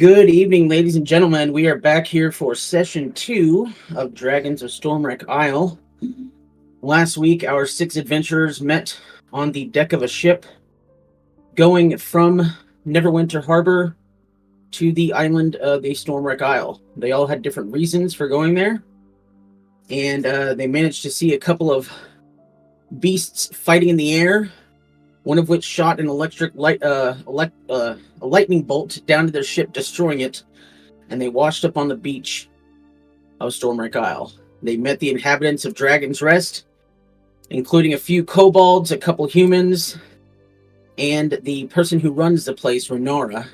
Good evening, ladies and gentlemen. We are back here for session 2 of Dragons of Stormwreck Isle. Last week, our 6 adventurers met on the deck of a ship going from Neverwinter Harbor to the island of the Stormwreck Isle. They all had different reasons for going there, and they managed to see a couple of beasts fighting in the air, one of which shot an a lightning bolt down to their ship, destroying it, and they washed up on the beach of Stormwreck Isle. They met the inhabitants of Dragon's Rest, including a few kobolds, a couple humans, and the person who runs the place, Renara.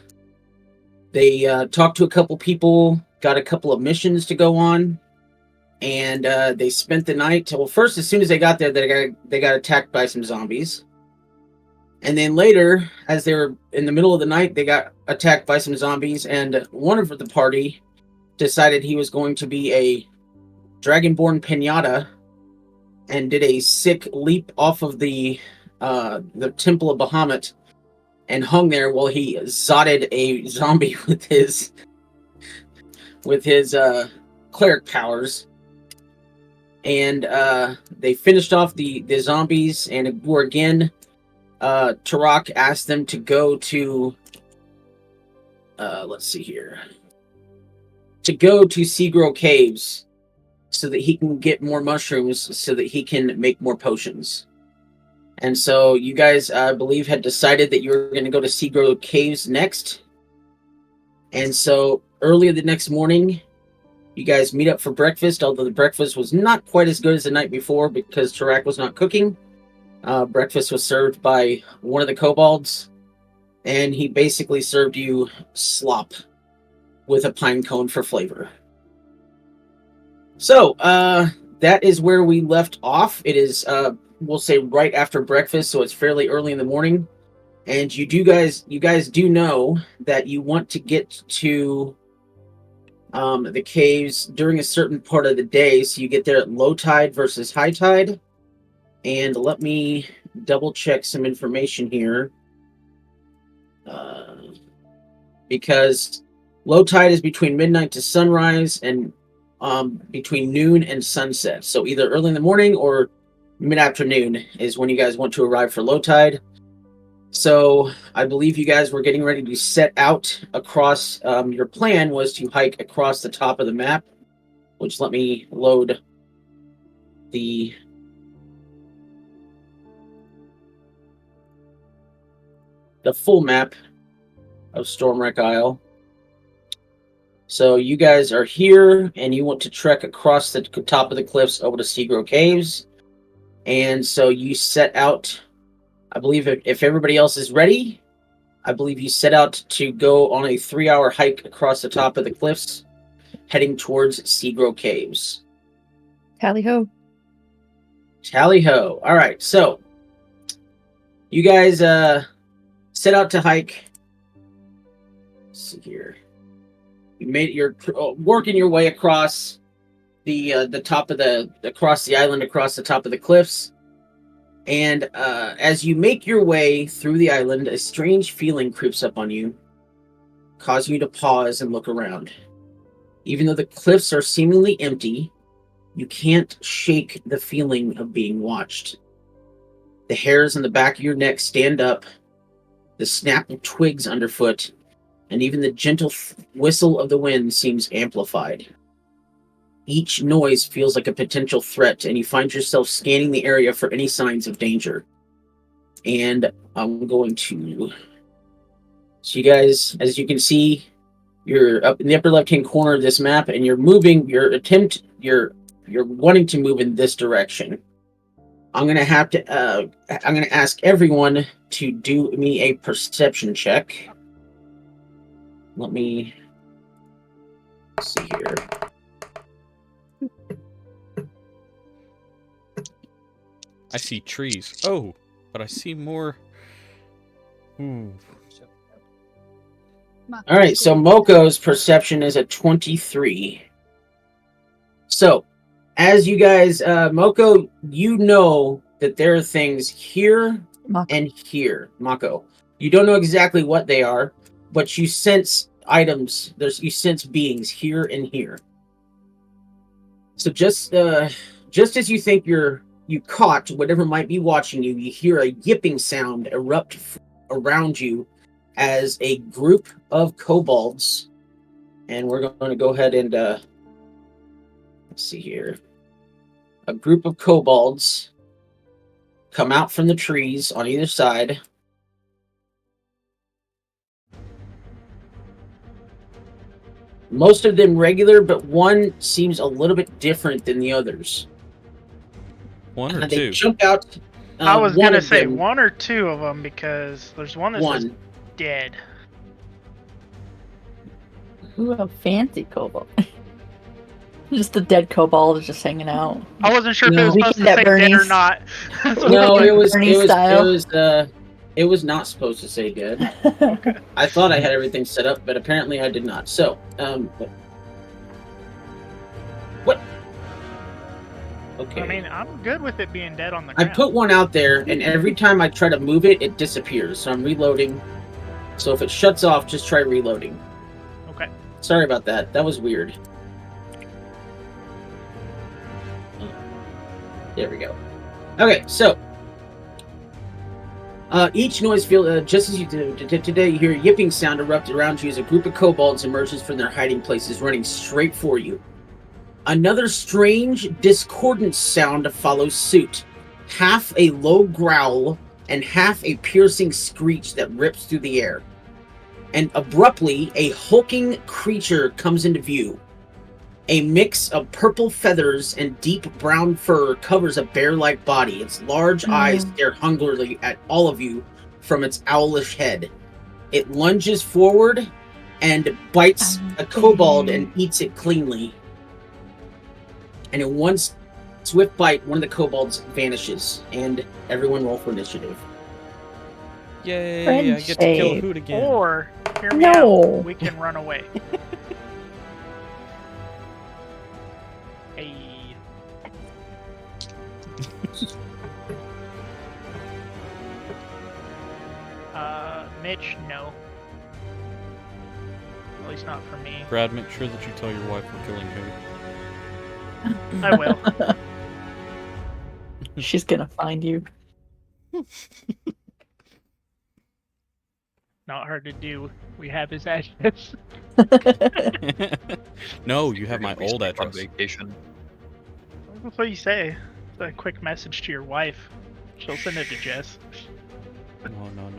They talked to a couple people, got a couple of missions to go on, and they spent the night. Well, first, as soon as they got there, they got attacked by some zombies. And then later, as they were in the middle of the night, they got attacked by some zombies, and one of the party decided he was going to be a dragonborn pinata and did a sick leap off of the Temple of Bahamut and hung there while he zotted a zombie with his cleric powers. And they finished off the zombies and were again... Tarak asked them to go to, let's see here, to go to Seagrow caves so that he can get more mushrooms so that he can make more potions. And so you guys, I believe, had decided that you were going to go to Seagrow caves next. And so early the next morning, you guys meet up for breakfast, although the breakfast was not quite as good as the night before because Tarak was not cooking. Breakfast was served by one of the kobolds, and he basically served you slop with a pine cone for flavor. So, that is where we left off. It is, we'll say, right after breakfast, so it's fairly early in the morning. And you guys do know that you want to get to the caves during a certain part of the day, so you get there at low tide versus high tide. And let me double check some information here. Because low tide is between midnight to sunrise and between noon and sunset. So either early in the morning or mid-afternoon is when you guys want to arrive for low tide. So I believe you guys were getting ready to set out across. Your plan was to hike across the top of the map, which let me load the... full map of Stormwreck Isle. So you guys are here, and you want to trek across the top of the cliffs over to Seagrow Caves. And so you set out, I believe if everybody else is ready, I believe you set out to go on a 3-hour hike across the top of the cliffs, heading towards Seagrow Caves. Tally-ho. Tally-ho. All right, so you guys... set out to hike. Let's see here. You're working your way across the top of across the island, across the top of the cliffs. And as you make your way through the island, a strange feeling creeps up on you, causing you to pause and look around. Even though the cliffs are seemingly empty, you can't shake the feeling of being watched. The hairs on the back of your neck stand up. The snap of twigs underfoot, and even the gentle whistle of the wind seems amplified. Each noise feels like a potential threat, and you find yourself scanning the area for any signs of danger. And I'm going to... So you guys, as you can see, you're up in the upper left-hand corner of this map, and you're moving, you're wanting to move in this direction. I'm going to ask everyone to do me a perception check. Let me see here. I see trees. Oh, but I see more. Ooh. All right, so Moko's perception is a 23. So, as you guys, Moko, you know that there are things here and here, Mako. You don't know exactly what they are, but you sense items. You sense beings here and here. So just as you think you caught whatever might be watching you, you hear a yipping sound erupt around you as a group of kobolds, and we're going to go ahead and let's see here. A group of kobolds come out from the trees on either side. Most of them regular, but one seems a little bit different than the others. One or They two? jump out. I was going to say one or two of them because there's one that says dead. Ooh, a fancy kobold. Just the dead kobold is just hanging out. I wasn't sure if it was supposed to say dead or not. No, it was not supposed to say dead. Okay. I thought I had everything set up, but apparently I did not. So, what? Okay. I mean, I'm good with it being dead on the ground. I put one out there, and every time I try to move it, it disappears. So I'm reloading. So if it shuts off, just try reloading. Okay. Sorry about that. That was weird. There we go. Okay, so each noise field, just as you did today, you hear a yipping sound erupt around you as a group of kobolds emerges from their hiding places, running straight for you. Another strange, discordant sound follows suit, half a low growl and half a piercing screech that rips through the air. And abruptly, a hulking creature comes into view. A mix of purple feathers and deep brown fur covers a bear-like body. Its large eyes stare hungrily at all of you from its owlish head. It lunges forward and bites a kobold and eats it cleanly. And in one swift bite, one of the kobolds vanishes. And everyone roll for initiative. Yay, Friendship. I get to kill a hoot again. Or, hear me out, we can run away. Hey. Mitch, no. At least not for me. Brad, make sure that you tell your wife we're killing Cody. I will. She's gonna find you. Not hard to do. We have his address. No, you have my old On address. vacation. That's what you say. It's a quick message to your wife. She'll send it to Jess. No.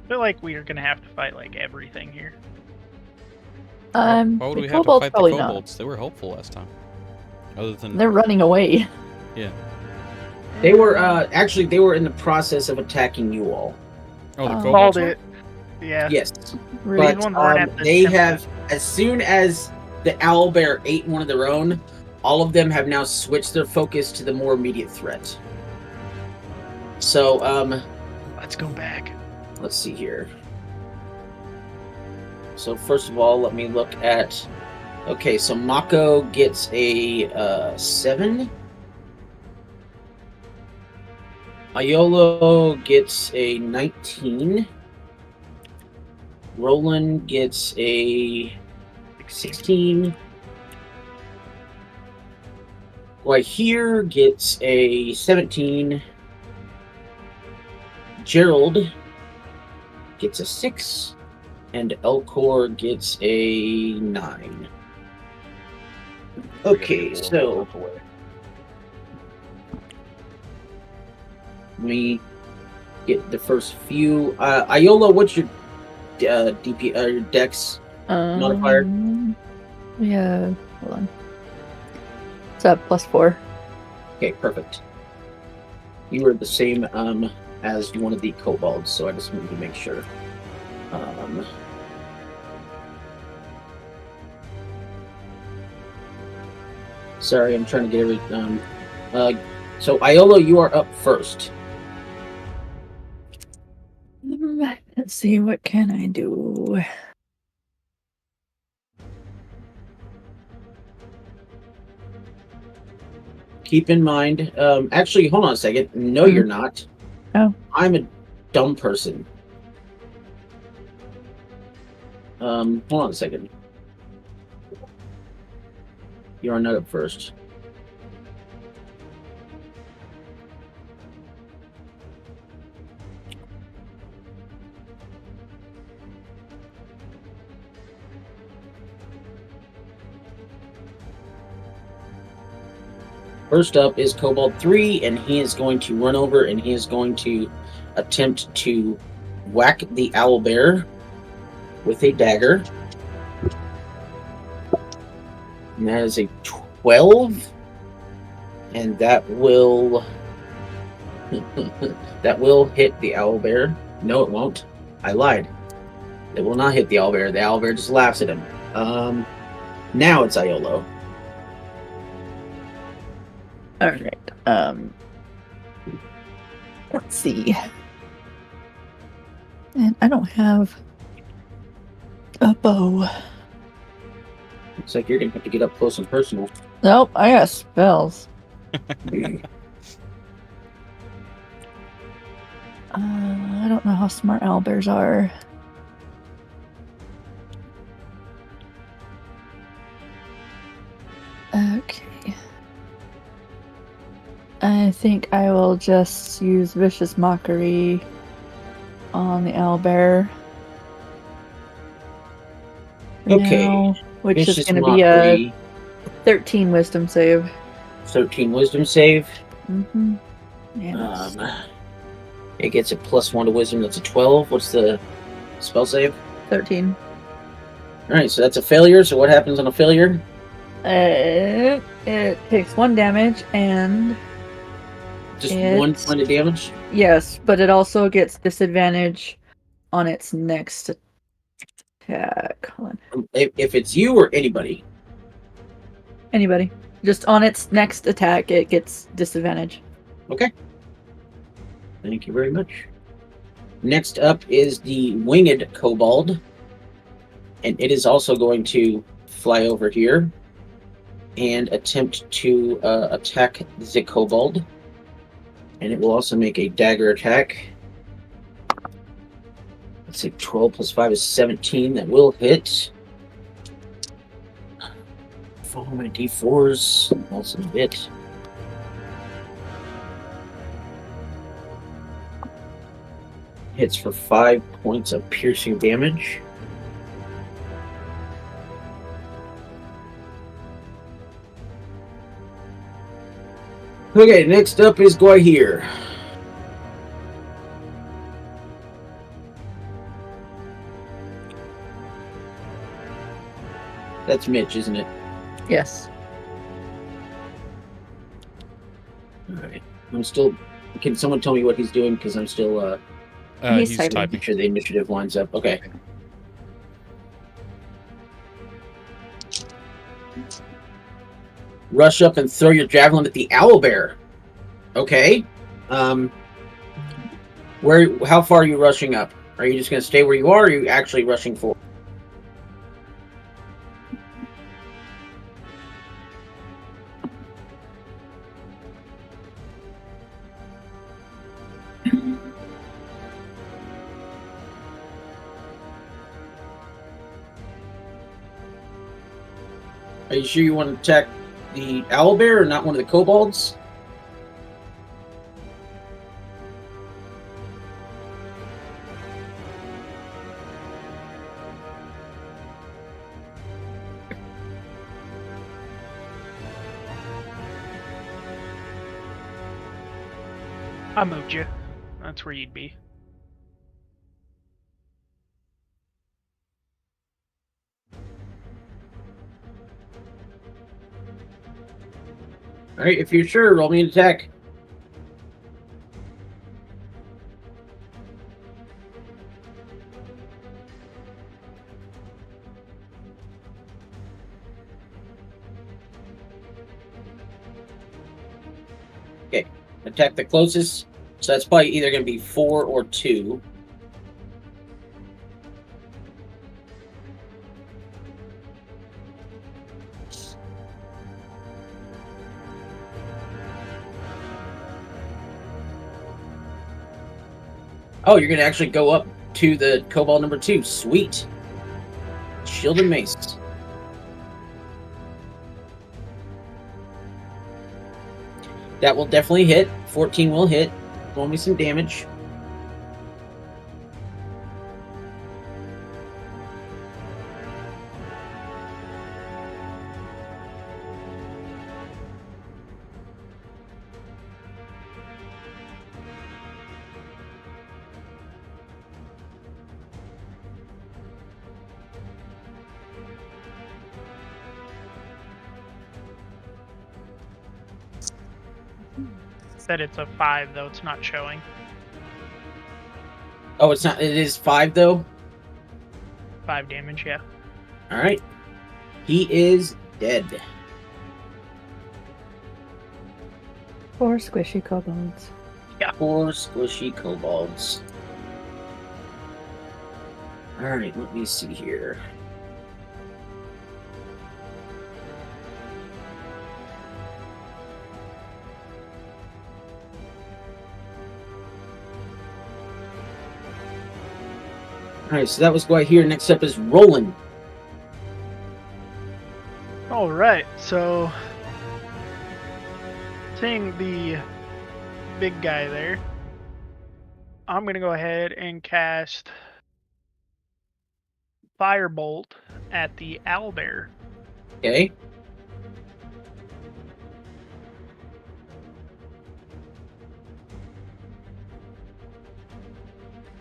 I feel like we are gonna have to fight like everything here. Why would the we have to kobolds fight the probably kobolds? They were helpful last time. Other than They're running away. yeah. They were actually they were in the process of attacking you all. Oh, the Oh. kobolds. Called were? it. Yeah. Yes, Really? but ones weren't at the they temple. have, as soon as the owlbear ate one of their own, all of them have now switched their focus to the more immediate threat. So, Let's go back. let's see here. So first of all, let me look at. Okay, so Mako gets a 7. Aiolo gets a 19. Roland gets a 16. Guahir gets a 17. Gerald gets a 6. And Elcor gets a 9. Okay, so let me get the first few. Iola, what's your DP your Dex modifier? Yeah, hold on. It's at +4. Okay, perfect. You were the same as one of the kobolds, so I just wanted to make sure. Sorry, I'm trying to get everything. So Iola, you are up first. Let's see, what can I do? keep in mind. Actually, hold on a second. No, Mhm. you're not. Oh. I'm a dumb person. Hold on a second. You're not up first. First up is Kobold 3, and he is going to run over and he is going to attempt to whack the owlbear with a dagger. And that is a 12. And that will that will hit the owlbear. No, it won't. I lied. It will not hit the owlbear. The owlbear just laughs at him. Now it's Iolo. All right. Let's see. And I don't have a bow. Looks like you're gonna have to get up close and personal. Nope, I got spells. I don't know how smart owlbears are. Okay. I think I will just use Vicious Mockery on the owlbear. Okay. Now, which is Vicious going to be a Mockery, 13 Wisdom save. 13 Wisdom save. Mm-hmm. Yes. It gets a +1 to Wisdom. That's a 12. What's the spell save? 13. All right, so that's a failure. So what happens on a failure? It takes 1 damage and Just 1 point of damage. yes, but it also gets disadvantage on its next attack. Hold on. If it's you or anybody. Anybody. Just on its next attack, it gets disadvantage. Okay. Thank you very much. Next up is the winged kobold, and it is also going to fly over here and attempt to attack the kobold. And it will also make a dagger attack. Let's see, 12 plus 5 is 17. That will hit. Follow my d4s. That's a bit. Hits for 5 points of piercing damage. Okay, next up is Guahir. That's Mitch, isn't it? Yes. Alright. I'm still... Can someone tell me what he's doing? Because I'm still... He's He's typing. typing. Make sure the initiative lines up. Okay. Rush up and throw your javelin at the owlbear. Okay. How far are you rushing up? Are you just going to stay where you are, or are you actually rushing forward? Are you sure you want to attack the owlbear or not one of the kobolds? I moved you. That's where you'd be. Alright, if you're sure, roll me an attack. Okay, attack the closest. So that's probably either going to be 4 or 2. Oh, you're gonna actually go up to the Kobold number 2. Sweet. Shield and mace. That will definitely hit. 14 will hit. Roll me some damage. Said it's a 5 though, it's not showing. Oh, it's not. It is 5 though. 5 damage, yeah. All right. He is dead. Poor squishy kobolds. Poor squishy kobolds. All right, let me see here. All right, so that was right here. Next up is Roland. Alright, so seeing the big guy there, I'm gonna go ahead and cast Firebolt at the owlbear. Okay.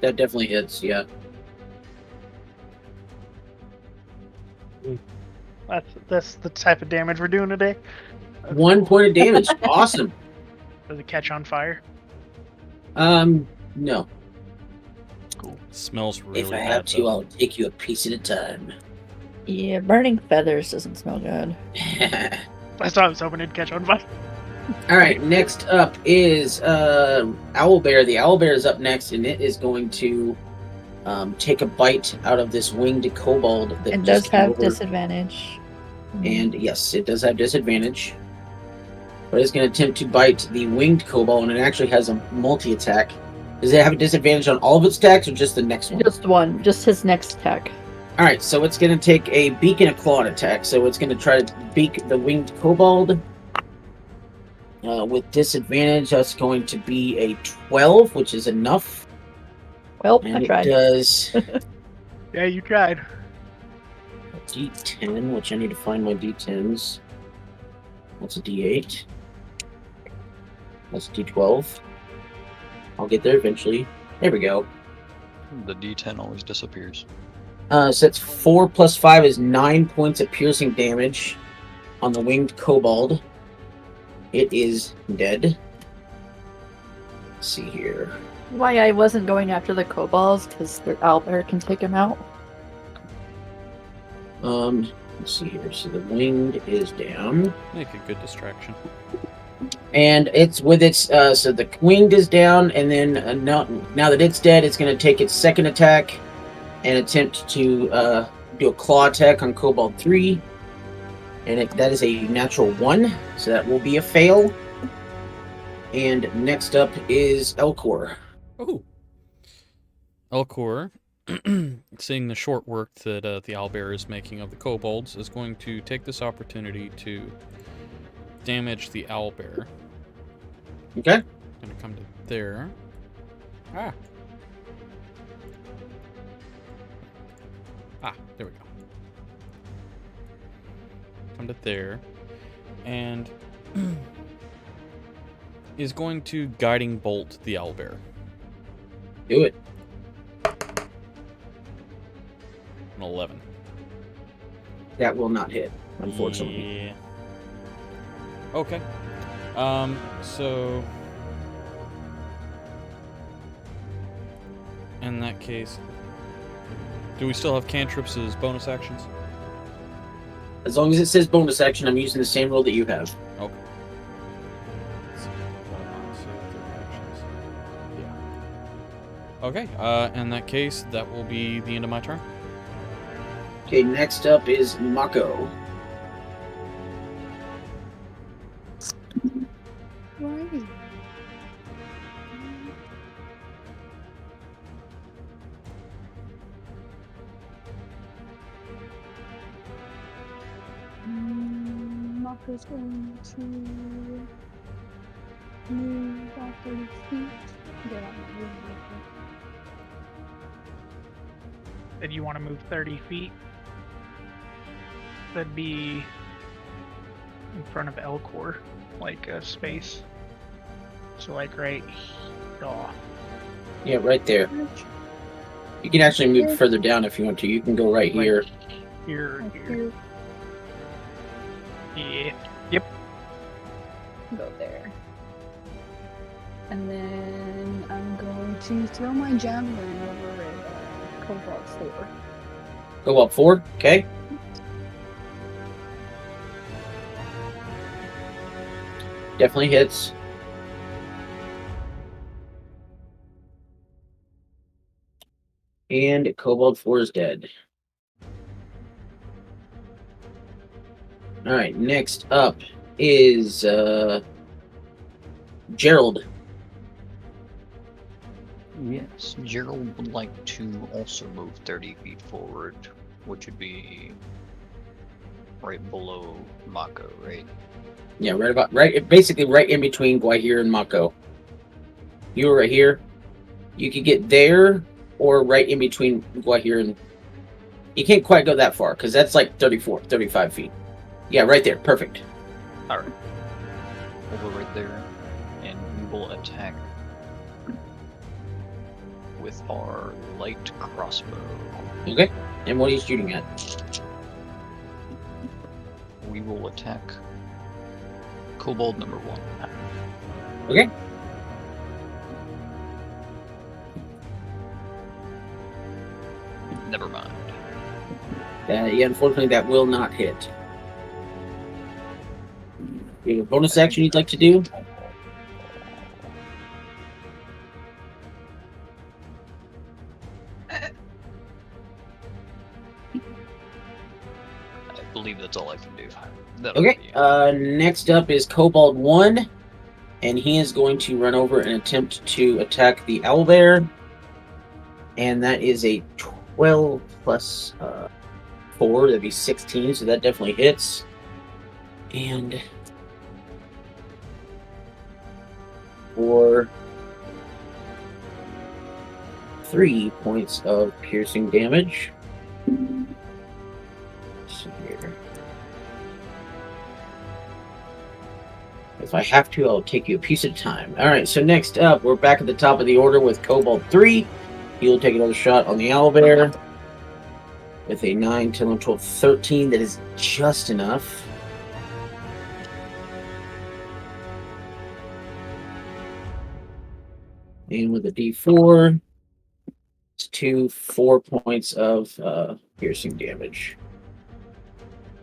That definitely hits, yeah. That's the type of damage we're doing today. 1 point of damage. Awesome. Does it catch on fire? No. Cool. Smells really If I bad. have to, though. I'll take you a piece at a time. Yeah, burning feathers doesn't smell good. That's why I was hoping it'd catch on fire. All right, next up is Owlbear. The Owlbear is up next, and it is going to take a bite out of this winged kobold. That It just does came have over. disadvantage. And yes, it does have disadvantage. But it's going to attempt to bite the winged kobold, and it actually has a multi-attack. Does it have a disadvantage on all of its attacks, or just the next one? Just one, just his next attack. All right, so it's going to take a beak and a claw attack. So it's going to try to beak the winged kobold. With disadvantage, that's going to be a 12, which is enough. Well, And I it tried. does Yeah, you tried. a D10, which I need to find my D10s. That's a D8. That's a D12. I'll get there eventually. There we go. The D10 always disappears. So that's 4 plus 5 is 9 points of piercing damage on the winged kobold. It is dead. Let's see here. Why I wasn't going after the kobolds, because the owlbear can take him out. Let's see here. So the winged is down. Make a good distraction. And it's with its, so the winged is down, and then now that it's dead, it's going to take its second attack and attempt to do a claw attack on Kobold 3. And that is a natural 1, so that will be a fail. And next up is Elcor. Oh. Elcor, seeing the short work that the owlbear is making of the kobolds, is going to take this opportunity to damage the owlbear. Okay. Gonna come to there. Ah, there we go. Come to there. And is going to guiding bolt the owlbear. Do it. An 11. That will not hit, unfortunately. Yeah. Okay. So in that case, do we still have cantrips as bonus actions? As long as it says bonus action, I'm using the same rule that you have. Okay. Let's see, so actions. Yeah. Okay. In that case, that will be the end of my turn. Okay, next up is Mako. is going to move about 30 feet. Get out my room real quick. Then you want to move 30 feet. That'd be in front of Elcor, like a space. So like right. Oh, Yeah, right there. You can actually move further down if you want to. You can go right like here. here, Up here. here. Yeah. Yep. Go there. And then I'm going to throw my javelin over at Cobalt 4. Go up 4. Okay. Definitely hits. And Cobalt 4 is dead. Alright, next up is Gerald. Yes, Gerald would like to also move 30 feet forward, which would be right below Mako, right? Yeah, basically right in between Guahir and Mako. You were right here. You could get there or right in between Guahir and... You can't quite go that far because that's like 35 feet. Yeah, right there. Perfect. Alright. We'll go right there, and we will attack with our light crossbow. Okay. And what are you shooting at? We will attack Kobold number 1. Okay. Never mind. Yeah, unfortunately, that will not hit. You have a bonus action you'd like to do? I believe that's all I can do. Okay. Next up is Kobold 1, and he is going to run over and attempt to attack the owlbear, and that is a 12 plus 4. That'd be 16, so that definitely hits. And for 3 points of piercing damage. Let's see here. If I have to, I'll take you a piece at a time. Alright, so next up, we're back at the top of the order with Kobold 3. He'll take another shot on the owlbear with a 9, 10, 11, 12, 13. That is just enough. And with a D4, it's 4 points of piercing damage.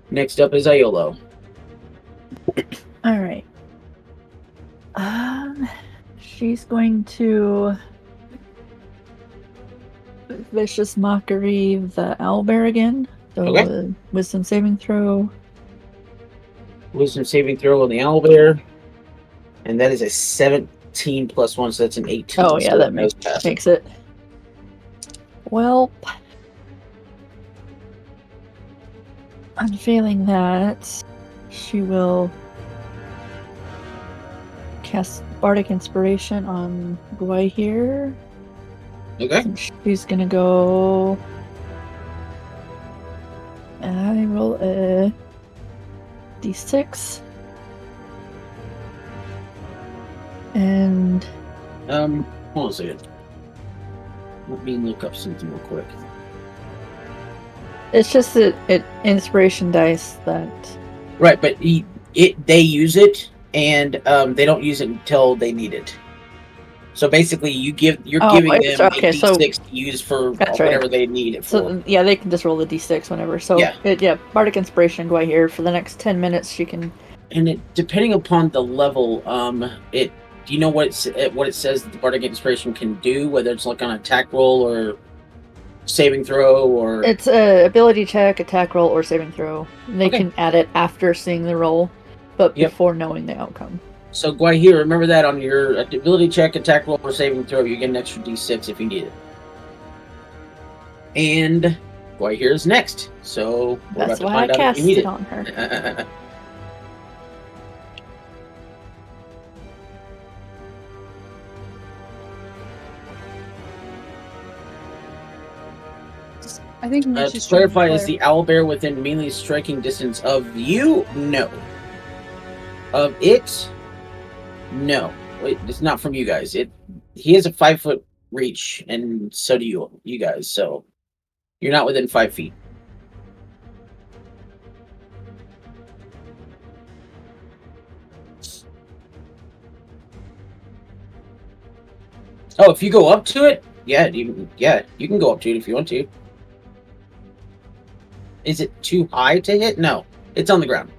Next up is Aiolo. All right. She's going to vicious mockery the owlbear again. So Okay. wisdom saving throw. Wisdom saving throw on the owlbear. And that is a 17 plus 1, so that's an 18. Oh yeah, so that does pass. makes it. Well, I'm feeling that she will cast Bardic Inspiration on Guai here. Okay. And she's gonna go. I roll a d6. And Hold on a second. Let me look up something real quick. it's just that it inspiration dice that. Right, but they use it, and they don't use it until they need it. So basically, you're giving them okay, a D6 to use for whatever they need it for. So yeah, they can just roll the d6 whenever. So Yeah. Bardic Inspiration Guai here for the next 10 minutes. She can. And depending upon the level, do you know what it says that the Bardic Inspiration can do? Whether it's like an attack roll or saving throw, or It's a ability check, attack roll, or saving throw. They Okay. can add it after seeing the roll, but Yep. before knowing the outcome. So Guahir, remember that on your ability check, attack roll, or saving throw, you get an extra D6 if you need it. And Guahir is next, so we're That's about to why I find out if cast you need it it. on her. I think Mitch To is trying to clarify, is the owlbear within melee striking distance of you? No. Of it? No. Wait, it's not from you guys. He has a 5-foot reach, and so do you guys. So you're not within 5 feet. Oh, if you go up to it, yeah, you can go up to it if you want to. Is it too high to hit? No, it's on the ground.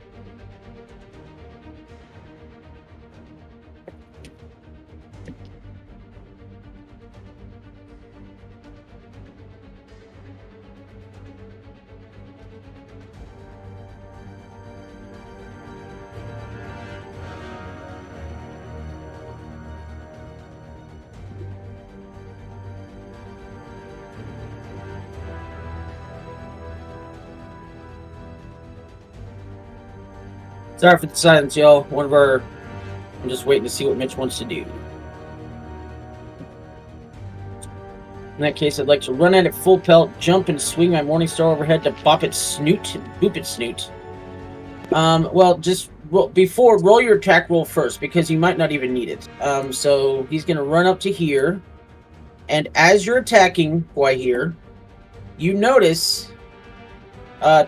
Sorry for the silence, y'all. I'm just waiting to see what Mitch wants to do. In that case, I'd like to run at it full pelt, jump and swing my Morningstar overhead to boop its snoot. Well, just roll your attack roll first, because you might not even need it. So he's gonna run up to here, and as you're attacking here, you notice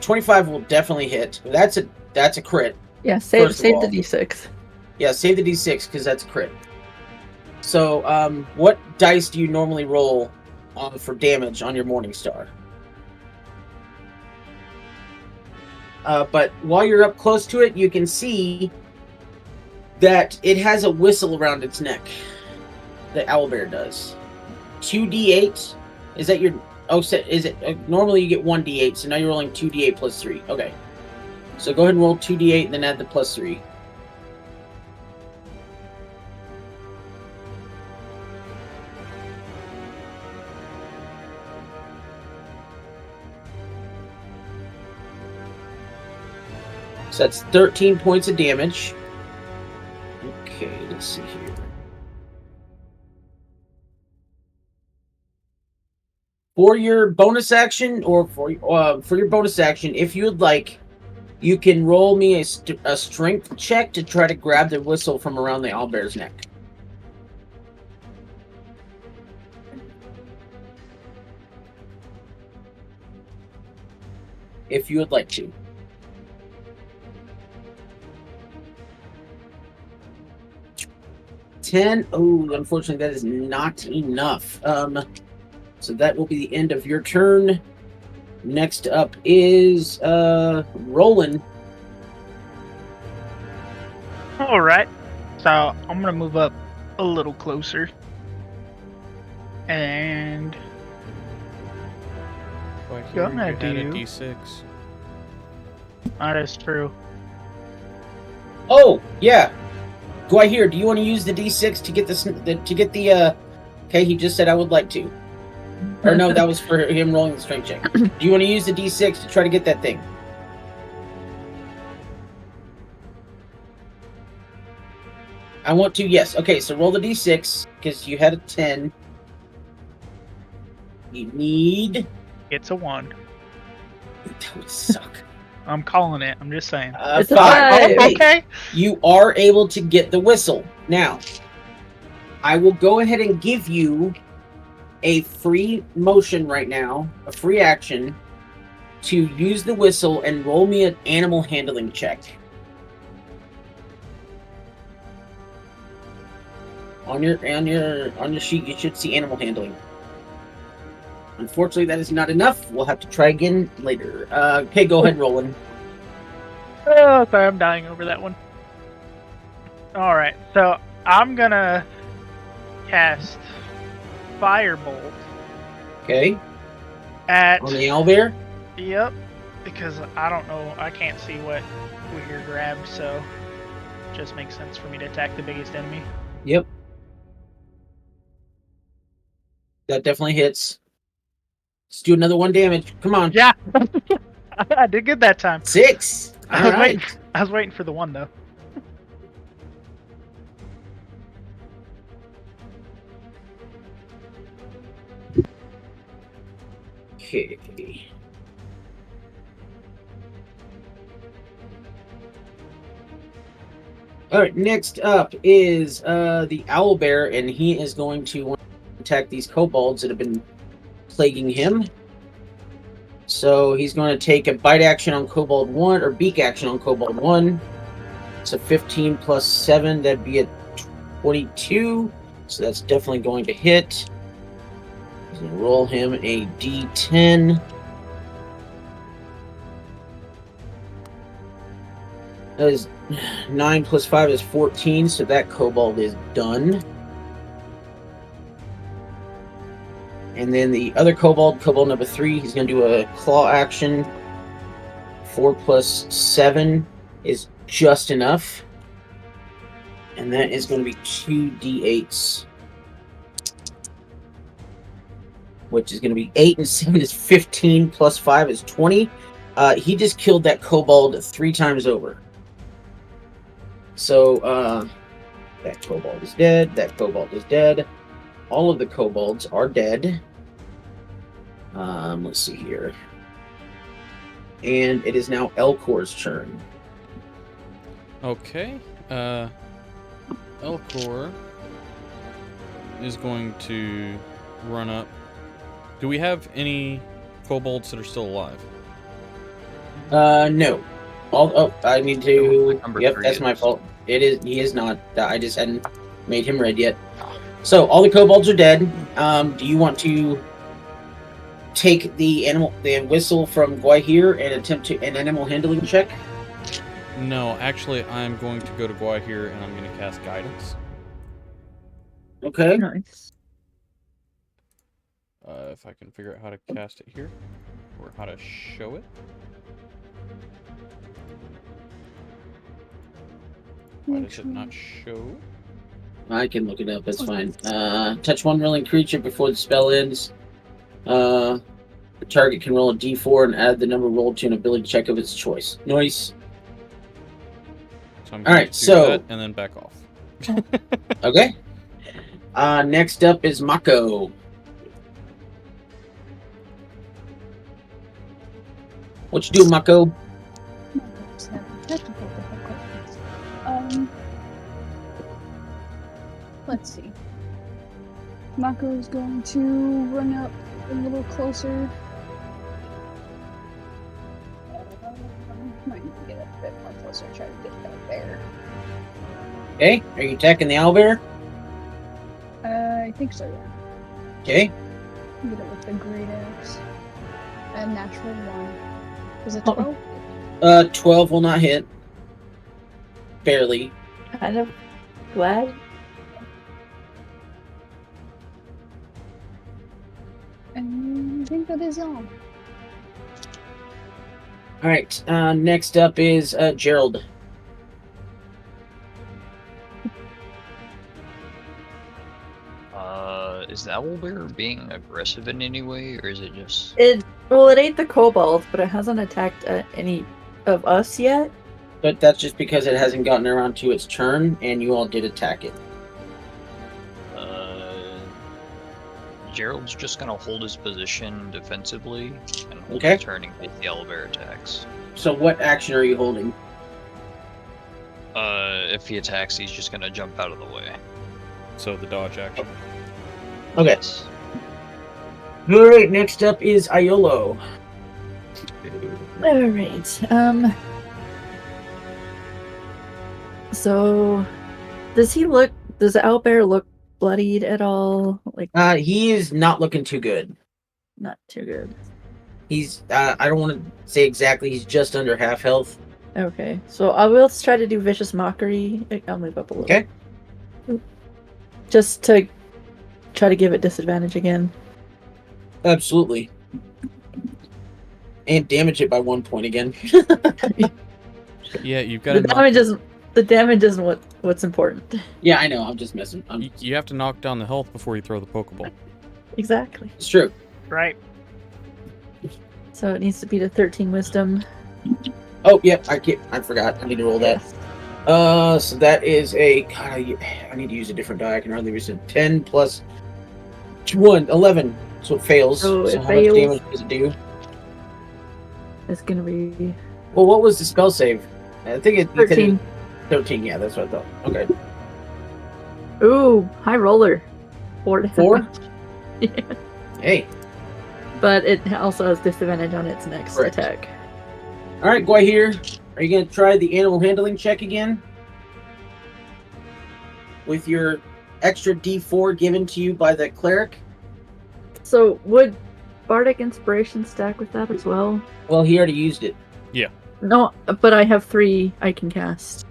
25 will definitely hit. That's a crit. Yeah, save the all. d6. Yeah, save the d6 because that's a crit. So, what dice do you normally roll for damage on your Morningstar? But while you're up close to it, you can see that it has a whistle around its neck. The owlbear does. 2d8. Is that your? Oh, is it? Normally you get 1d8, so now you're rolling 2d8 plus 3. Okay. So go ahead and roll 2d8 and then add the plus 3. So that's 13 points of damage. Okay, let's see here. For your bonus action, or for your bonus action, if you would like, you can roll me a strength check to try to grab the whistle from around the owlbear's neck. If you would like to. 10. Oh, unfortunately, that is not enough. So that will be the end of your turn. Next up is Roland. All right. So I'm gonna move up a little closer, and Why here Gonna you had a do- d6. that is true. Oh, yeah. Go here. Do you want to use the D6 to get the Okay, he just said I would like to. Or no, that was for him rolling the strength check. Do you want to use the D6 to try to get that thing? I want to, yes. Okay, so roll the D6, because you had a 10. You need... It's a 1. That would suck. I'm calling it. I'm just saying. It's a 5. five. Okay. Okay. You are able to get the whistle. Now, I will go ahead and give you a free motion right now, a free action, to use the whistle and roll me an animal handling check. On your sheet, you should see animal handling. Unfortunately, that is not enough. We'll have to try again later. Okay, go ahead, Roland. Oh, sorry, I'm dying over that one. All right, so I'm gonna cast Firebolt Okay, at. on the owlbear. Yep, because I don't know. I can't see what we hear grabbed, so it just makes sense for me to attack the biggest enemy. Yep. That definitely hits. Let's do another 1 damage. Come on. Yeah, I did good that time. 6. I was waiting for the 1 though. Okay. All right, next up is the owlbear, and he is going to attack these kobolds that have been plaguing him. So he's going to take a bite action on kobold 1, or beak action on kobold 1. So 15 plus 7, that'd be a 22. So that's definitely going to hit. He's going to roll him a d10. That is 9 plus 5 is 14, so that kobold is done. And then the other kobold number 3, he's going to do a claw action. 4 plus 7 is just enough. And that is going to be 2 d8s. Which is going to be 8 and 7 is 15, plus 5 is 20. He just killed that kobold 3 times over. So, that kobold is dead. That kobold is dead. All of the kobolds are dead. Let's see here. And it is now Elcor's turn. Okay. Elcor is going to run up. Do we have any kobolds that are still alive? No. I need to... Number Yep, 3 that's my is. fault. He is not. I just hadn't made him red yet. So, all the kobolds are dead. Do you want to take the whistle from Guahir and attempt an animal handling check? No, actually, I'm going to go to Guahir and I'm going to cast Guidance. Okay. Nice. If I can figure out how to cast it here, or how to show it. Why does it not show? I can look it up, that's fine. Touch one willing creature before the spell ends. The target can roll a d4 and add the number rolled to an ability check of its choice. Nice. So I'm All going right, to do so- that and then back off. Okay. Next up is Mako. What you do, Mako? Just having technical difficulties. Let's see. Mako is going to run up a little closer. Might need to get a bit more closer. Try to get that bear. Okay, are you attacking the owlbear? I think so, yeah. Okay. Get it with the great axe. A natural 1. Was it Oh. 12? 12 will not hit. Barely. Kind of glad. And I think that is all. Alright, next up is Gerald. Is the owlbear being aggressive in any way, or is it just... It ate the kobold, but it hasn't attacked any of us yet. But that's just because it hasn't gotten around to its turn, and you all did attack it. Gerald's just gonna hold his position defensively and hold Okay. his turn in case the owlbear attacks. So what action are you holding? If he attacks, he's just gonna jump out of the way. So the dodge action. Okay. Yes. Alright, next up is Iolo. All right. So, does the owlbear look bloodied at all? Like, He is not looking too good. not too good. He's, I don't want to say exactly, he's just under half health. Okay, so I will try to do vicious mockery. I'll move up a little. Okay. Just to try to give it disadvantage again. Absolutely. And damage it by 1 point again. Yeah, you've got The to damage isn't what's important. Yeah, I know, I'm just messing. You have to knock down the health before you throw the Pokeball. Exactly. It's true. Right. So it needs to be to 13 wisdom. Oh, yeah, I forgot. I need to roll that. So that is a... God, I need to use a different die. I can hardly use it. 10 plus 1, 11. So it fails. So it how fails. much damage does it do? It's gonna be Well, what was the spell save? I think it. you said it 13. was 13, yeah, that's what I thought. Okay. Ooh, high roller. 4 damage. 4? Yeah. Hey. But it also has disadvantage on its next Correct. attack. Alright, Guai here. Are you going to try the animal handling check again? With your extra d4 given to you by the cleric? So would Bardic Inspiration stack with that as well? Well, he already used it. No, but I have 3 I can cast.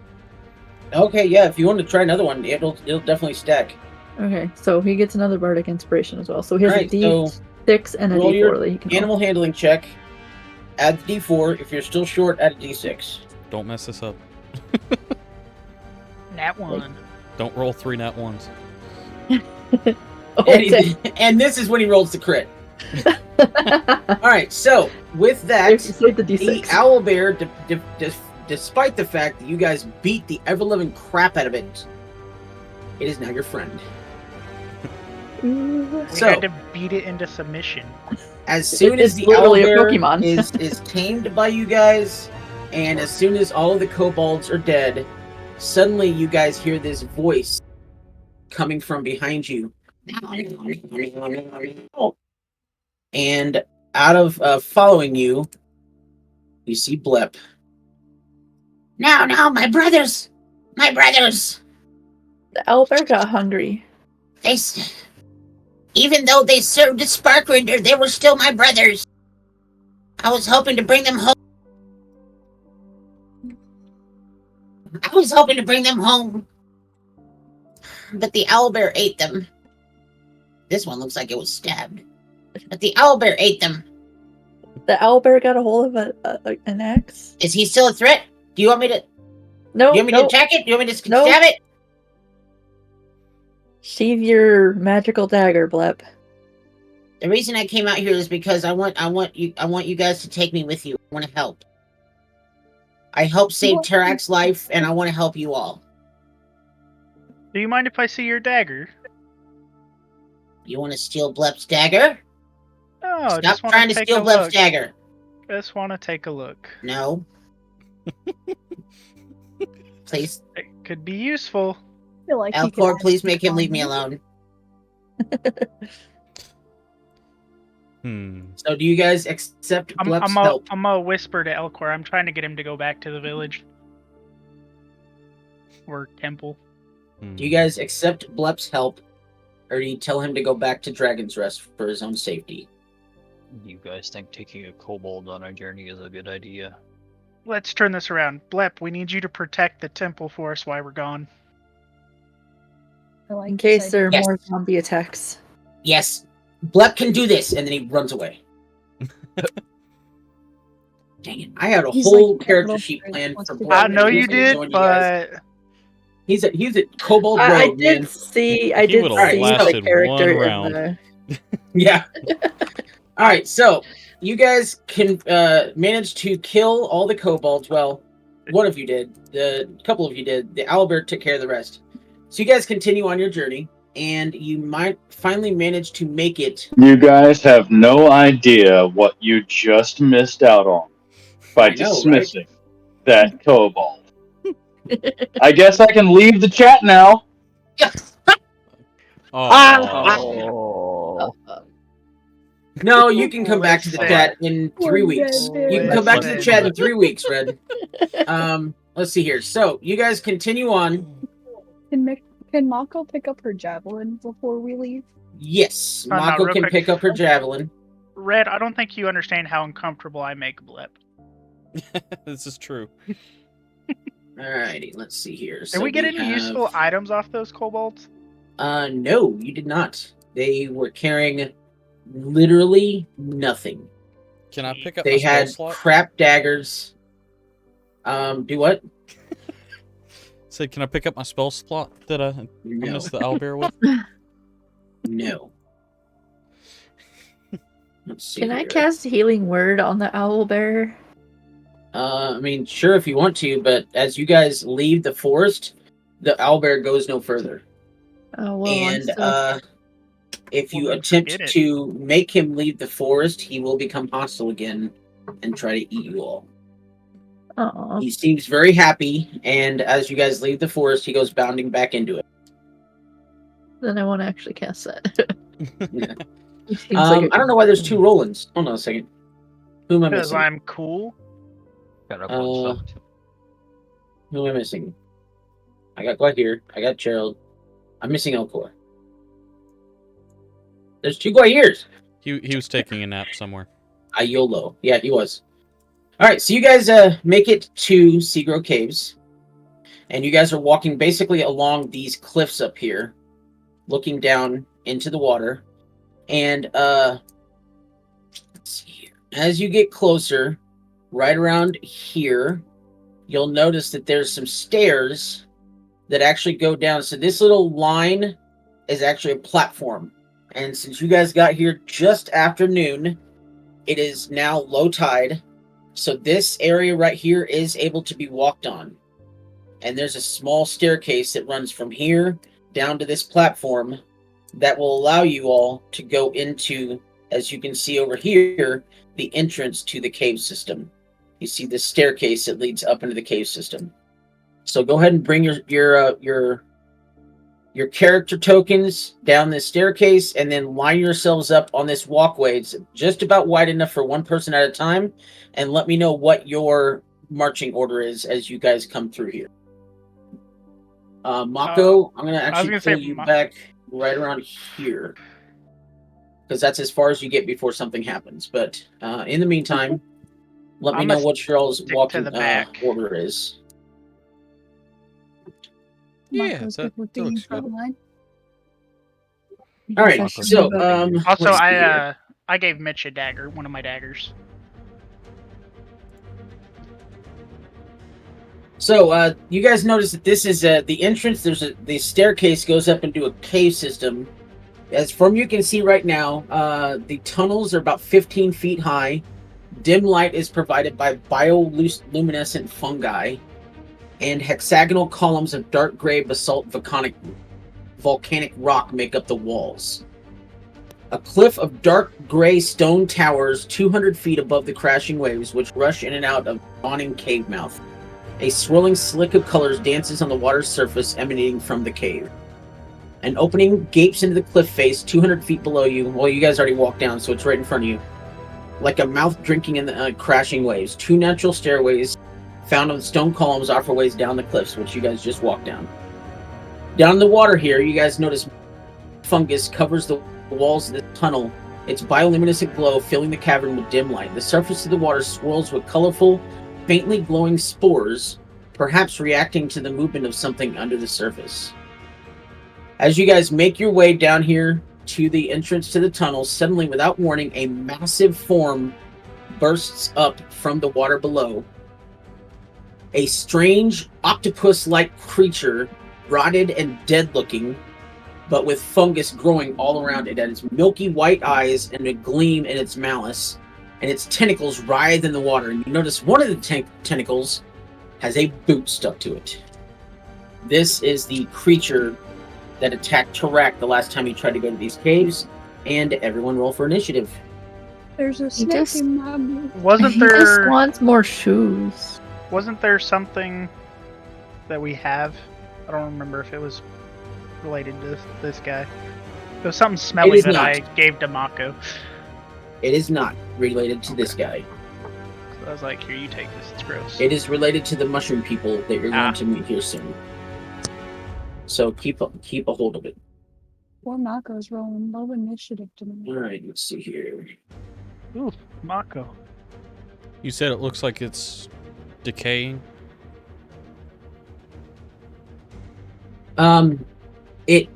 Okay, yeah, if you want to try another one, it'll definitely stack. Okay, so he gets another Bardic Inspiration as well. So he has Alright, a so D6 and a roll your D4 that he can roll. animal handling check. Add the d4. If you're still short, add a d6. Don't mess this up. Nat 1. Don't roll 3 nat 1s. Okay. And this is when he rolls the crit. Alright, so with that, Save the the D6. owlbear, despite the fact that you guys beat the ever-living crap out of it, it is now your friend. Ooh. We So- had to beat it into submission. As soon as It's the literally a owlbear Pokemon. is tamed by you guys, and as soon as all of the kobolds are dead, suddenly you guys hear this voice coming from behind you. And out of following you, you see Blep. No, my brothers! My brothers! The owlbear got hungry. Even though they served as Sparkrender, they were still my brothers. I was hoping to bring them home. But the owlbear ate them. This one looks like it was stabbed. But the owlbear ate them. The owlbear got a hold of an axe. Is he still a threat? Do you want me to No, no. attack it? Do you want me to No. stab it? Sheathe your magical dagger, Blep. The reason I came out here is because I want you guys to take me with you. I want to help. I helped save Tarak's life, and I want to help you all. Do you mind if I see your dagger? You want to steal Blep's dagger? No, Stop just want trying to to take steal a Blep's look. dagger. Just want to take a look. No. Please, It could be useful. I feel like he could Alcor, ask please make him on leave me you. alone. Hmm. So, do you guys accept I'm Blep's gonna help? whisper to Elcor. I'm trying to get him to go back to the village. Or temple. Do you guys accept Blep's help, or do you tell him to go back to Dragon's Rest for his own safety? You guys think taking a kobold on our journey is a good idea? Let's turn this around. Blep, we need you to protect the temple for us while we're gone. I like In this case there are idea. Yes. more zombie attacks. Yes, Blep can do this, and then he runs away. Dang it! I had a He's whole like, character little sheet friend planned wants for to Blep. do I it. know and he you was gonna did, join guys. but He's a kobold I rogue, man. did see He the would've lasted character one round. in the Yeah. All right, so you guys can manage to kill all the kobolds. Well, one of you did. A couple of you did. The owlbear took care of the rest. So you guys continue on your journey, and you might finally manage to make it. You guys have no idea what you just missed out on by I know, right? dismissing that kobold. I guess I can leave the chat now. Oh. No, you can come back to the Listen. chat in 3 Poor weeks. dead You can bear. come back to the Listen. chat in 3 weeks, Red. Let's see here. So you guys continue on. Can Mako pick up her javelin before we leave? Yes, No, Mako real can quick. pick up her javelin. Red, I don't think you understand how uncomfortable I make Blep. This is true. Alrighty, let's see here. Did we get any useful items off those kobolds? No, you did not. They were carrying literally nothing. Can I pick up They my spell had slot? crap daggers. Do what? Say, can I pick up my spell slot that I No. missed the owlbear with? No. Let's see. Can I here. cast Healing Word on the owlbear? I mean, sure if you want to, but as you guys leave the forest, the owlbear goes no further. Oh well, And If you Well, then attempt forget it. to make him leave the forest, he will become hostile again and try to eat you all. Aw. He seems very happy, and as you guys leave the forest, he goes bounding back into it. Then I won't actually cast that. Yeah. He seems like a I don't know why there's 2 Rolands. Hold on a second. Who am I Because missing? I'm cool. Got up on stuff too. Who am I missing? I got Guahir. I got Gerald. I'm missing Elcor. There's 2 Guahirs. He was taking a nap somewhere. Iolo. Yeah, he was. Alright, so you guys make it to Seagrow Caves. And you guys are walking basically along these cliffs up here, looking down into the water. And let's see here. As you get closer, right around here, you'll notice that there's some stairs that actually go down. So this little line is actually a platform. And since you guys got here just after noon, it is now low tide. So this area right here is able to be walked on. And there's a small staircase that runs from here down to this platform that will allow you all to go into, as you can see over here, the entrance to the cave system. You see this staircase that leads up into the cave system. So go ahead and bring your character tokens down this staircase, and then line yourselves up on this walkway. It's just about wide enough for 1 person at a time, and let me know what your marching order is as you guys come through here. Mako, I'm gonna actually pull you back right around here, because that's as far as you get before something happens. But in the meantime, let me know what y'all's walking order is. Yeah, Mako's that with the looks good. front line. All right, so Also, let's see here. I gave Mitch a dagger, one of my daggers. So you guys notice that this is the entrance. The staircase goes up into a cave system. As from you can see right now, the tunnels are about 15 feet high. Dim light is provided by bioluminescent fungi, and hexagonal columns of dark gray basalt volcanic rock make up the walls. A cliff of dark gray stone towers 200 feet above the crashing waves, which rush in and out of yawning cave mouth. A swirling slick of colors dances on the water's surface emanating from the cave. An opening gapes into the cliff face 200 feet below you. Well, you guys already walked down, so it's right in front of you. Like a mouth drinking in the crashing waves. 2 natural stairways found on the stone columns offer ways down the cliffs, which you guys just walked down. Down in the water here, you guys notice fungus covers the walls of the tunnel. Its bioluminescent glow filling the cavern with dim light. The surface of the water swirls with colorful, faintly glowing spores, perhaps reacting to the movement of something under the surface. As you guys make your way down here to the entrance to the tunnel, suddenly, without warning, a massive form bursts up from the water below. A strange octopus-like creature, rotted and dead-looking, but with fungus growing all around it. It has milky white eyes and a gleam in its malice, and its tentacles writhe in the water. And you notice one of the tentacles has a boot stuck to it. This is the creature that attacked Tarak the last time he tried to go to these caves, and everyone roll for initiative. There's a snake just- in my blue. Wasn't He just there? wants more shoes. Wasn't there something that we have? I don't remember if it was related to this guy. It was something smelly is that not. I gave to Mako. It is not related to this guy. So I was like, here, you take this. It's gross. It is related to the mushroom people that you're going to meet here soon. So keep a hold of it. Poor Mako's rolling low initiative tonight. All right, let's see here. Ooh, Mako. You said it looks like it's decaying. It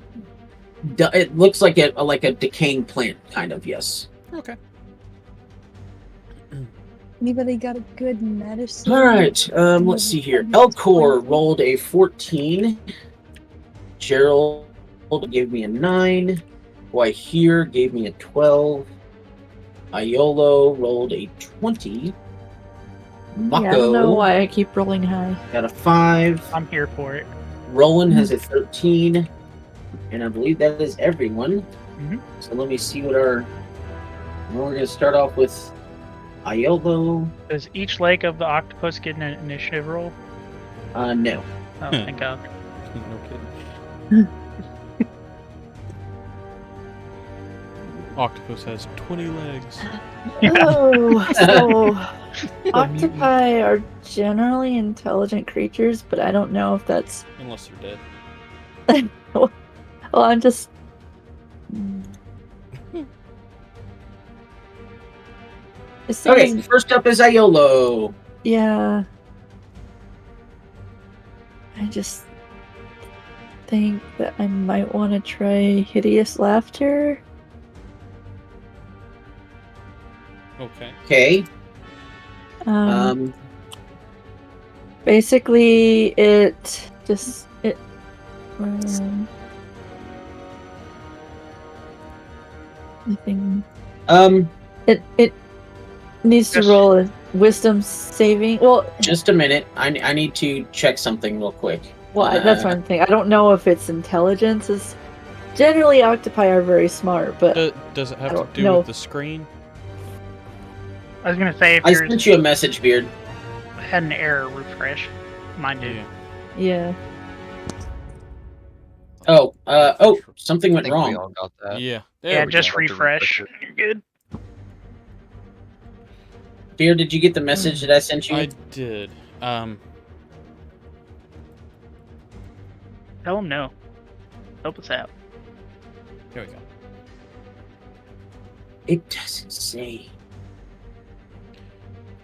looks like a decaying plant, kind of. Yes. Okay. Anybody got a good medicine? All right. Let's see here. Elcor rolled a 14. Gerald gave me a 9. Guahir gave me a 12. Iolo rolled a 20. Mako Yeah, I don't know why I keep rolling high. got a 5. I'm here for it. Roland has a 13. And I believe that is everyone. Mhm. So let me see what our... Well, we're going to start off with Aiello. Does each leg of the octopus get an initiative roll? No. Oh, thank God. No kidding. Octopus has 20 legs. Oh, so mutant. octopi are generally intelligent creatures, but I don't know if that's. Unless they're dead. Well, I'm just. It Okay, seems, first up is Aiello. yeah. I just think that I might want to try hideous laughter. Okay. Okay. Basically, it. I think it needs to Yes. roll a wisdom saving. Well, just a minute. I need to check something real quick. that's one thing. I don't know if its intelligence is. Generally, octopi are very smart, but Does it have I to don't do know. with the screen? I was gonna say if I yours sent you a message, Beard. had an error, refresh. Mine did. Yeah. Yeah. Something I went think we wrong. all got that. Yeah. There Yeah, we just go. refresh. it. You're good. Beard, did you get the message that I sent you? I did. Tell him no. Help us out. Here we go. It doesn't say.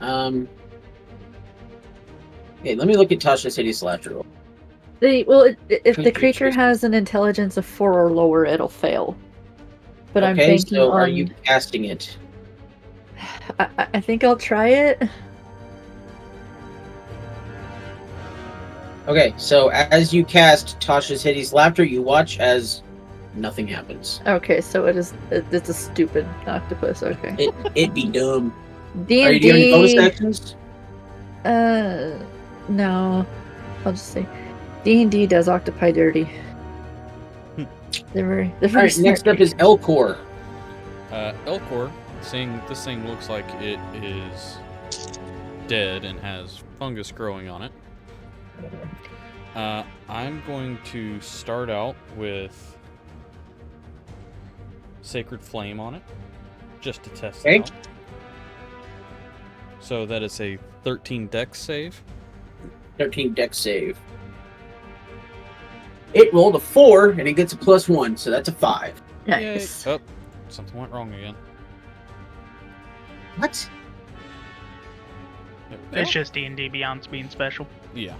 Hey, let me look at Tasha's hideous laughter. If the Creature creature choices. has an intelligence of 4 or lower, it'll fail. But I'm Okay, banking so on. are you casting it? I think I'll try it. Okay, so as you cast Tasha's hideous laughter, you watch as nothing happens. Okay, so it's a stupid octopus. Okay. It'd be dumb. D Are you and doing any bonus D. actions? No. I'll just say D&D does octopi dirty. They're very All right, smart next up is creatures. Elcor. Elcor, seeing this thing looks like it is dead and has fungus growing on it. I'm going to start out with Sacred Flame on it, just to test Okay. it out. So that is a 13 dex save. 13 dex save. It rolled a 4 and it gets a +1, so that's a 5. Nice. Yay. Oh, something went wrong again. What? There we go. It's just D&D Beyond being special. Yeah.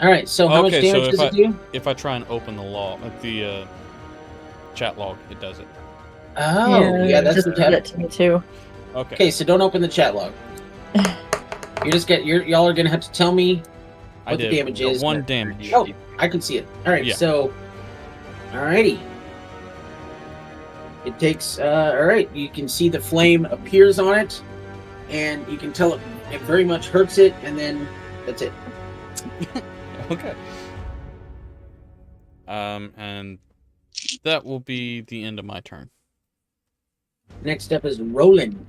All right, so how much Okay, so damage does it do? If I try and open the chat log, it does it. Oh, yeah, that's just what did that happened. to me too. Okay. Okay, so don't open the chat log. Y'all are gonna have to tell me I what the did damage is. one damage. Oh, I can see it. All right, Yeah. so, alrighty. It takes. All right, you can see the flame appears on it, and you can tell it very much hurts it, and then that's it. Okay. And that will be the end of my turn. Next up is Roland.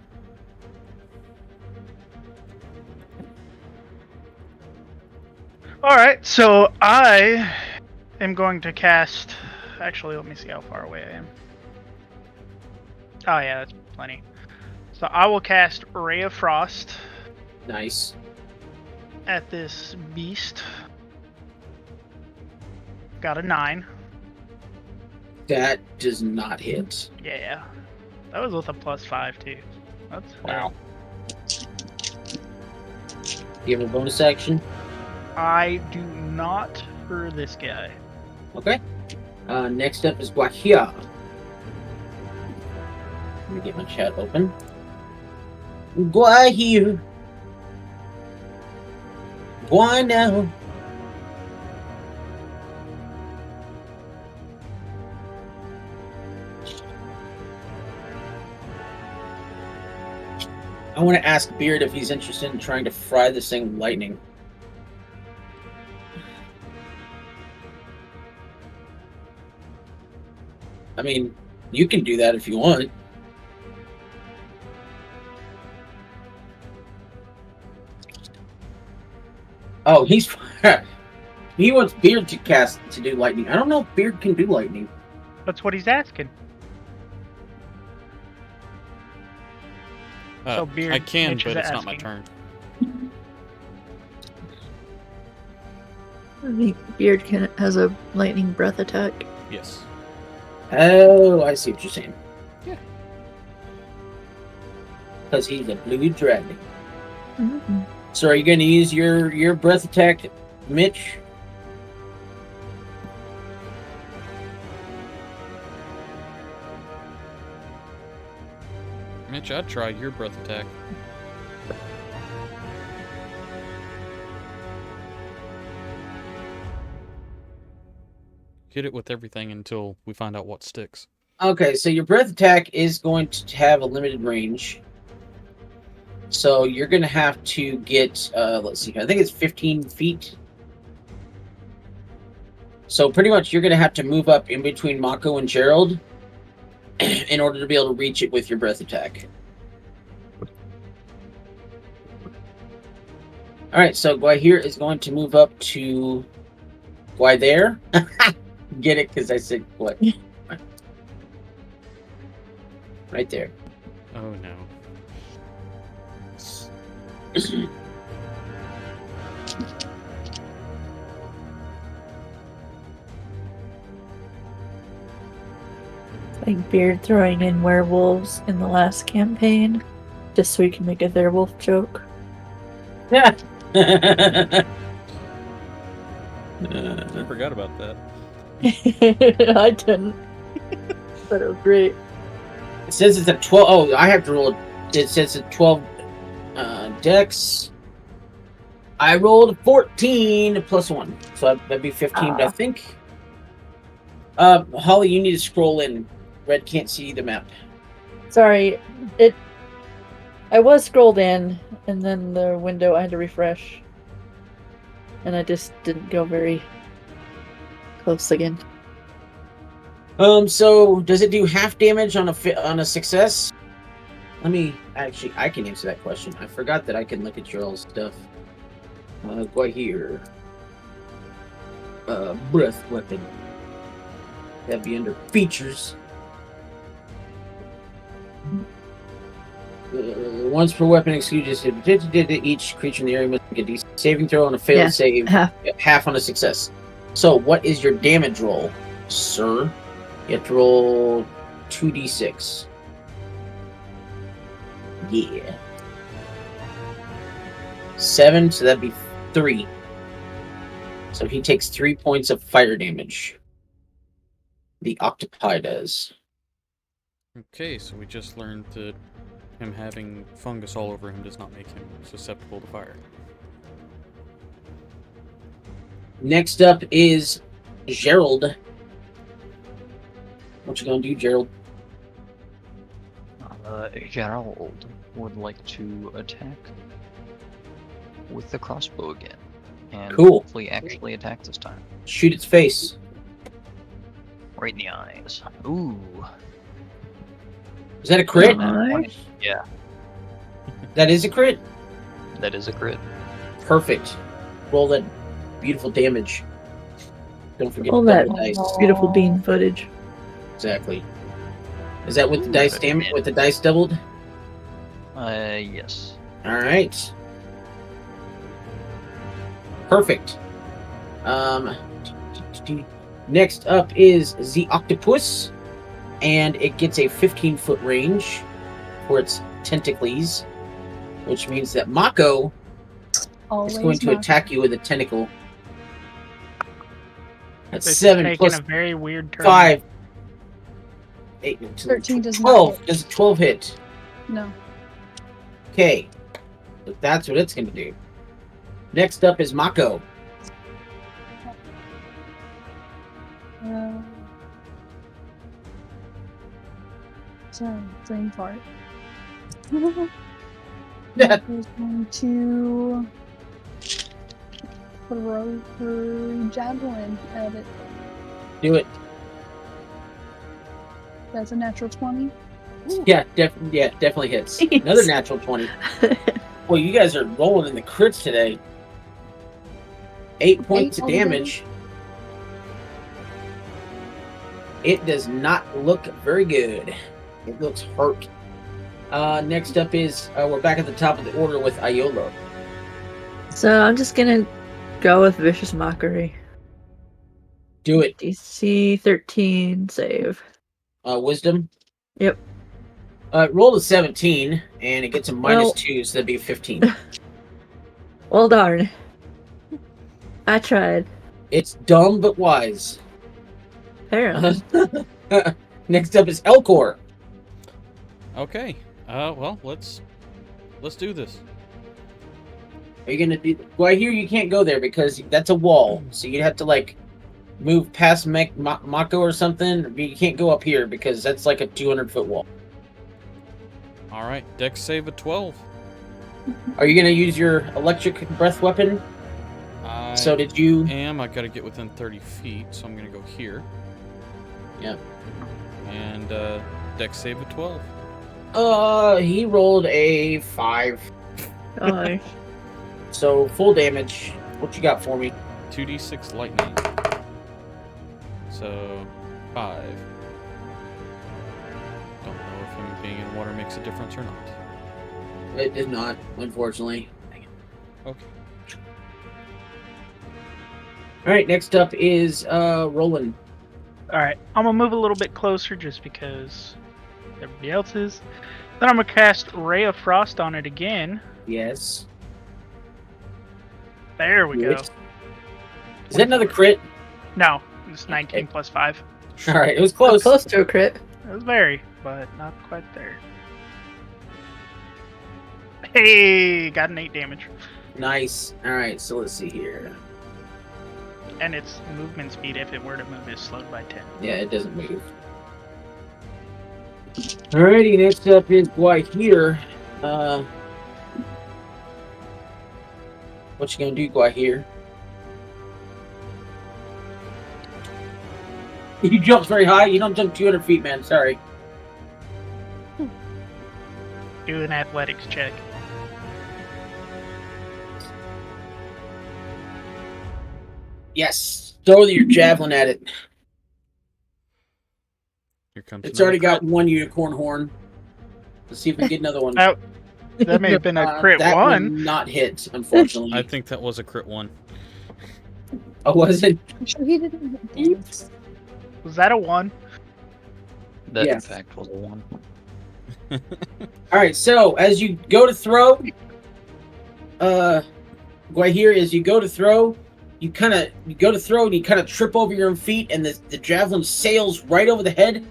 Alright, so I am going to cast... Actually, let me see how far away I am. Oh yeah, that's plenty. So I will cast Ray of Frost Nice. at this beast. Got a 9. That does not hit. Yeah. That was with a +5 too. That's Wow. You have a bonus action? I do not for this guy. Okay. Next up is Guahia. Let me get my chat open. Guahia. Guano. I want to ask Beard if he's interested in trying to fry this thing with lightning. I mean, you can do that if you want. Oh, he wants Beard to do lightning. I don't know if Beard can do lightning. That's what he's asking. So Beard, I can, Mitch is but it's not my asking. turn. I think Beard has a lightning breath attack. Yes. Oh, I see what you're saying. Yeah. Because he's a blue dragon. Mm-hmm. So are you going to use your breath attack, Mitch? Mitch, I'd try your breath attack. Hit it with everything until we find out what sticks. Okay, so your breath attack is going to have a limited range. So you're going to have to get, let's see, I think it's 15 feet. So pretty much you're going to have to move up in between Mako and Gerald in order to be able to reach it with your breath attack. Alright, so Guy here is going to move up to Guy there. Get it? Because I said what? Right there. Oh no. Like Beard throwing in werewolves in the last campaign, just so we can make a werewolf joke. Yeah. I forgot about that. I didn't. But it was great. It says it's a 12. Oh, I have to roll it. It says it's 12 dex. I rolled 14 plus 1. So that'd be 15, but I think. Holly, you need to scroll in. Red can't see the map. Sorry, I was scrolled in, and then the window I had to refresh, and I just didn't go very close again. So does it do half damage on a success? Let me actually. I can answer that question. I forgot that I can look at your old stuff. Go here. Breath weapon. That'd be under features. Once per weapon excludes each creature in the area must make a DC saving throw on a failed save, half on a success. So, what is your damage roll, sir? You have to roll 2d6. Yeah. 7, so that'd be 3. So he takes 3 points of fire damage. The octopi does. Okay, so we just learned that him having fungus all over him does not make him susceptible to fire. Next up is Gerald. What you gonna do, Gerald? Gerald would like to attack with the crossbow again. And Cool. hopefully actually attack this time. Shoot its face. Right in the eyes. Ooh. Is that a crit? Nice. Yeah, That is a crit? that is a crit. Perfect. Roll that beautiful damage. Don't forget All to that double dice. beautiful bean footage. Exactly. Is that with the dice damage? With the dice doubled? Yes. Alright. Perfect. Next up is the octopus. And it gets a 15-foot range for its tentacles, which means that Mako is going to attack you with a tentacle. That's This is 7 taking plus a very weird turn. 5. 8, 13 does not 12. hit. Does 12 hit? No. Okay. So that's what it's going to do. Next up is Mako. Sorry, brain fart. Yeah. Who's going to throw her javelin at it? Do it. That's a natural 20. Yeah, definitely hits. Jeez. Another natural 20. Well, you guys are rolling in the crits today. 8 points of altogether? damage. It does not look very good. It looks hurt. Next up is we're back at the top of the order with Iola. So I'm just gonna go with Vicious Mockery. Do it. DC 13 save. Wisdom. Yep. Roll a 17, and it gets a Well- -2, so that'd be a 15. Well, darn. I tried. It's dumb but wise. Apparently. Next up is Elcor. Okay. Well, let's do this. Are you gonna do? Well, I hear you can't go there because that's a wall. So you'd have to like move past Mako or something. But you can't go up here because that's like a 200-foot wall. All right. Dex save of 12. Are you gonna use your electric breath weapon? So did you? I gotta get within 30 feet, so I'm gonna go here. Yep. And Dex save of 12. He rolled a 5. Oh, So full damage. What you got for me? 2d6 lightning. So 5. Don't know if him being in water makes a difference or not. It did not, unfortunately. Okay. All right. Next up is Roland. Alright, I'm gonna move a little bit closer just because everybody else is. Then I'm gonna cast Ray of Frost on it again. Yes. There we go. Is that another crit? No, it's 19 plus 5. All right. It was close. close to a crit. It was very, but not quite there. Hey, got an 8 damage. Nice. All right. So let's see here. And its movement speed, if it were to move, is slowed by 10. Yeah, it doesn't move. Alrighty, next up is Guahir. What you gonna do, Guahir? You jumped very high. You don't jump 200 feet, man. Sorry. Do an athletics check. Yes. Throw your javelin at it. Here comes. It's another already got crit. one unicorn horn. Let's see if we can get another one. Oh, that may have been a crit that one. will not hit, unfortunately. I think that was a crit 1. Oh, was it? He didn't hit dance. Was that a 1? That Yes. in fact was a 1. All right, so as you go to throw, Guahir, as you go to throw, you go to throw and you kind of trip over your own feet, and the javelin sails right over the head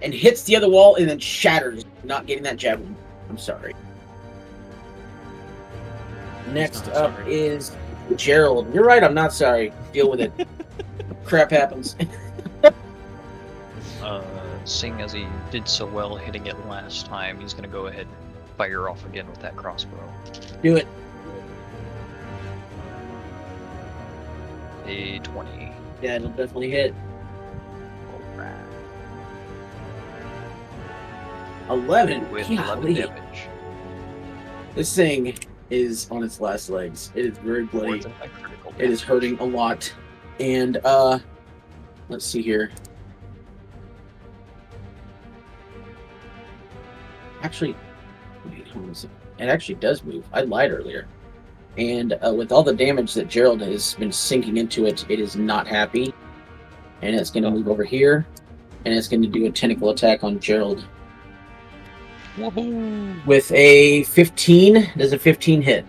and hits the other wall and then shatters, not getting that javelin. I'm sorry. Next not up sorry. is Gerald. You're right, I'm not sorry. Deal with it. Crap happens. Seeing as he did so well hitting it last time, he's gonna go ahead and fire off again with that crossbow. Do it. A 20. Yeah, it'll definitely hit. Alright. 11. With 11 Golly. damage. This thing is on its last legs. It is very More bloody. than my critical It is damage. hurting a lot. And let's see here. Actually, wait, hold on a second. It actually does move. I lied earlier. And with all the damage that Gerald has been sinking into it, it is not happy. And it's going to move over here. And it's going to do a tentacle attack on Gerald. Woohoo! With a 15. Does a 15 hit?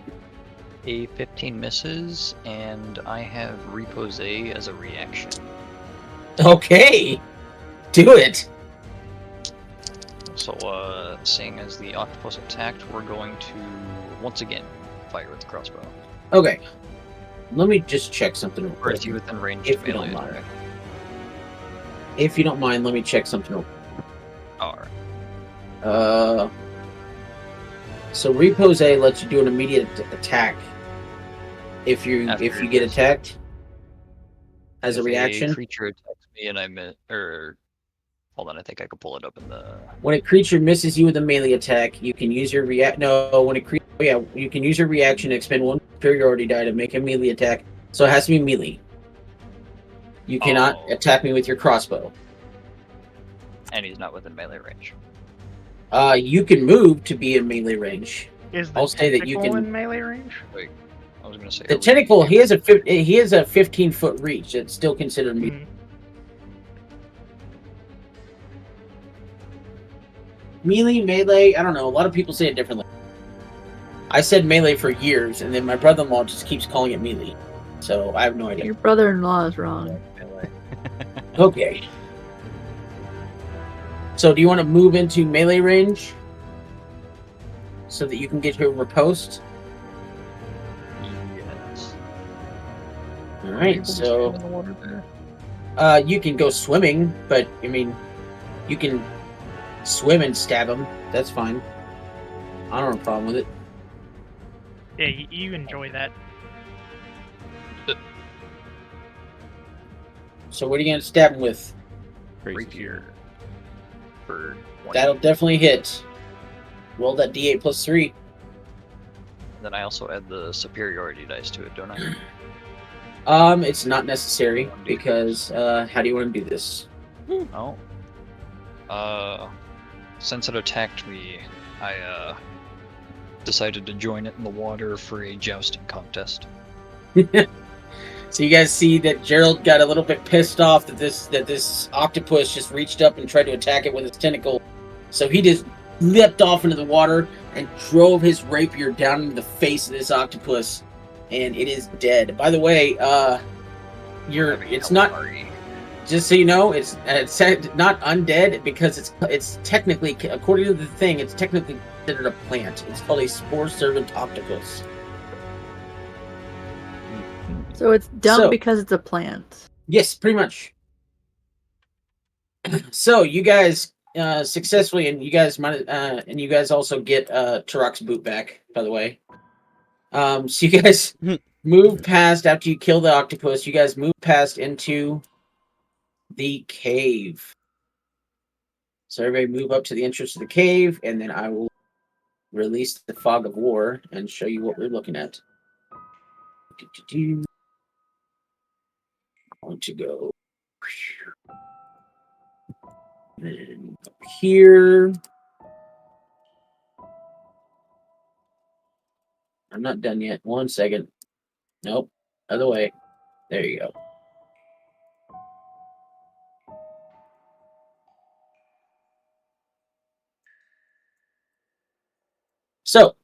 A 15 misses, and I have Repose as a reaction. Okay. Do it. So, seeing as the octopus attacked, we're going to once again fire with the crossbow. Okay. Let me just check something real Or quick. is he within range If of you don't melee mind. attack? If you don't mind, let me check something real quick. Alright. So Repose lets you do an immediate attack if you After get this. attacked as a If reaction. creature attacks me and I miss, or Hold on, I think I could pull it up in the. When a creature misses you with a melee attack, you can use your you can use your reaction to expend one superiority die to make a melee attack. So it has to be melee. You cannot attack me with your crossbow. And he's not within melee range. You can move to be in melee range. Is the I'll say that you tentacle can. in melee range? Wait, I was gonna say. The tentacle, he has a 15-foot reach. It's still considered melee. Mhm. Melee, I don't know. A lot of people say it differently. I said melee for years, and then my brother-in-law just keeps calling it melee. So I have no idea. Your brother-in-law is wrong. Okay. So do you want to move into melee range? So that you can get your riposte? Yes. Alright, so you can go swimming, but I mean you can swim and stab him. That's fine. I don't have a problem with it. Yeah, you enjoy that. So what are you gonna stab him with? Rapier. For 20. That'll definitely hit. Roll that D8 plus 3. Then I also add the superiority dice to it, don't I? It's not necessary because how do you want to do this? Oh. Since it attacked me, I decided to join it in the water for a jousting contest. So you guys see that Gerald got a little bit pissed off that this octopus just reached up and tried to attack it with its tentacle. So he just leapt off into the water and drove his rapier down into the face of this octopus, and it is dead. By the way, it's not. Just so you know, it's not undead because it's technically, according to the thing, it's technically considered a plant. It's called a spore servant octopus. So it's dumb because it's a plant. Yes, pretty much. So you guys successfully, and you guys also get Turok's boot back, by the way. So you guys move past after you kill the octopus. You guys move past into the cave. So everybody move up to the entrance of the cave, and then I will release the fog of war and show you what we're looking at. I want to go then up here. I'm not done yet. 1 second. Nope. Other way. There you go. So,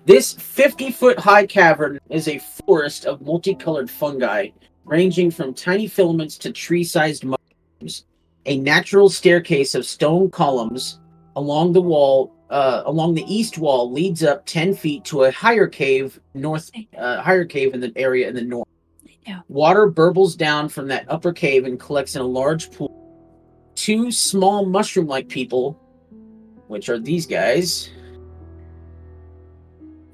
this 50-foot high cavern is a forest of multicolored fungi, ranging from tiny filaments to tree-sized mushrooms. A natural staircase of stone columns along the east wall leads up 10 feet to a higher cave in the area in the north. Yeah. Water burbles down from that upper cave and collects in a large pool. Two small mushroom-like people, which are these guys,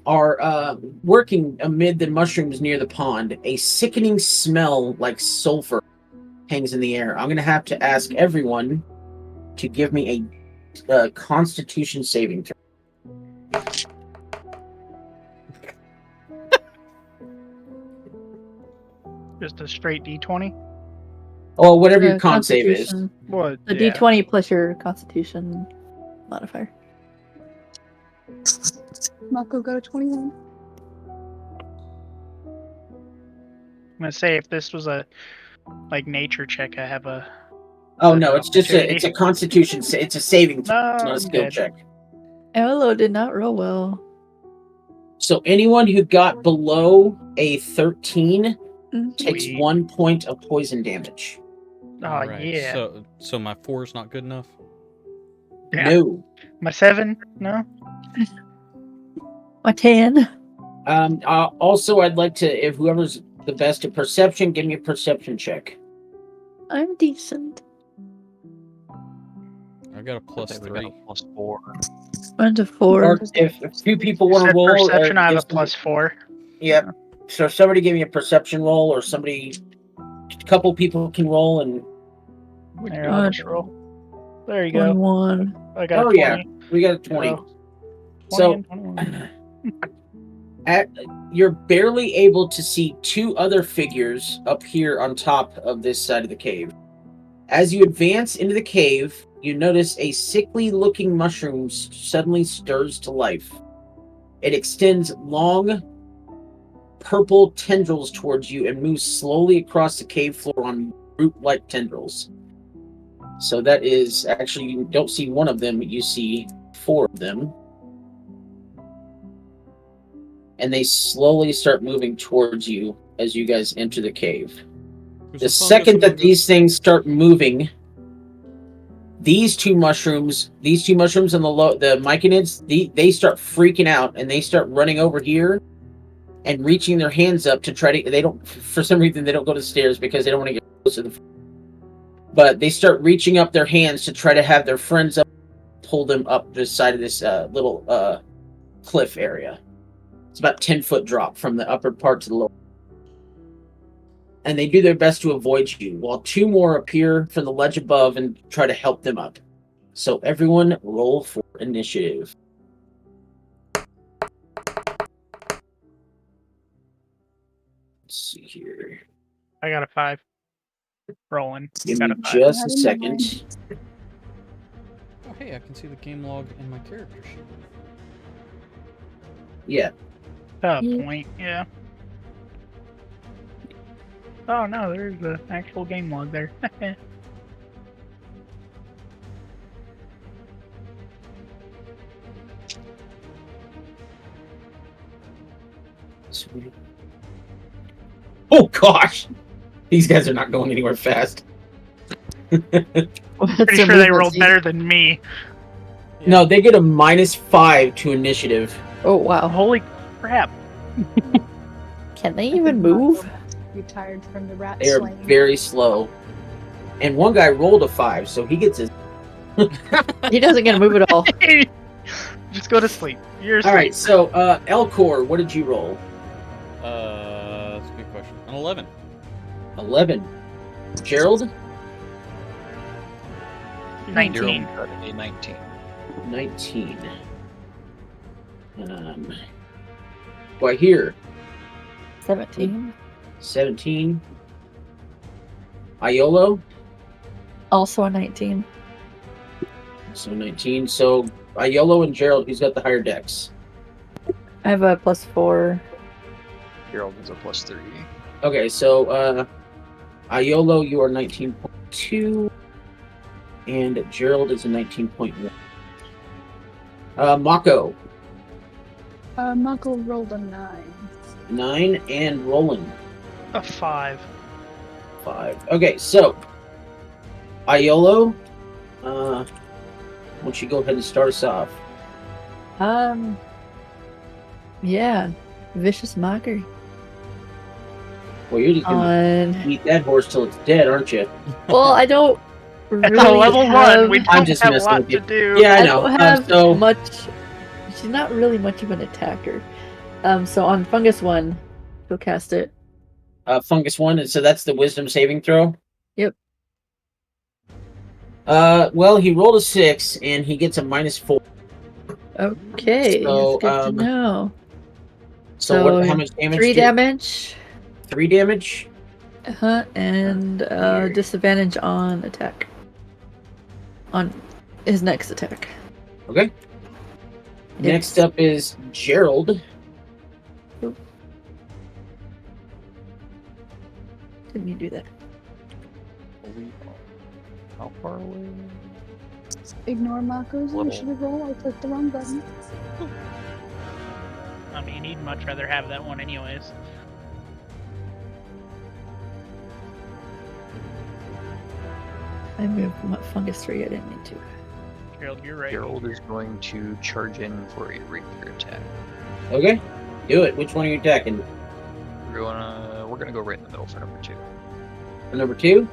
are working amid the mushrooms near the pond. A sickening smell like sulfur hangs in the air. I'm going to have to ask everyone to give me a Constitution saving throw. Just a straight D20? Oh, whatever your con save is. Constitution. What? The D20 plus your Constitution modifier. Mako got a 21. I'm gonna say if this was a nature check, I have a. Oh no, it's just it's a Constitution. It's a saving throw. No, It's not a skill dead. check. Elo did not roll well. So anyone who got below a 13 takes Sweet. 1 point of poison damage. Oh Alright, yeah. So my 4 is not good enough? Yeah. No. My 7? No. My 10. Also, I'd like to, if whoever's the best at perception, give me a perception check. I'm decent. I got a plus I think we 3. got a plus 4. 1 to 4. Or if two people want to Except roll, perception, I have a give plus 4. Yep. So somebody give me a perception roll, or a couple people can roll, and There, I'll just roll. There you go. 21. I got a Oh 20. yeah, we got a 20. So, 20 So and 21. you're barely able to see two other figures up here on top of this side of the cave. As you advance into the cave, you notice a sickly-looking mushroom suddenly stirs to life. It extends long, purple tendrils towards you and moves slowly across the cave floor on root-like tendrils. So that is actually, you don't see one of them, you see four of them. And they slowly start moving towards you as you guys enter the cave. The second that these things start moving, these two mushrooms and the myconids, they start freaking out and they start running over here and reaching their hands up to try to. They don't, for some reason, they don't go to the stairs because they don't want to get close to the. But they start reaching up their hands to try to have their friends up, pull them up the side of this little cliff area. It's about 10-foot drop from the upper part to the lower. And they do their best to avoid you, while two more appear from the ledge above and try to help them up. So everyone roll for initiative. Let's see here. I got a 5. Rolling. Give Got me a 5. just I a didn't know mine. second. Oh, hey, I can see the game log in my character sheet. Yeah. Point, yeah. Oh no, there's the actual game log there. Sweet. Oh gosh! These guys are not going anywhere fast. Pretty sure they rolled better than me. No, they get a -5 to initiative. Oh, wow. Holy crap. Can they even move? Retired from the rat They are slaying. very slow. And one guy rolled a 5, so he gets his. He doesn't get to move at all. Just go to sleep. You're asleep. All right, so Elcor, what did you roll? That's a good question. An 11. 11. Gerald? 19. Got a 19. 19. Well, here, 17. 17. Iolo, Also a 19. so 19. So Iolo and Gerald, who's got the higher dex? I have a +4. Gerald is a +3. Okay, so Iolo, you are 19.2, and Gerald is a 19.1. Mako, Mako rolled a 9. 9, and Roland, A 5. 5. Okay, so Iolo, why don't you go ahead and start us off? Yeah. Vicious Mockery. Well, you're just gonna On. eat that horse till it's dead, aren't you? Well, I don't It's really a level have... 1. We I'm don't just have a messing lot with you. to do. Yeah, I I know. don't have So much. She's not really much of an attacker. So on Fungus 1, he'll cast it. Fungus 1, and so that's the wisdom saving throw? Yep. Well, he rolled a 6, and he gets a -4. Okay, So, that's good to know. So what, how much damage? 3 do you- damage. 3 damage? And Here. disadvantage on attack. On his next attack. Okay. Next up is Gerald. Didn't you do that? How far away? Ignore Mako's Little. initiative roll. I clicked the wrong button. I mean, he'd much rather have that one anyways. I moved Fungus 3, I didn't mean to. Gerald, you're right. Gerald is going to charge in for a rapier attack. Okay. Do it. Which one are you attacking? We're gonna go right in the middle for number 2. For number 2?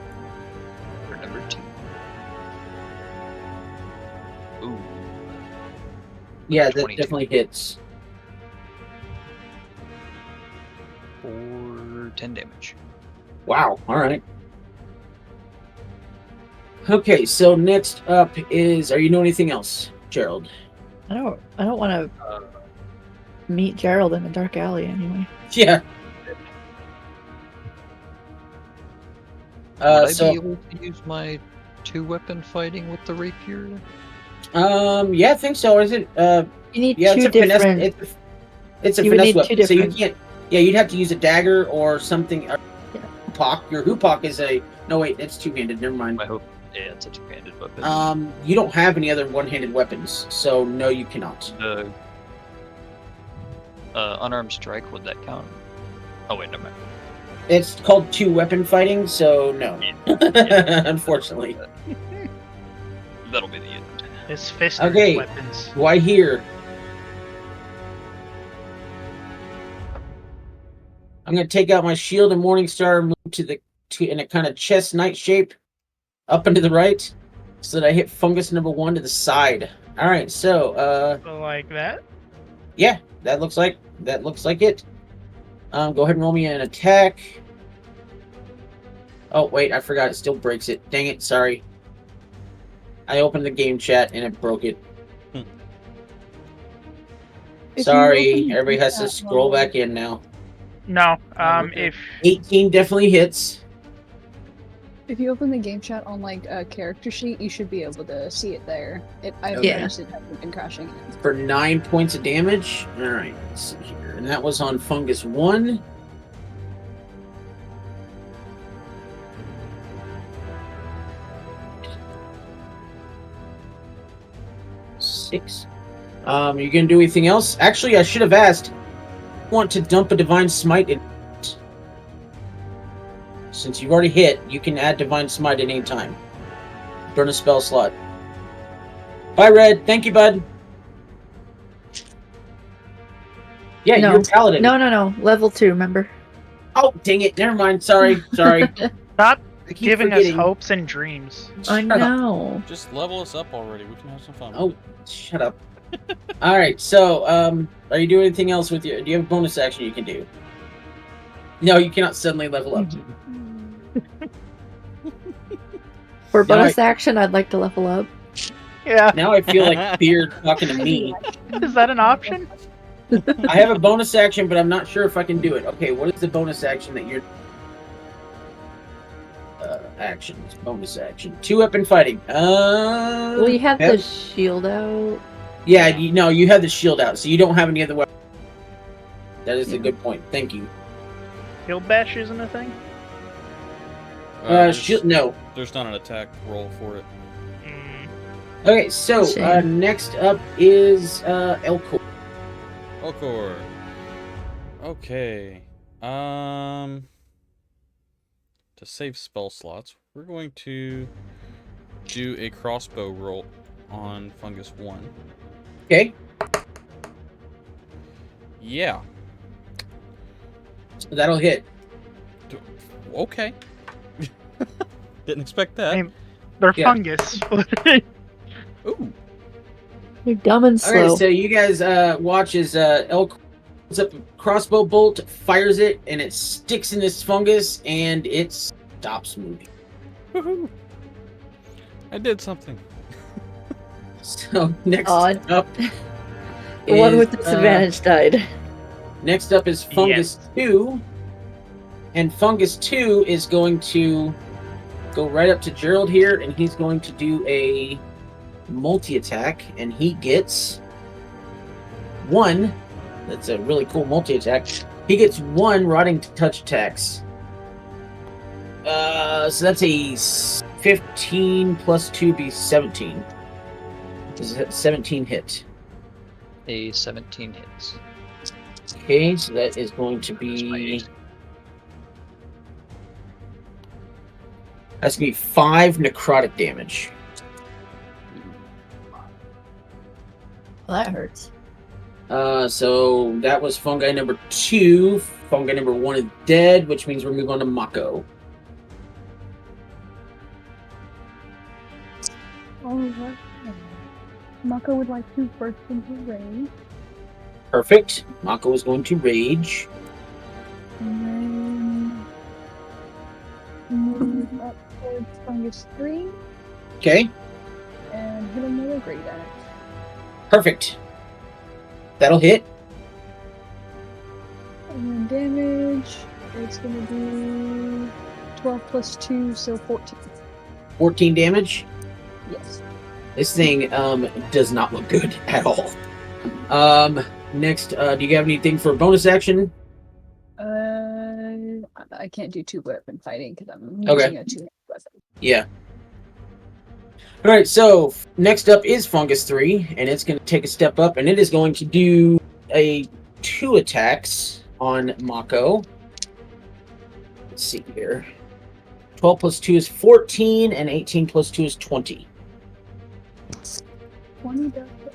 For number 2. Ooh. Yeah, that 22. definitely hits. For 10 damage. Wow. All right. Okay, so next up is. Are you know anything else, Gerald? I don't want to meet Gerald in a dark alley anyway. Yeah. Would I So be able to use my 2-weapon fighting with the rapier? yeah, I think so. Is it? You need Yeah, two it's a finesse. different. It's a You would finesse need two weapon. So you different. can't. Yeah, you'd have to use a dagger or something. Yeah. Hoopok. Your hoopok is a. No, wait, it's two-handed. Never mind. I hope. Yeah, it's a 2-handed weapon. You don't have any other one-handed weapons, so no, you cannot. The unarmed strike, would that count? Oh wait, never mind. It's called two-weapon fighting, so no. Yeah. Unfortunately. That'll be the end. His fist Okay. weapons. Why here? I'm gonna take out my shield and Morningstar, move in a kind of chest knight shape, up and to the right, so that I hit fungus number 1 to the side. All right, so So like that. yeah, that looks like it. Go ahead and roll me an attack. Oh wait, I forgot. It still breaks it. Dang it! Sorry. I opened the game chat and it broke it. If you Sorry, open the everybody has to chat scroll while- back in now. No. okay. If 18 definitely hits. If you open the game chat on like a character sheet, you should be able to see it there. I've Okay. noticed it hasn't been crashing. For 9 points of damage. Alright, let's see here. And that was on Fungus 1. Six. You gonna do anything else? Actually, I should have asked. Want to dump a Divine Smite in? Since you've already hit, you can add Divine Smite at any time. Burn a spell slot. Bye, Red. Thank you, bud. Yeah, No. you're Paladin. No. Level 2, remember? Oh, dang it. Never mind. Sorry. stop I keep giving us forgetting. hopes and dreams. I Shut up. know. Just level us up already. We can have some fun. Oh, shut up. All right. So, are you doing anything else with your? Do you have a bonus action you can do? No, you cannot suddenly level up. For No, bonus action, I'd like to level up. Yeah. Now I feel like Beard talking to me. Is that an option? I have a bonus action, but I'm not sure if I can do it. Okay, what is the bonus action that you're? Actions. Bonus action. 2-weapon fighting. Well, you have yep. the shield out. Yeah, you have the shield out, so you don't have any other weapon. That is a Yeah. good point. Thank you. Shield bash isn't a thing? There's- Shield. No. There's not an attack roll for it. Okay, so Shame. next up is Elcor. Okor. Okay. To save spell slots, we're going to do a crossbow roll on Fungus 1. Okay. Yeah. So that'll hit. Okay. Didn't expect that. I mean, they're Yeah. fungus. Ooh. You're dumb and slow. Okay, so you guys watch as Elcor pulls up a crossbow bolt, fires it, and it sticks in this fungus, and it stops moving. Woohoo. I did something. So next Odd. up, The one is, with disadvantage died. Next up is Fungus 2, and Fungus 2 is going to go right up to Gerald here, and he's going to do a multi-attack, and he gets 1. That's a really cool multi-attack. He gets 1 rotting touch attacks. So that's a 15 plus 2 be 17. Does it 17 hit? A 17 hits. Okay, so that is going to That's my be... AC. That's going to be 5 necrotic damage. Well, that hurts. So that was fungi number 2. Fungi number 1 is dead, which means we're moving on to Mako. Alright. Mako would like to burst into rage. Perfect. Mako is going to rage. And then move up towards Fungus 3. Okay, And hit another great axe. perfect. That'll hit. And then damage, it's gonna be 12 plus 2, so 14. 14 damage. Yes. This thing does not look good at all. Next, do you have anything for bonus action? I can't do two-weapon fighting because I'm Okay. using a two-handed weapon. Yeah. All right, so next up is Fungus 3, and it's going to take a step up, and it is going to do a 2 attacks on Mako. Let's see here. 12 plus 2 is 14, and 18 plus 2 is 20. 20 does hit.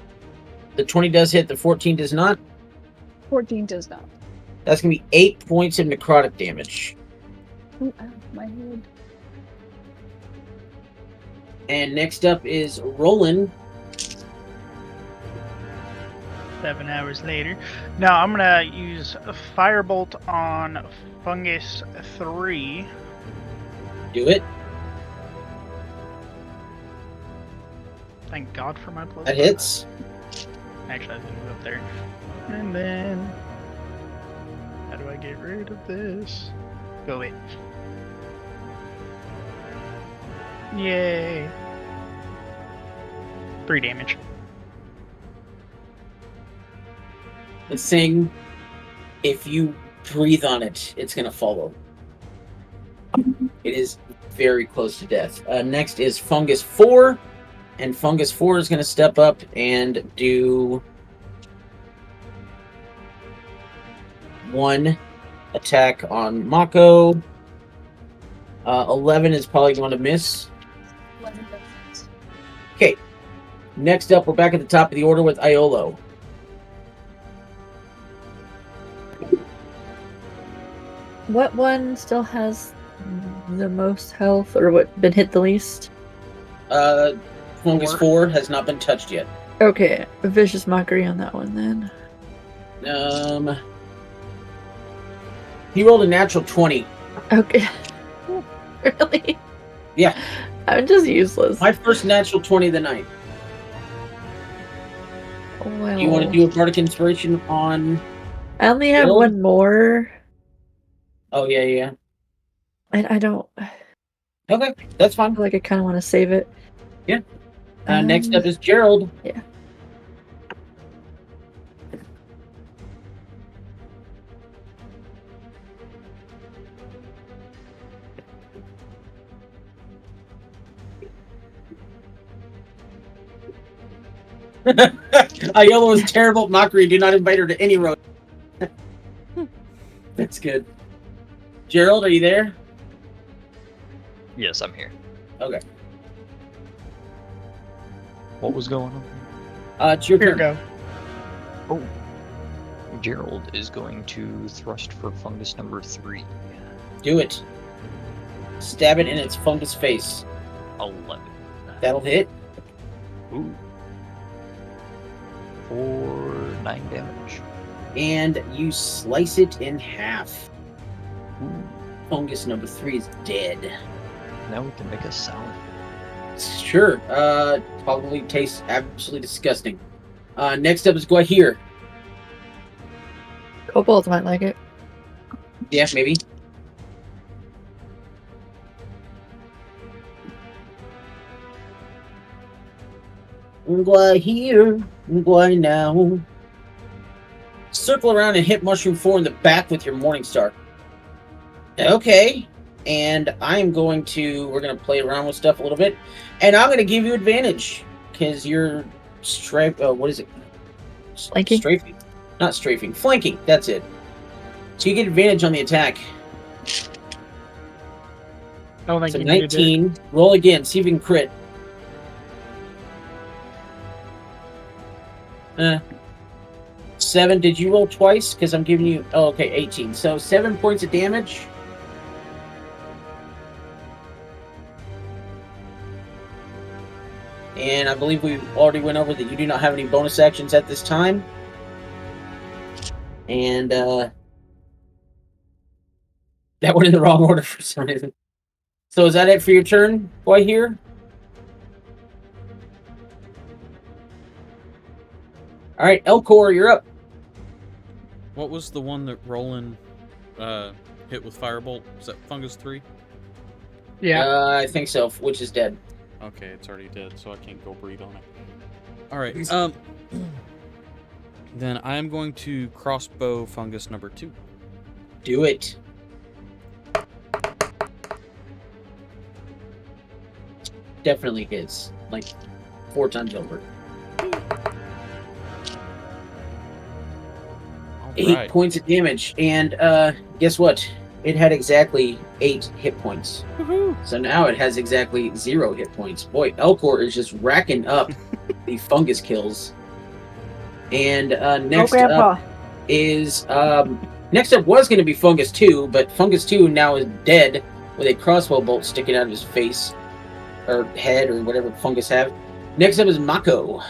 The 20 does hit, the 14 does not. 14 does not. That's going to be 8 points of necrotic damage. Ooh, ow, my head. And next up is Roland. 7 hours later. Now I'm gonna use a Firebolt on Fungus 3. Do it. Thank God for my plus. That hits. Actually, I didn't move up there. And then, how do I get rid of this? Go away. Yay! 3 damage. This thing, if you breathe on it, it's going to follow. It is very close to death. Next is Fungus 4. And Fungus 4 is going to step up and do 1 attack on Mako. 11 is probably going to miss. 11 does. Okay. Next up, we're back at the top of the order with Iolo. What one still has the most health, or what been hit the least? Fungus 4 has not been touched yet. Okay, a vicious mockery on that one then. He rolled a natural 20. Okay. Really? Yeah. I'm just useless. My first natural 20 of the night. Well, Do you want to do a Bardic Inspiration on... I only have Roll? one more. Oh, yeah. I don't Okay, that's fine. feel like I kind of want to save it. Yeah. Next up is Gerald. Yeah. Iolo is terrible at mockery. Do not invite her to any road. That's good. Gerald, are you there? Yes, I'm here. Okay. What was going on? It's your Here turn. go. Oh. Gerald is going to thrust for fungus number 3. Do it. Stab it in its fungus face. 11. That'll hit. Ooh. For 9 damage. And you slice it in half. Ooh. Fungus number 3 is dead. Now we can make a salad. Sure. Probably tastes absolutely disgusting. Next up is Guahir. Kobolds might like it. Yeah, maybe. Guahir. Guay now. Circle around and hit Mushroom 4 in the back with your Morningstar. Okay. And I'm going to... We're going to play around with stuff a little bit. And I'm going to give you advantage. Because you're... what is it? Flanking? Strafing. Not strafing. Flanking. That's it. So you get advantage on the attack. I don't think So you needed it. 19. Roll again. See if you can crit. 7. Did you roll twice? Because I'm giving you... Oh, okay. 18. So 7 points of damage. And I believe we already went over that you do not have any bonus actions at this time. And that went in the wrong order for some reason. So is that it for your turn, boy, here? All right, Elcor, you're up. What was the one that Roland hit with Firebolt? Was that Fungus 3? Yeah. I think so, which is dead. Okay, it's already dead, so I can't go breed on it. Alright, then I'm going to crossbow Fungus number 2. Do it. Definitely hits. Like 4 times over. 8 Alright. points of damage. And guess what? It had exactly 8 hit points. Woohoo! So now it has exactly 0 hit points. Boy, Elcor is just racking up the fungus kills. And next up is next up was going to be Fungus 2, but Fungus 2 now is dead with a crossbow bolt sticking out of his face or head or whatever fungus have. Next up is Mako.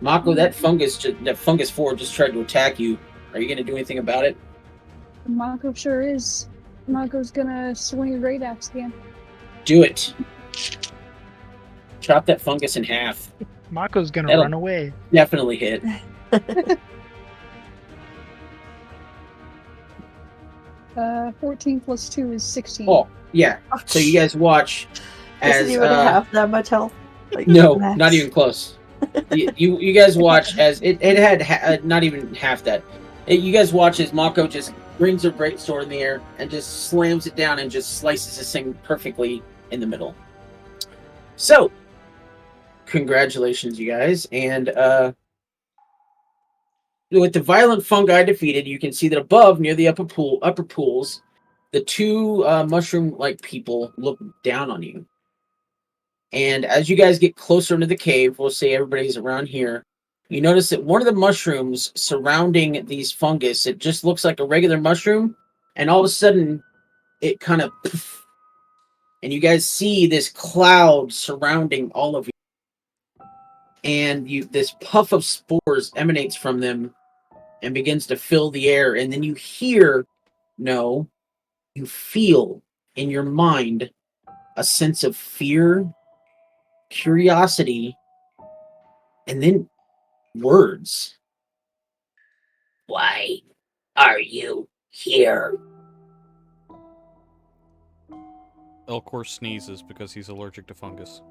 Mako, that fungus 4 just tried to attack you. Are you going to do anything about it? Mako sure is. Mako's gonna swing a great axe again. Do it. Chop that fungus in half. Mako's gonna That'll run away. Definitely hit. 14 plus 2 is 16. Oh, yeah. So you guys watch as Doesn't even have that much health. Like, no, max. not even close. you guys watch as it had not even half that. You guys watch as Mako just brings a great sword in the air and just slams it down and just slices this thing perfectly in the middle. So, congratulations, you guys. And with the violent fungi defeated, you can see that above, near the upper pools, the 2 mushroom-like people look down on you. And as you guys get closer into the cave, we'll say everybody's around here, you notice that one of the mushrooms surrounding these fungus, it just looks like a regular mushroom, and all of a sudden, it kind of poof, and you guys see this cloud surrounding all of you. And this puff of spores emanates from them and begins to fill the air, and then you feel in your mind a sense of fear, curiosity, and then words. Why are you here? Elcor sneezes because he's allergic to fungus.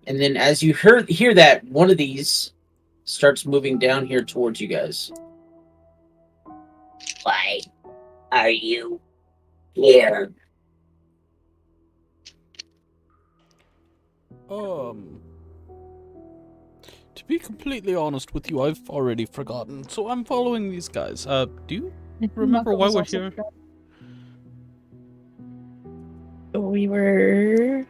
And then as you hear that, one of these starts moving down here towards you guys. Why are you here? To be completely honest with you, I've already forgotten, so I'm following these guys. Do you remember why we're here? We were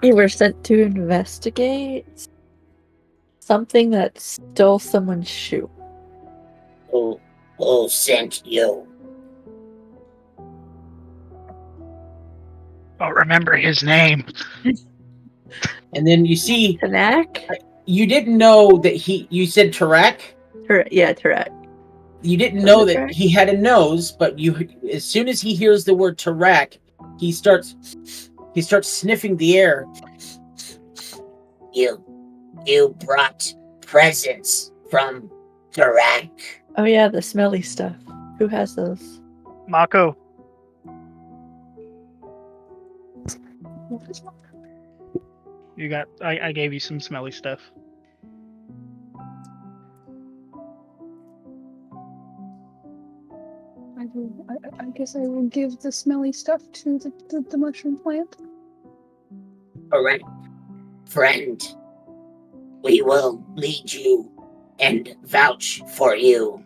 we were sent to investigate something that stole someone's shoe. Who sent you? I'll remember his name. And then you see, Tanak? you didn't know that you said Tarak? Yeah, Tarak. You didn't Was know it that Tarak? he had a nose, but as soon as he hears the word Tarak, he starts sniffing the air. You brought presents from Tarak. Oh yeah, the smelly stuff. Who has those? Mako. I gave you some smelly stuff. I guess I will give the smelly stuff to the mushroom plant. All right, friend. We will lead you and vouch for you.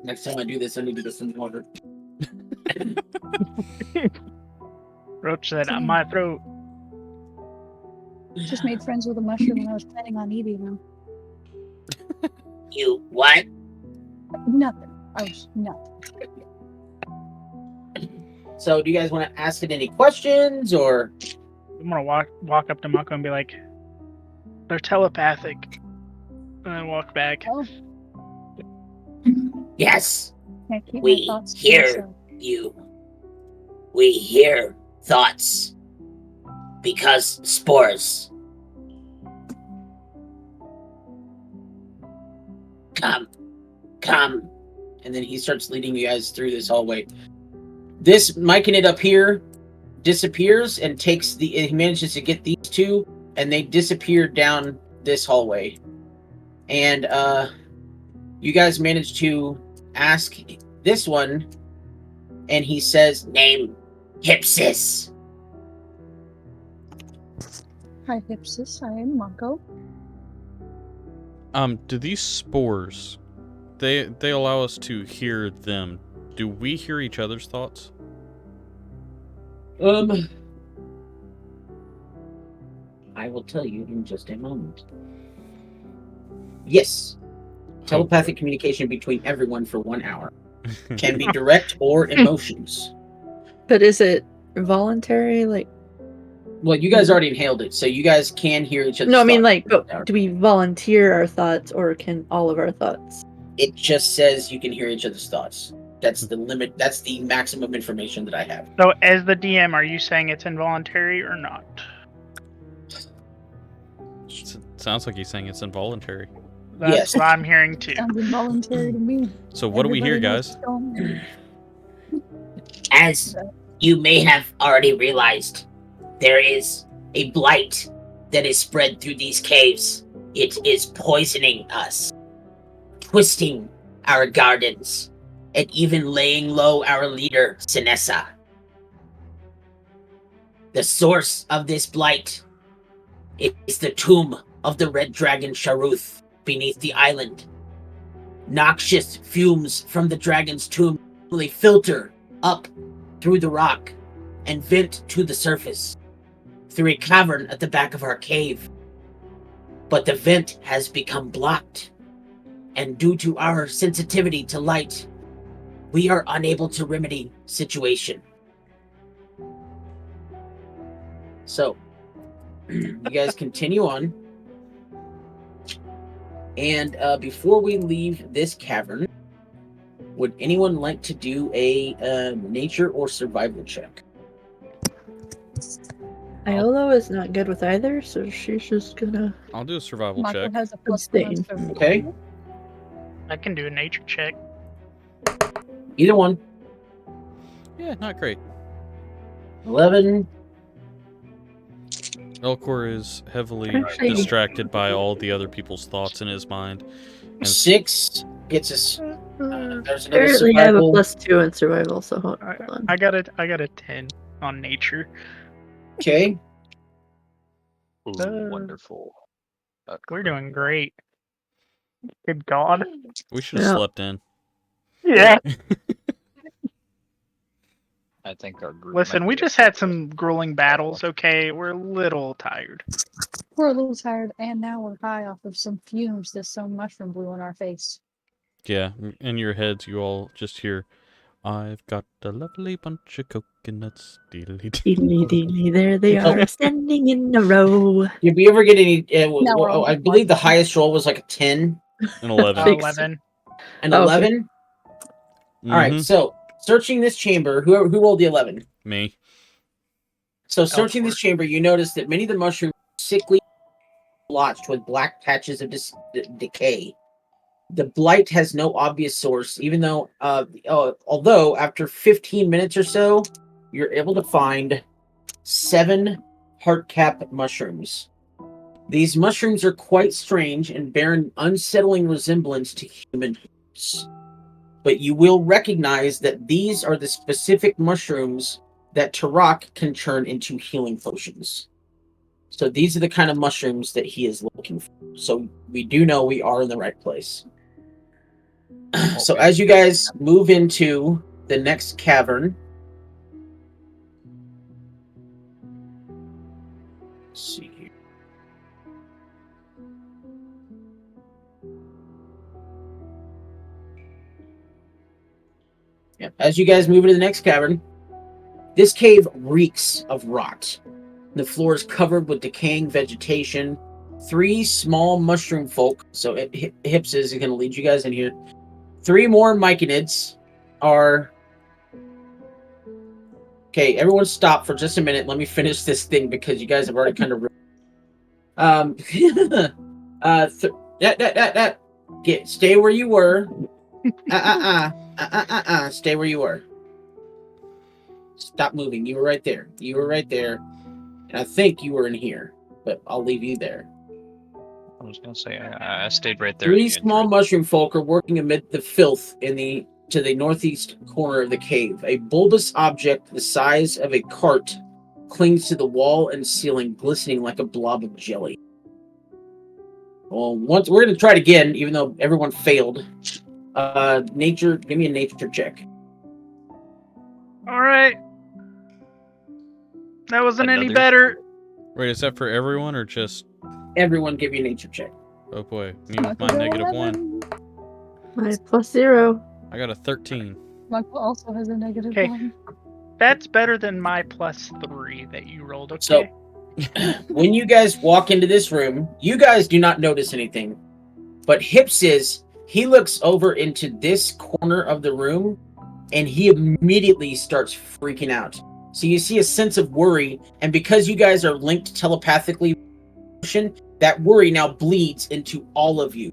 Next time I do this, I need to do some water. Roach said, on my throat. Just made friends with a mushroom and I was planning on eating them. You what? Nothing. I was nothing. So, do you guys want to ask it any questions, or? I'm gonna walk up to Mako and be like, they're telepathic. And then walk back. Oh, Yes, can't keep We my thoughts to hear myself. you. We hear thoughts. Because spores. Come. And then he starts leading you guys through this hallway. This myconid up here disappears and he manages to get these two, and they disappear down this hallway. And you guys manage to ask this one, and he says, name Hypsis. Hi, Hypsis. I am Mako. Do these spores, they allow us to hear them. Do we hear each other's thoughts? I will tell you in just a moment. Yes. Telepathic communication between everyone for 1 hour. Can be direct or emotions. But is it voluntary? Like, Well, you guys already inhaled it, so you guys can hear each other. no, I mean, like, but do we volunteer our thoughts, or can all of our thoughts? It just says you can hear each other's thoughts. That's the limit. That's the maximum information that I have. So, as the DM, are you saying it's involuntary or not? Sounds like he's saying it's involuntary. That's Yes. what I'm hearing too. Sounds involuntary to me. So what do we hear, Everybody guys? knows As you may have already realized, there is a blight that is spread through these caves. It is poisoning us, twisting our gardens, and even laying low our leader, Sinessa. The source of this blight is the tomb of the red dragon Sharuth beneath the island. Noxious fumes from the dragon's tomb filter up through the rock and vent to the surface through a cavern at the back of our cave. But the vent has become blocked, and due to our sensitivity to light, we are unable to remedy situation. So, you guys continue on. And before we leave this cavern, would anyone like to do a nature or survival check? Iolo is not good with either, so she's just gonna. I'll do a survival Mako check. has a Abstain. +1 Okay. I can do a nature check. Either one. Yeah, not great. 11. Elcor is heavily Actually- distracted by all the other people's thoughts in his mind. And 6 gets us. There's another Apparently, I have a survival. +2 in survival, so hold on. I got a 10 on nature. Okay. Ooh, wonderful. We're doing great. Good God. we should have Yeah. slept in. Yeah. I think our group. Listen, might we be just a had bit some grueling battles, okay? We're a little tired. We're a little tired, and now we're high off of some fumes that some mushroom blew in our face. Yeah, in your heads, you all just hear, "I've got a lovely bunch of coconuts." Deedly dee. Deedly deedly, there they Oh. are, standing in a row. Did we ever get any? No, we're I only believe the one. highest roll was like a 10 An 11. Six. 11. and Okay. 11. All right, Mhm. so searching this chamber, who rolled the 11? Me. So searching this Elford. chamber, you notice that many of the mushrooms are sickly, blotched with black patches of decay. The blight has no obvious source, even though, although after 15 minutes or so, you're able to find 7 heartcap mushrooms. These mushrooms are quite strange and bear an unsettling resemblance to human roots. But you will recognize that these are the specific mushrooms that Tarak can turn into healing potions. So these are the kind of mushrooms that he is looking for. So we do know we are in the right place. So Okay. as you guys move into the next cavern, let's see here. Yeah, as you guys move into the next cavern, this cave reeks of rot. The floor is covered with decaying vegetation. 3 small mushroom folk, so Hips is going to lead you guys in here. 3 more myconids are Okay, everyone stop for just a minute. Let me finish this thing because you guys have already kind of... Stay where you were. Stay where you were. Stop moving. You were right there. You were right there. And I think you were in here, but I'll leave you there. I was gonna say I stayed right there. Three small mushroom folk are working amid the filth to the northeast corner of the cave. A bulbous object the size of a cart clings to the wall and ceiling, glistening like a blob of jelly. Well, we're going to try it again, even though everyone failed. Nature, give me a nature check. All right. That wasn't any better. Wait, is that for everyone or just... Everyone give me a nature check. Oh boy, me with my -1. My +0. I got a 13. Michael also has a negative Okay. 1. That's better than my +3 that you rolled, okay? So, when you guys walk into this room, you guys do not notice anything. But Hips he looks over into this corner of the room, and he immediately starts freaking out. So you see a sense of worry, and because you guys are linked telepathically, that worry now bleeds into all of you.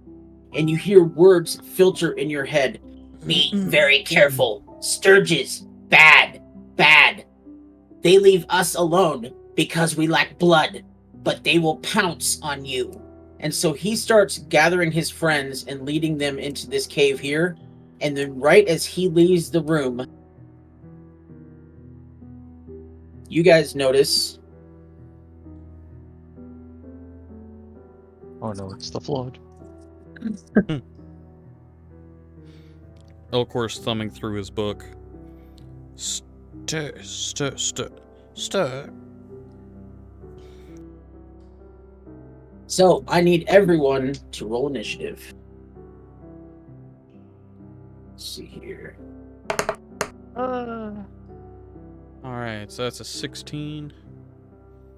And you hear words filter in your head. Be very careful. Sturges. Bad. Bad. They leave us alone because we lack blood, but they will pounce on you. And so he starts gathering his friends and leading them into this cave here. And then right as he leaves the room, you guys notice... Oh no, it's the flood. Elcor's thumbing through his book. Stir. So, I need everyone to roll initiative. Let's see here. Alright, so that's a 16.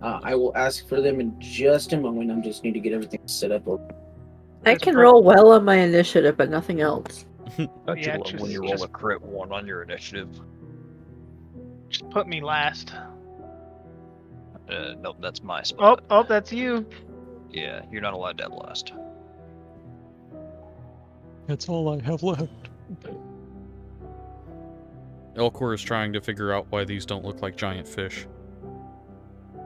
I will ask for them in just a moment. I just need to get everything set up. I can roll well on my initiative, but nothing else. Don't Yeah, you love when you roll just- a crit 1 on your initiative? Just put me last. Nope, that's my spot. Oh, that's you. Yeah, you're not allowed to have last. That's all I have left. Elcor is trying to figure out why these don't look like giant fish.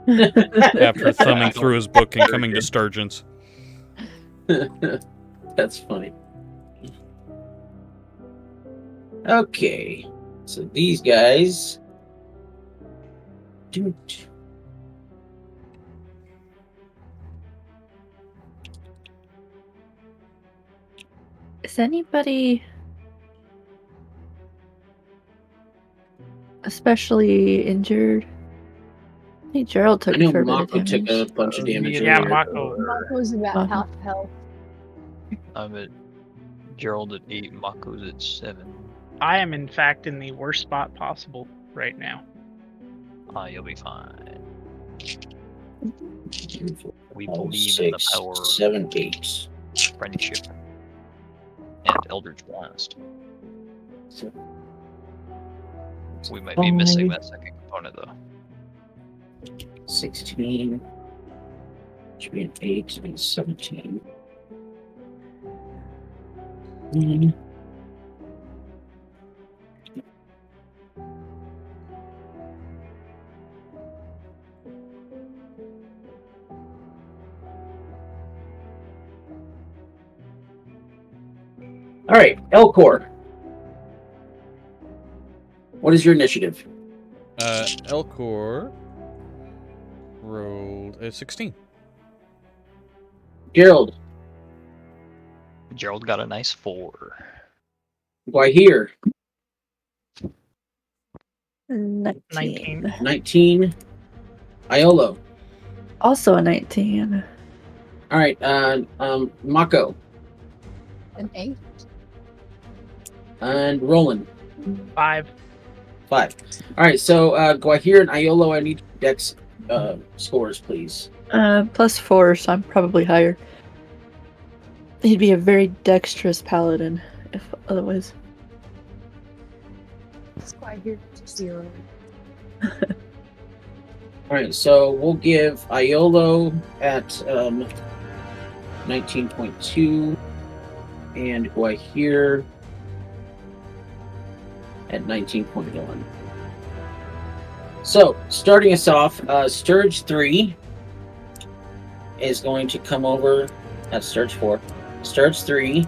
After thumbing through his book and coming to Sturgeons. That's funny. Okay, so these guys... Is anybody especially injured? I think Gerald took I know a fair bit of Mako took damage. a bunch of damage Yeah, earlier. Mako. Mako's about half health. I'm at Gerald at 8, Mako's at 7. I am, in fact, in the worst spot possible right now. You'll be fine. We 5, believe in the 6, power 7, 8. of friendship and Eldritch Blast. So, We might be missing 5. that second component though. 16. Should be an 8 and 17. All right, Elcor. What is your initiative? Elcor rolled a 16. Gerald. Gerald got a nice 4. Why here? 19. 19. Iolo. Also a 19. All right, Mako. An 8. And Roland. 5. 5. All right, so Guahir and Iolo, I need dex scores, please. +4, so I'm probably higher. He'd be a very dexterous paladin, if otherwise. Squire here to 0. Alright, so we'll give Iolo at 19.2 and Guahir at 19.1. So, starting us off, Sturge 3 is going to come over. That's Sturge 4. Sturge 3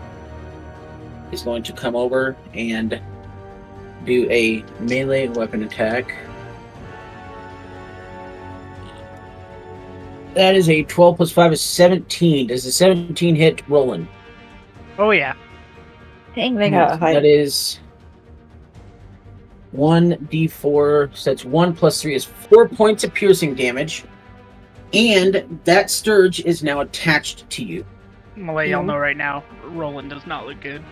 is going to come over and do a melee weapon attack. That is a 12 plus 5 is 17. Does the 17 hit Roland? Oh yeah. Dang, they got high. That is 1d4. So that's 1 plus 3 is 4 points of piercing damage. And that Sturge is now attached to you. I'm gonna let y'all know right now, Roland does not look good.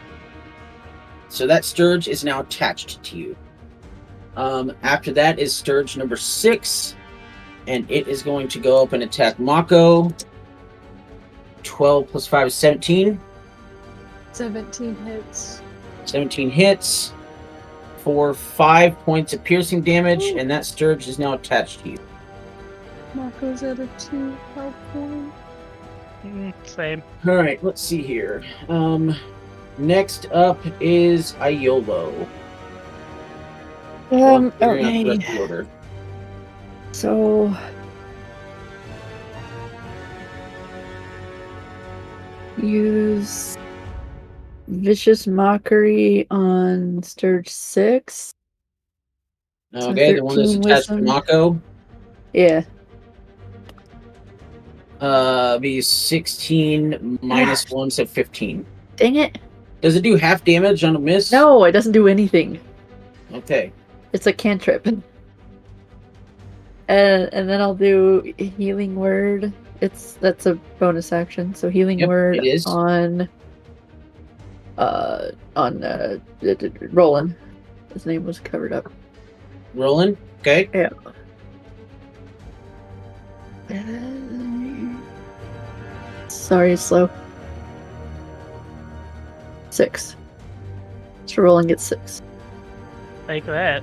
So that Sturge is now attached to you. After that is Sturge number 6. And it is going to go up and attack Mako. 12 plus 5 is 17. 17 hits. 17 hits for 5 points of piercing damage, and that Sturge is now attached to you. Marco's at a 2 health point. Same. Alright, let's see here. Next up is Iolo. Okay. Order. So use Vicious Mockery on Sturge 6. Okay, the one that's 13 attached to wisdom. Mako. Yeah. Be 16 minus 1, so 15. Dang it. Does it do half damage on a miss? No, it doesn't do anything. Okay. It's a cantrip. And then I'll do Healing Word. That's a bonus action. So Healing Yep, Word it is. on Roland. His name was covered up. Roland? Okay. Yeah. Sorry, it's slow. 6. So Roland gets 6. Take that.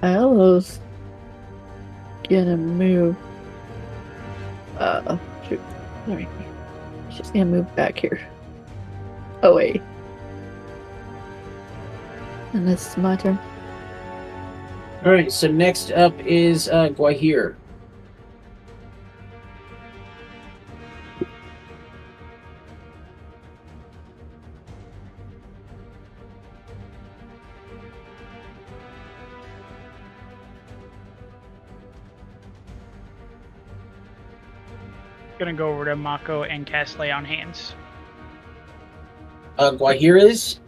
Iolo's gonna move. Shoot. Sorry. She's gonna move back here. Oh, wait. And this is my turn. Alright, so next up is Guahir. Gonna go over to Mako and cast Lay on Hands. Guahir is?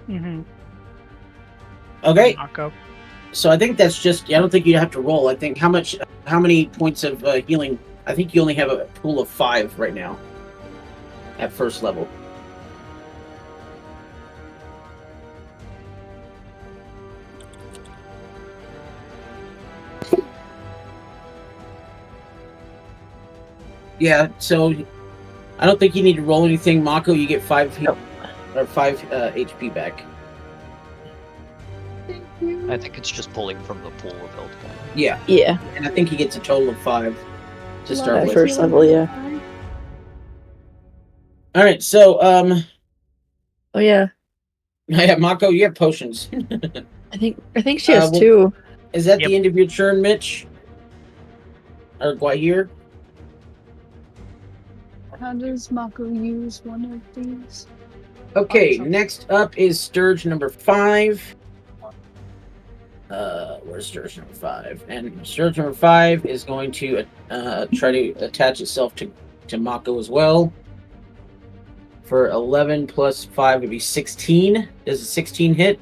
Mm-hmm. Okay, Mako. so I think that's just, I don't think you have to roll. I think how many points of healing? I think you only have a pool of 5 right now at first level. Yeah, so I don't think you need to roll anything. Mako, you get 5 heal, or 5 HP back. Thank you. I think it's just pulling from the pool of health point. Yeah, Yeah. and I think he gets a total of 5 to start At with. first level, yeah. All right, so Oh yeah. yeah, Mako, you have potions. I think she has well- 2. Is that Yep. the end of your turn, Mitch? Or Guahir? How does Mako use one of these? Okay, Awesome. next up is Sturge number 5. Where's Sturge number 5? And Sturge number 5 is going to try to attach itself to Mako as well. For 11 plus 5 would be 16. Does a 16 hit?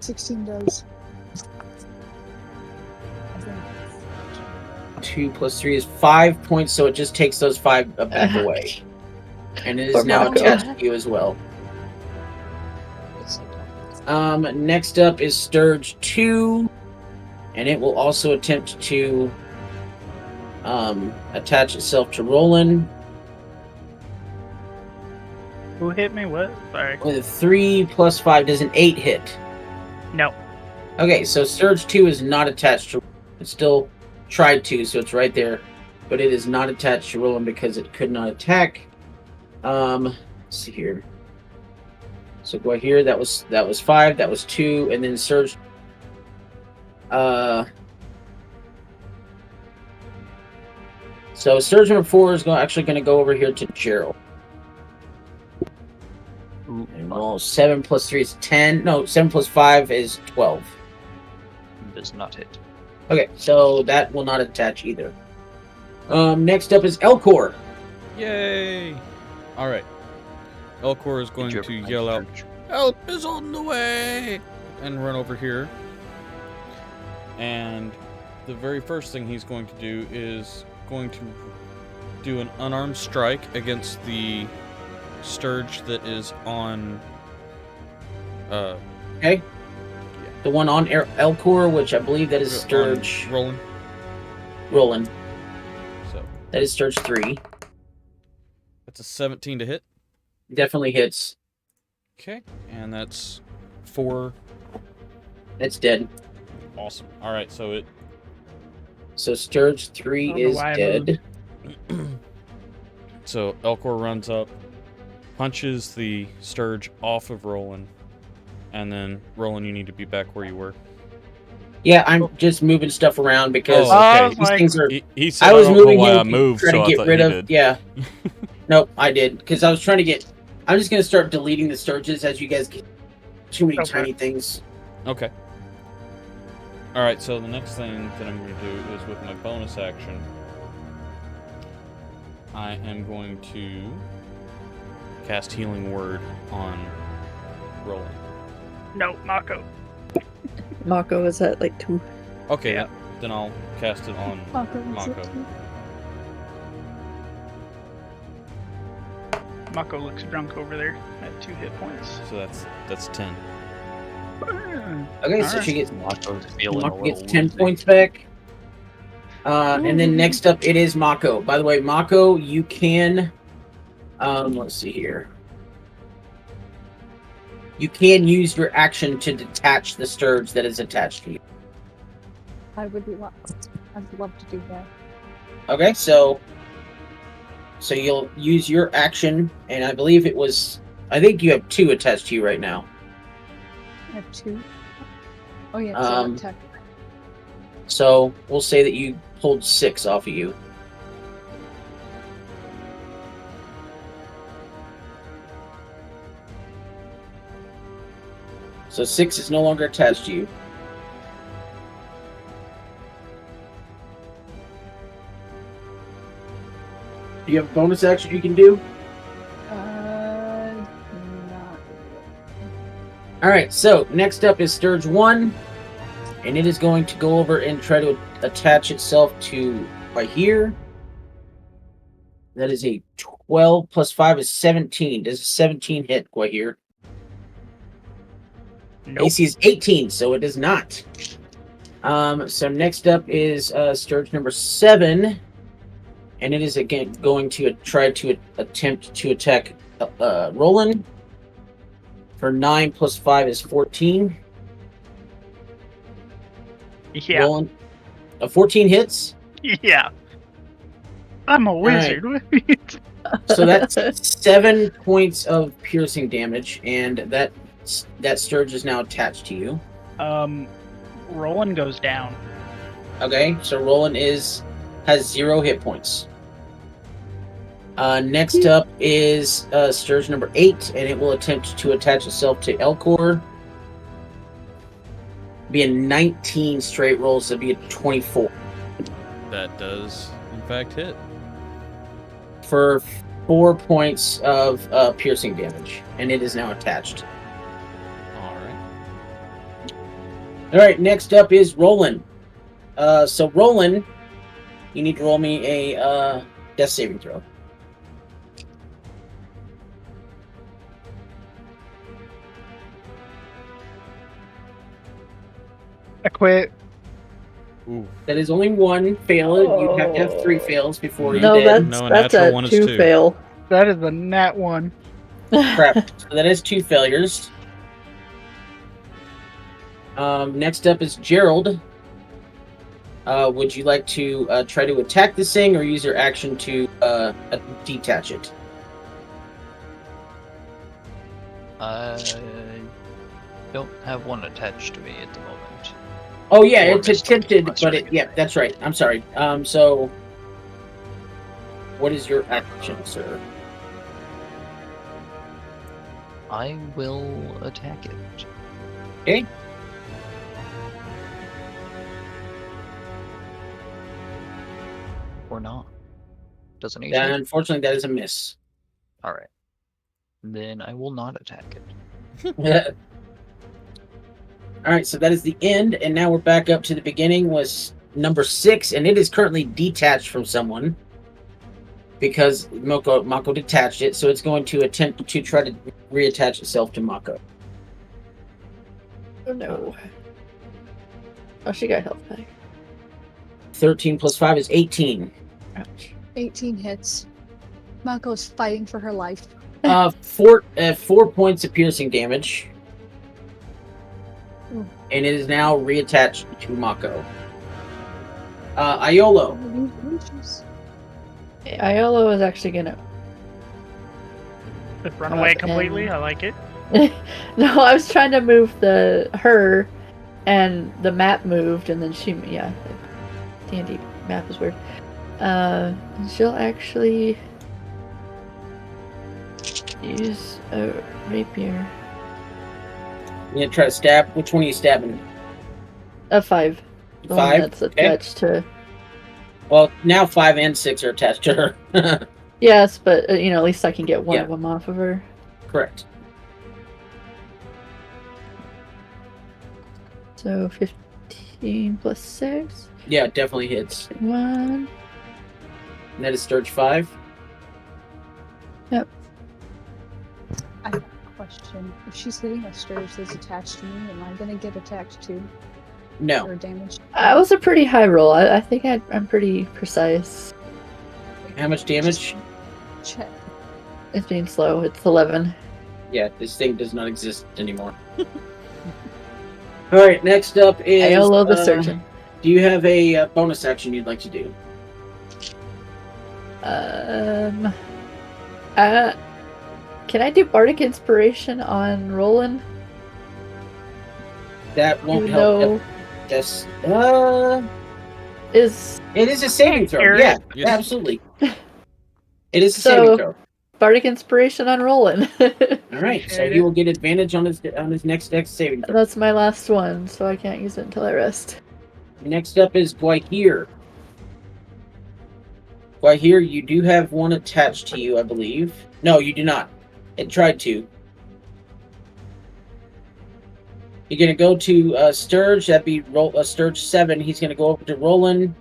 16 does. I think. 2 plus 3 is 5 points, so it just takes those 5 back away. And it is Poor now Mako. attached to you as well. Next up is Sturge 2, and it will also attempt to attach itself to Roland. Ooh, Who hit me? What? Sorry. With a 3 plus 5 does an 8 hit. No. Okay, so Surge 2 is not attached to. It's still tried to, so it's right there, but it is not attached to Roland because it could not attack. Let's see here. So go here. That was 5. That was 2, and then Surge. So Surge number 4 is actually going to go over here to Gerald. And roll 7 plus 3 is 10. No, 7 plus 5 is 12. Does not hit. Okay, so that will not attach either. Next up is Elcor. Yay! Alright. Elcor is going Did you to ever yell out, search? "Help is on the way!" and run over here. And the very first thing he's going to do is going to do an unarmed strike against the Sturge that is on... Okay. The one on Elcor, which I believe that is Sturge. Roland. So That is Sturge 3. that's a 17 to hit. Definitely hits. Okay, and that's 4. That's dead. Awesome. Alright, so it... So Sturge 3 I don't know is why I dead. So Elcor runs up, punches the Sturge off of Roland, and then Roland, you need to be back where you were. Yeah, I'm just moving stuff around because Oh, okay. these things are. He said, I was "I don't know moving why I him moved," to try so to I get thought rid he of. did. Yeah. Nope, I did because I was trying to get. I'm just gonna start deleting the Sturges as you guys get too many Okay. tiny things. Okay. Alright, so the next thing that I'm going to do is with my bonus action, I am going to cast Healing Word on Roland. No, Mako. Mako is at like 2. Okay, Yeah. then I'll cast it on Mako. Mako. Mako looks drunk over there at 2 hit points. So that's 10. Okay, so Alright. she gets Mako's feeling a Mako gets little 10 woozy. points back. And then next up, it is Mako. By the way, Mako, you can. Let's see here. You can use your action to detach the Sturge that is attached to you. I'd love to do that. Okay, so you'll use your action, and I believe it was. I think you have 2 attached to you right now. I have 2. Oh yeah, Um, so attack. So we'll say that you pulled 6 off of you. So 6 is no longer attached to you. Do you have a bonus action you can do? Not. Alright, so next up is Sturge 1. And it is going to go over and try to attach itself to right here. That is a 12 plus 5 is 17. Does a 17 hit right here? Nope. AC is 18, so it does not. So next up is Sturge number 7. And it is again going to try to attempt to attack Roland. For 9 plus 5 is 14. Yeah. Roland, 14 hits. Yeah. I'm a wizard. So that's 7 points of piercing damage, and that Sturge is now attached to you. Roland goes down. Okay, so Roland has 0 hit points. Next up is Sturge number 8, and it will attempt to attach itself to Elcor. Be a 19 straight rolls, so be a 24. That does, in fact, hit. For 4 points of piercing damage, and it is now attached. Alright. Alright, next up is Roland. So Roland, you need to roll me a death saving throw. I quit. Ooh. That is only 1 fail. You have to have 3 fails before you No, dead. that's No, a that's natural a one is 2 2. fail. That is a nat 1. Crap. So that is 2 failures. Next up is Gerald. Would you like to try to attack this thing or use your action to detach it? I don't have one attached to me at the moment. Oh yeah, Or it's missed attempted, one, but yeah, that's right. I'm sorry. So what is your action, sir? I will attack it. Okay. Or not. Doesn't he? And unfortunately, that is a miss. Alright. Then I will not attack it. All right, so that is the end, and now we're back up to the beginning. Was number 6, and it is currently detached from someone because Mako detached it, so it's going to attempt to try to reattach itself to Mako. Oh no. Oh, she got health back. 13 plus 5 is 18. Ouch. 18 hits. Mako's fighting for her life. 4 points of piercing damage. Ooh. And it is now reattached to Mako. Iolo. Iolo is actually gonna. Run away completely. I like it. No, I was trying to move her, and the map moved, and then the D&D map is weird. She'll actually use a rapier. You gonna try to stab? Which one are you stabbing? A 5. The 5? one that's Okay. attached to. Well, now 5 and 6 are attached to her. Yes, but at least I can get one Yeah. of them off of her. Correct. So 15 plus 6. Yeah, it definitely hits. 1. And that is Sturge 5. I have a question. If she's hitting a Sturge that's attached to me, am I gonna get attacked too? No. Or damage? That was a pretty high roll. I think I'm pretty precise. How much damage? Check. It's being slow. It's 11. Yeah, this thing does not exist anymore. Alright, next up is... Iolo the surgeon. Do you have a bonus action you'd like to do? Can I do Bardic Inspiration on Roland? That won't Even help. though Yes. It is a saving throw. Eric. Yeah, Yes. absolutely. It is a So- saving throw. Bardic Inspiration on Roland. All right, so he will get advantage on his next saving throw. That's my last one, so I can't use it until I rest. Next up is Gwahir. Gwahir, you do have one attached to you, I believe. No, you do not. It tried to. You're gonna go to Sturge. That'd be Sturge 7. He's gonna go over to Roland.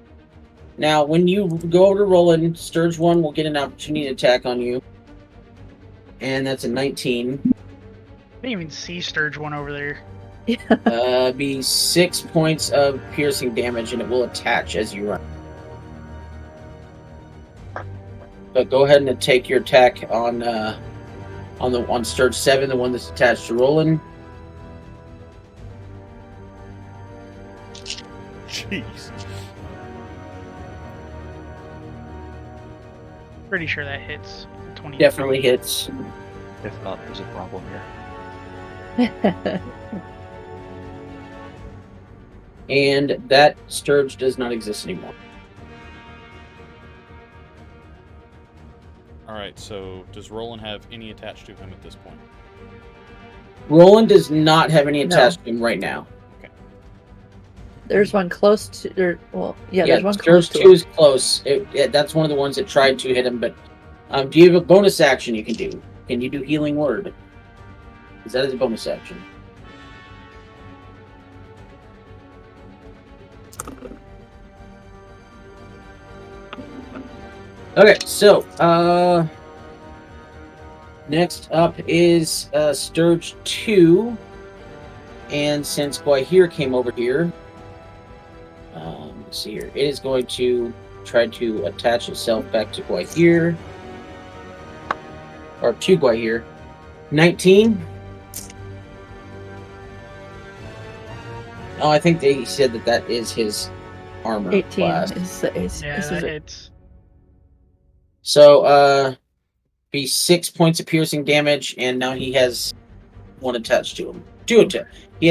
Now, when you go over to Roland, Sturge 1 will get an opportunity attack on you, and that's a 19. I didn't even see Sturge one over there. Be 6 points of piercing damage, and it will attach as you run. But go ahead and take your attack on Sturge 7, the one that's attached to Roland. Jeez. Pretty sure that hits. 20. Definitely hits. If not, there's a problem here. And that Sturge does not exist anymore. Alright, so does Roland have any attached to him at this point? Roland does not have any No. attached to him right now. There's one close to. There's one Sturge close to 2 him. is close. That's one of the ones that tried to hit him, but do you have a bonus action you can do? Can you do Healing Word? Because that is a bonus action. Okay, so next up is Sturge 2, and since Gwahir came over here, let's see here, it is going to try to attach itself back to Gwahir, or to Gwahir. 19. Oh, I think they said that is his armor 18 class. is Yeah, this that is it. hits. So, be 6 points of piercing damage, and now he has one attached to him. 2 attached. He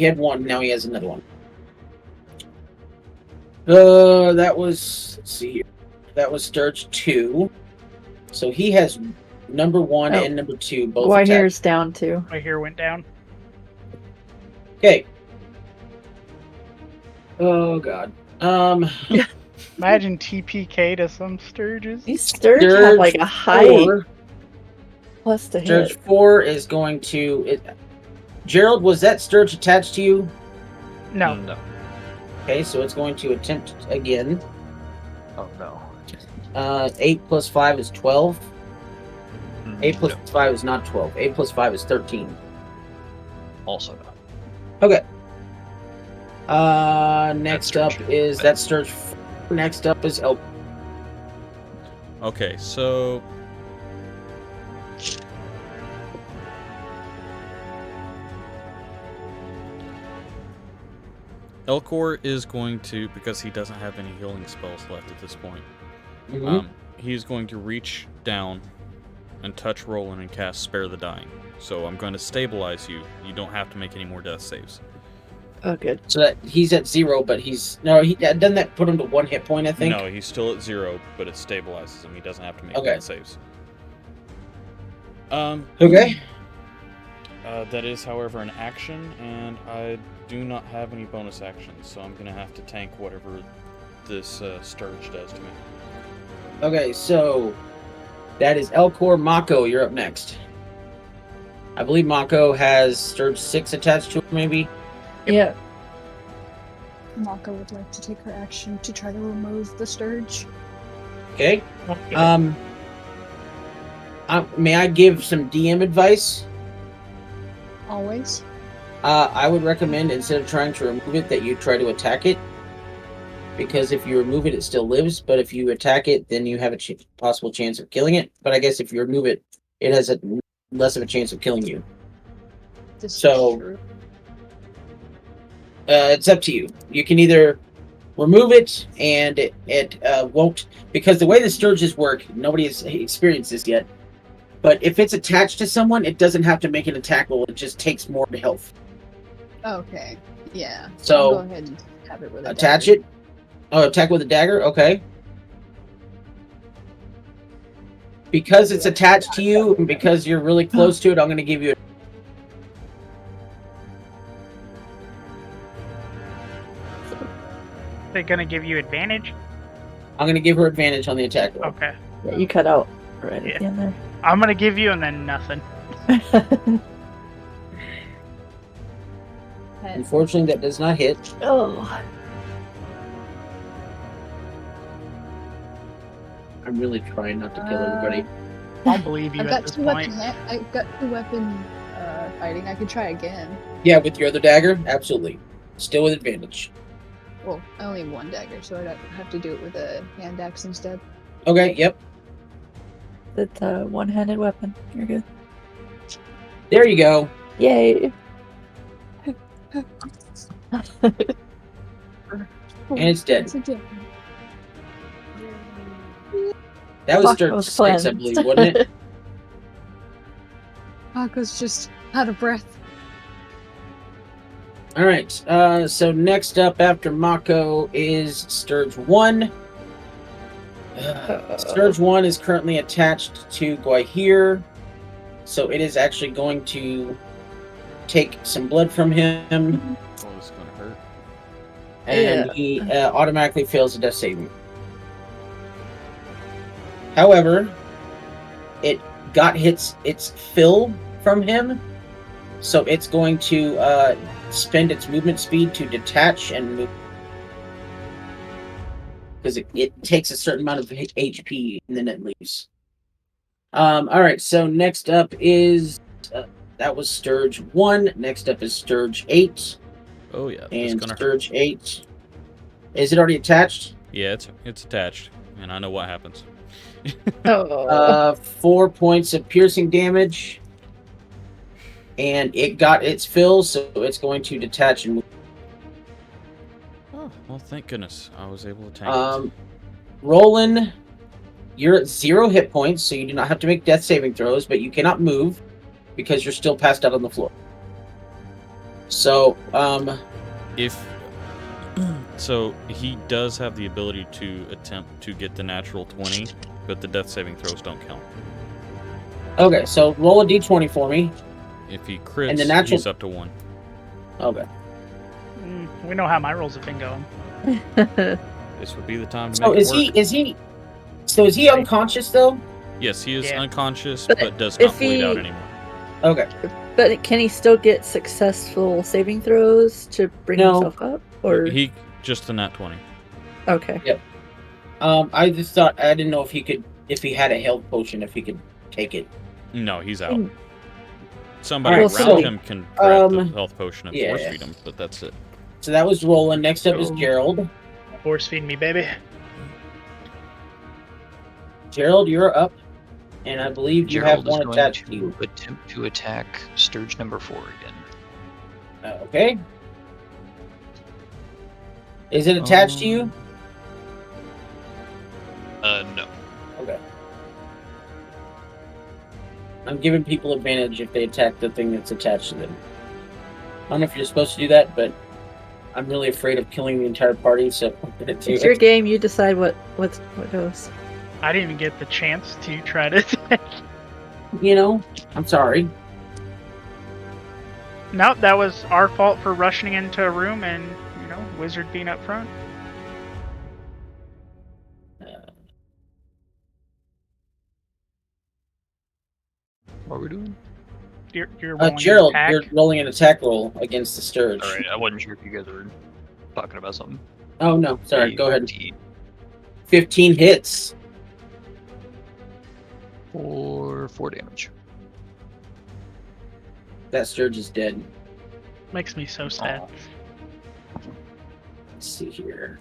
had one. Now he has another one. That was, let's see here. That was Sturge 2. So he has number 1 Oh. and number 2 both Why attached. here's down too. My hair went down. Okay. Oh god. Imagine TPK to some Sturges. These Sturge have Sturge like a height 4. plus to Sturge hit. 4 is going to. Gerald, was that Sturge attached to you? No. No. Okay, so it's going to attempt again. Oh no. 8 plus 5 is 12. 8 plus No, 5 is not 12. 8 plus 5 is 13. also not. Okay. Next up Sturge. is that Sturge 4. Next up is El. Okay, so Elcor is going to, because he doesn't have any healing spells left at this point, he's going to reach down and touch Roland and cast Spare the Dying. So I'm going to stabilize you. You don't have to make any more death saves. Oh, good. So that he's at 0, but doesn't that put him to 1 hit point? I think. No, he's still at 0, but it stabilizes him. He doesn't have to make Okay. death saves. Okay. That is, however, an action, and I do not have any bonus actions, so I'm going to have to tank whatever this Sturge does to me. Okay, so that is Elcor. Mako, you're up next. I believe Mako has Sturge 6 attached to it, maybe. Yeah. Mako would like to take her action to try to remove the Sturge. Okay. May I give some DM advice? Always. I would recommend, instead of trying to remove it, that you try to attack it. Because if you remove it, it still lives. But if you attack it, then you have a possible chance of killing it. But I guess if you remove it, it has a less of a chance of killing you. This So- is true. It's up to you. You can either remove it, and it won't, because the way the Sturges work, nobody has experienced this yet. But if it's attached to someone, it doesn't have to make an attack roll. It just takes more health. Okay. Yeah. So, I'll go ahead and have it with a Attach dagger. it. Oh, attack with a dagger? Okay. Because it's attached to you, and because you're really close to it, I'm going to give you They're gonna give you advantage? I'm going to give her advantage on the attack roll. Okay. Yeah, you cut out right Yeah. at the end there. I'm gonna give you and then nothing. Unfortunately, that does not hit. Oh. I'm really trying not to kill everybody. I'll believe you I've at got this two point. weapon. I've got 2 weapon fighting. I could try again. Yeah, with your other dagger? Absolutely. Still with advantage. Well, I only have 1 dagger, so I'd have to do it with a hand axe instead. Okay, yep. It's a one-handed weapon. You're good. There you go. Yay. And it's dead. It's a dead. That was Fuck, Sturge that was 6, I cleansed. believe, wasn't it? Paco's just out of breath. Alright, so next up after Mako is Sturge 1. Sturge 1 is currently attached to Guahir, so it is actually going to take some blood from him, Oh, it's going to hurt. and he automatically fails the death saving. However, it got its fill from him, so it's going to spend its movement speed to detach and move. Because it takes a certain amount of HP and then it leaves. Alright, so next up is... that was Sturge 1. Next up is Sturge 8. Oh yeah, it's And going to hurt. Sturge 8. Is it already attached? Yeah, it's attached, and I know what happens. Oh. 4 points of piercing damage. and it got its fill, so it's going to detach and move. Oh, well, thank goodness I was able to tank it. Roland, you're at 0 hit points, so you do not have to make death saving throws, but you cannot move because you're still passed out on the floor. So, So he does have the ability to attempt to get the natural 20, but the death saving throws don't count. Okay, so roll a d20 for me. If he crits, And the natural... he's up to 1. Okay. We know how my rolls have been going. This would be the time to So make is it work. is he unconscious though? Yes, he is Yeah. unconscious, But but does if not bleed out he- anymore. Okay. But can he still get successful saving throws to bring No. himself up? Or He just the nat 20. okay. I just thought I didn't know if he had a health potion, if he could take it. No, he's out. Mm. Somebody Alright, around so, him can grab the um, health potion and yeah. force feed him, but that's it. So that was Roland. Next up is Oh. Gerald. Force feed me, baby. Gerald, you're up, and I believe you Gerald have one is going attached to you. to attempt to attack Sturge number 4 again. Okay. Is it attached to you? No. Okay. I'm giving people advantage if they attack the thing that's attached to them. I don't know if you're supposed to do that, but I'm really afraid of killing the entire party, so I'm gonna do It's your it. game. You decide what goes. I didn't even get the chance to try to attack. You know, I'm sorry. No, that was our fault for rushing into a room and, Wizard being up front. What are we doing? You're rolling Gerald, an attack. you're rolling an attack roll against the Sturge. Alright, I wasn't sure if you guys were talking about something. Oh no, sorry. Go ahead. 15 15 hits. For 4 damage. That Sturge is dead. Makes me so sad. Let's see here.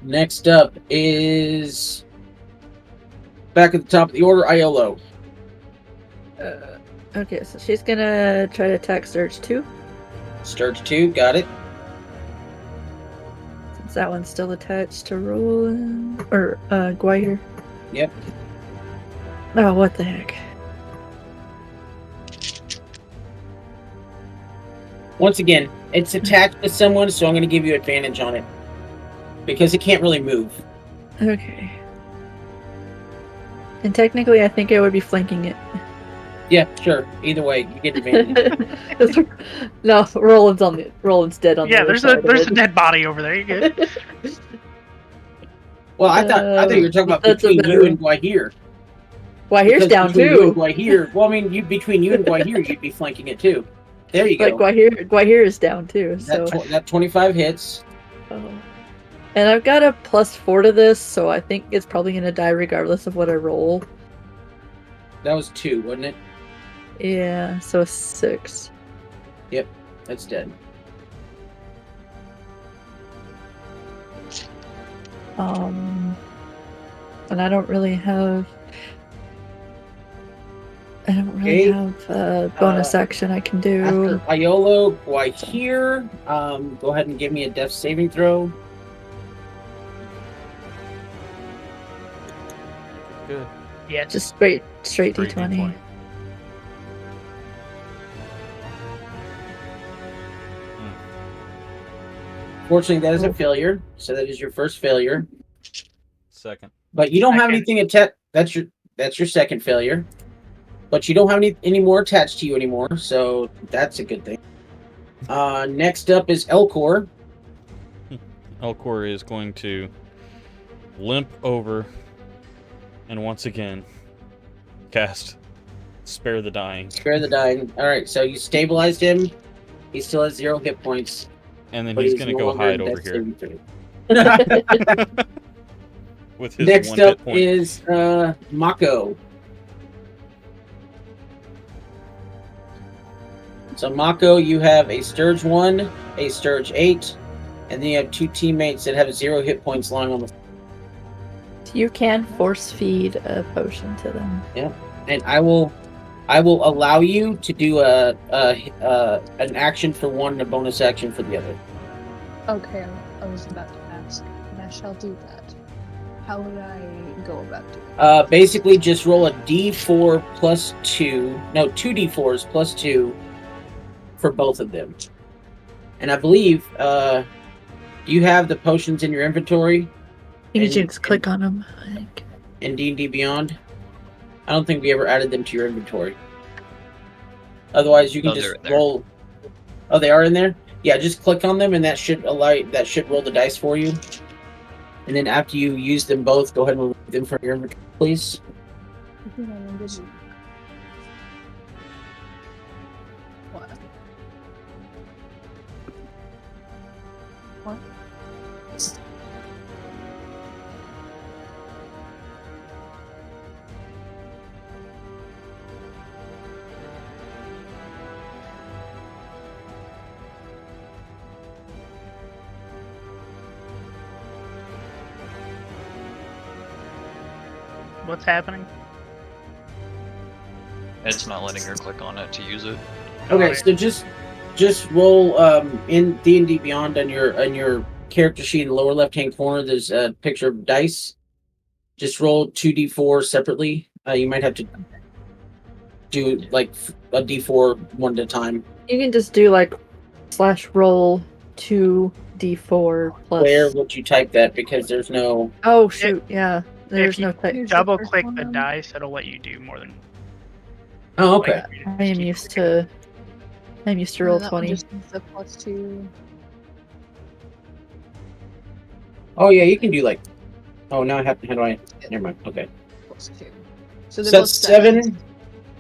Next up is back at the top of the order, Iolo. Okay, so she's gonna try to attack Surge 2. Sturge 2, got it. Since that one's still attached to Roland or Gwyer. Yep. Oh, what the heck? Once again, it's attached to someone, so I'm going to give you advantage on it. Because it can't really move. Okay. And technically, I think I would be flanking it. Yeah, sure. Either way, you get advantage. No, Roland's dead on the Yeah, other there's side a of it. dead body over there. You're good. Well, I thought you were talking about that's a between better you and Gwahir. Gwahir's Because down between you too. and Gwahir, well, I mean, between you and Gwahir, you'd be flanking it too. There you But go. Gwahir is down too. So. That 25 hits. And I've got a +4 to this, so I think it's probably gonna die regardless of what I roll. That was 2, wasn't it? Yeah, so a 6. Yep, that's dead. And I don't really have. Okay. have a bonus action I can do. After Iolo, Gwahir, go ahead and give me a death saving throw. Good. Yes. Just straight Straight D20. Fortunately, that is a failure, so that is your first failure. Second. But you don't have Second. anything attached. That's your second failure. But you don't have any more attached to you anymore, so that's a good thing. Next up is Elcor. Elcor is going to limp over and once again cast Spare the Dying. Spare the Dying. All right, so you stabilized him. He still has 0 hit points. And then But he's going to no go longer hide in over death here saving throw. with his Next 1 up hit point. is Mako. So Mako, you have a Sturge 1, a Sturge 8, and then you have 2 teammates that have 0 hit points lying on the floor. You can force feed a potion to them. And I will I will allow you to do an action for one and a bonus action for the other. Okay, I was about to ask, and I shall do that. How would I go about doing it? Basically, just roll a d4 plus 2. No, 2d4s plus 2 for both of them. And I believe, do you have the potions in your inventory? You can just click on them, I think. In D&D Beyond? I don't think we ever added them to your inventory. Otherwise, you can just roll. Oh, they are in there? Yeah, just click on them, and that should roll the dice for you. And then after you use them both, go ahead and remove them from your inventory, please. What? What's happening? It's not letting her click on it to use it. Okay, so just roll in D&D Beyond on your character sheet in the lower left-hand corner. There's a picture of dice. Just roll 2d4 separately. You might have to do like a d4 one at a time. You can just do like /roll 2d4 plus. Where would you type that? Because there's no. Oh shoot! Yeah, there's no type. Double click the dice, it'll let you do more than. Oh, okay. I am used to roll 20. Just the +2. Oh yeah, you can do like. Oh, now I have to. How do I? Never mind. Okay. +2. So So they're both that's 7.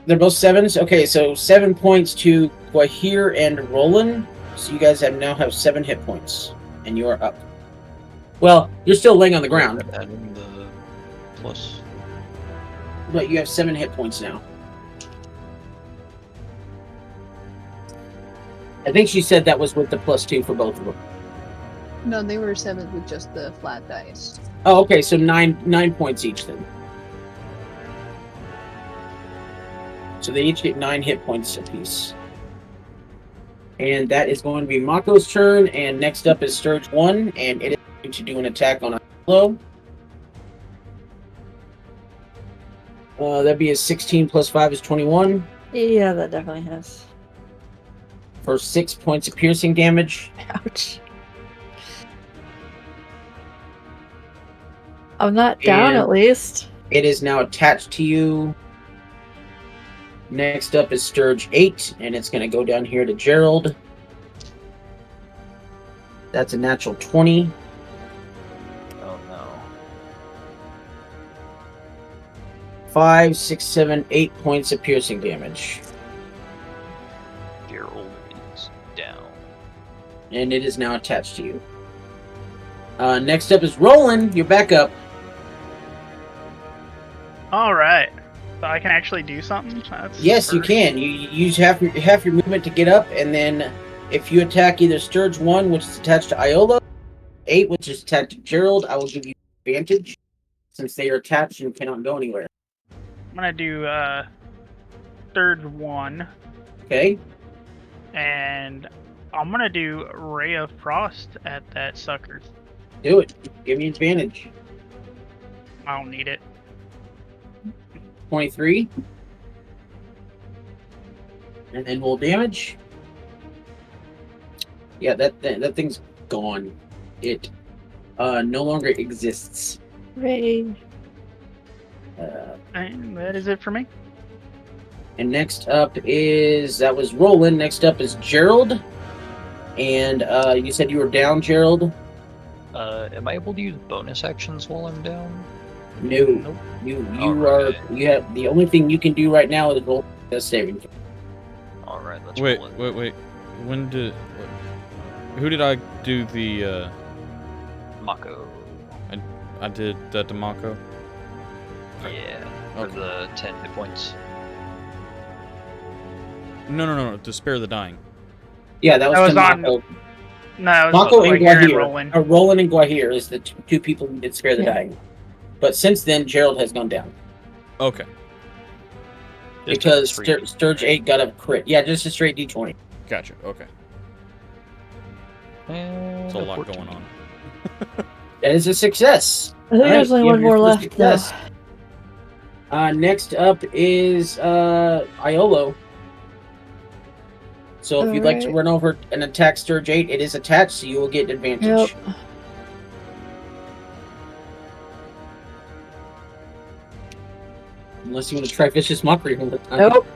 They're both 7s. Okay, so 7 points to Guahir and Roland. So you guys now have 7 hit points, and you are up. Well, you're still laying on the ground, Adding the plus. but you have 7 hit points now. I think she said that was with the +2 for both of them. No, they were 7 with just the flat dice. Oh, okay, so 9 points each then. So they each get 9 hit points apiece. And that is going to be Mako's turn, and next up is Sturge 1, and it is going to do an attack on a low. That'd be a 16 plus 5 is 21. Yeah, that definitely has. For 6 points of piercing damage. Ouch. I'm not down And at least. It is now attached to you. Next up is Sturge 8, and it's going to go down here to Gerald. That's a natural 20. Oh no. 5, 6, 7, 8 points of piercing damage. Gerald is down. And it is now attached to you. Next up is Roland. You're back up. Alright. So I can actually do something? That's Yes, you first. can. You use half your movement to get up, and then if you attack either Sturge 1, which is attached to Iola, 8, which is attached to Gerald, I will give you advantage, since they are attached and cannot go anywhere. I'm gonna do third one, Okay? and I'm gonna do Ray of Frost at that sucker. Do it. Give me advantage. I don't need it. 23. And then roll damage. Yeah, that thing's gone. It no longer exists. Ray. And that is it for me. And next up that was Roland. Next up is Gerald. And you said you were down, Gerald? Am I able to use bonus actions while I'm down? No. Nope. You have the only thing you can do right now is roll a saving throw. Alright, let's Wait. roll it. Who did I do the? Mako. I did that to Mako. Yeah. For Okay. the 10 hit points. No. To spare the dying. Yeah, that was, That was to on- Mako. No, it was Mako and Guahir and Guahir. Roland. Roland and Guahir is the two people who did spare the Yeah. dying. But since then, Gerald has gone down. Okay. because straight Sturge 8 got a crit. Yeah, just a straight D20. Gotcha. Okay. and It's a lot 14. going on. That is a success. I think All there's right, only you one have your more first left, success. Next up is Iolo. So if you'd like to Alright. run over and attack Sturge 8, it is attached, so you will get advantage. Yep. Unless you want to try Vicious Mockery one more time. Nope.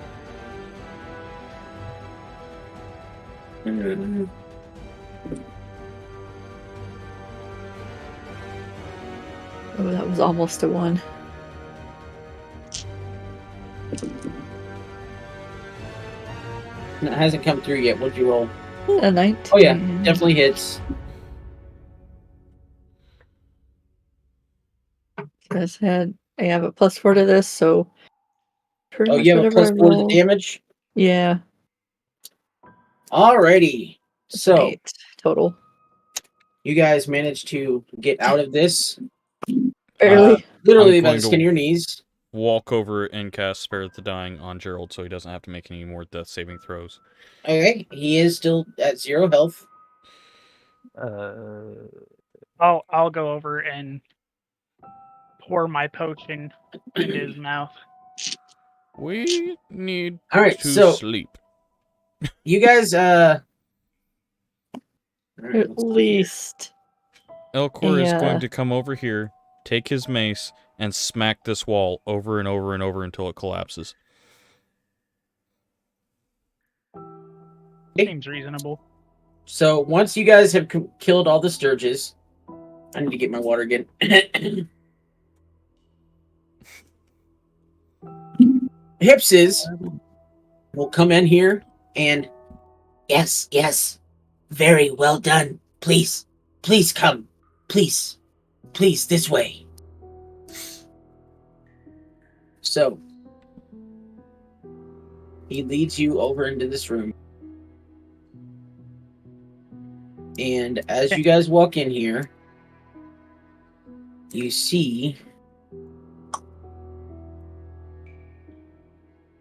Oh, that was almost a 1. It hasn't come through yet. What'd you roll? A 19. Oh yeah, definitely hits. I have a +4 to this, so pretty Oh, much you have a whatever I +4 to the roll. damage? Yeah. Alrighty. So 8 total. you guys managed to get out of this. Barely. Literally I'm by the going skin to- of your knees. Walk over and cast Spare the Dying on Gerald so he doesn't have to make any more death saving throws. Okay, he is still at 0 health. I'll go over and pour my potion into his mouth. We need Alright, to so sleep. you guys alright, At let's see here. least. Elcor is Yeah. going to come over here, take his mace, and smack this wall over and over and over until it collapses. Seems reasonable. So once you guys have killed all the Sturges, I need to get my water again. Hipses will come in here and yes, very well done. Please come. Please, this way. So he leads you over into this room. And as you guys walk in here, you see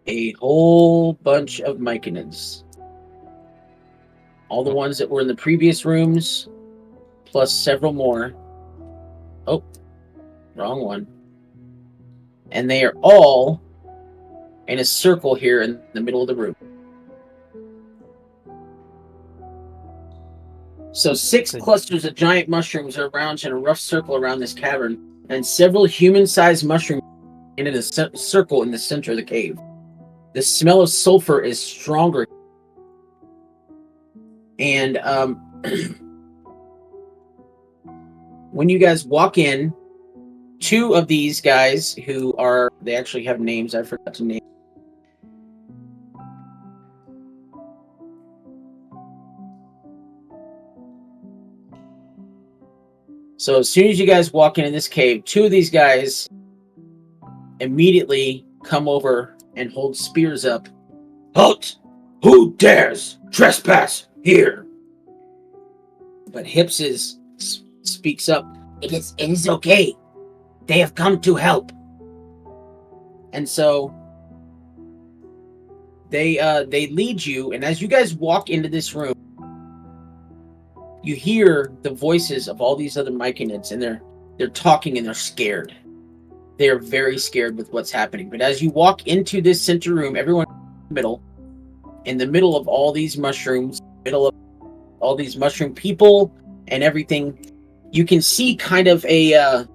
a whole bunch of myconids. All the ones that were in the previous rooms, plus several more. Oh, wrong one. And they are all in a circle here in the middle of the room. So 6 clusters of giant mushrooms are arranged in a rough circle around this cavern, and several human-sized mushrooms in a circle in the center of the cave. The smell of sulfur is stronger. And when you guys walk in, 2 of these guys who are, they actually have names, I forgot to name. So as soon as you guys walk into this cave, 2 of these guys immediately come over and hold spears up. Halt! Who dares trespass here? But Hipses speaks up. It is okay. They have come to help. And so they lead you, and as you guys walk into this room, you hear the voices of all these other myconids, and they're talking and they're scared. They are very scared with what's happening. But as you walk into this center room, everyone in the middle of all these mushrooms, middle of all these mushroom people and everything, you can see kind of a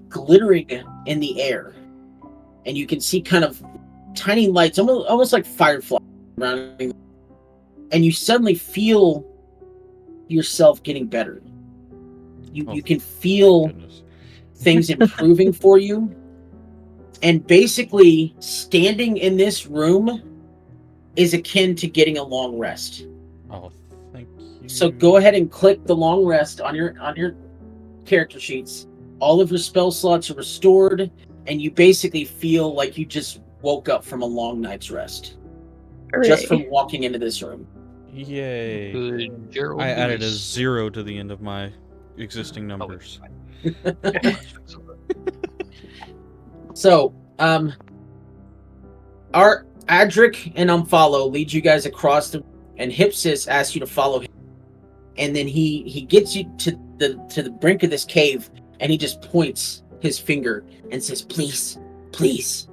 glittering in the air, and you can see kind of tiny lights, almost like fireflies around, and you suddenly feel yourself getting better. You can feel things improving for you, and basically standing in this room is akin to getting a long rest. Oh, thank you. So go ahead and click the long rest on your character sheets. All of your spell slots are restored, and you basically feel like you just woke up from a long night's rest. Hooray. Just from walking into this room. Yay. Good Gerald. I added a Lewis. 0 to the end of my existing numbers. So, Our Adric and Umfalo lead you guys across the, and Hypsis asks you to follow him, and then he gets you to the brink of this cave, and he just points his finger and says, "Please, please,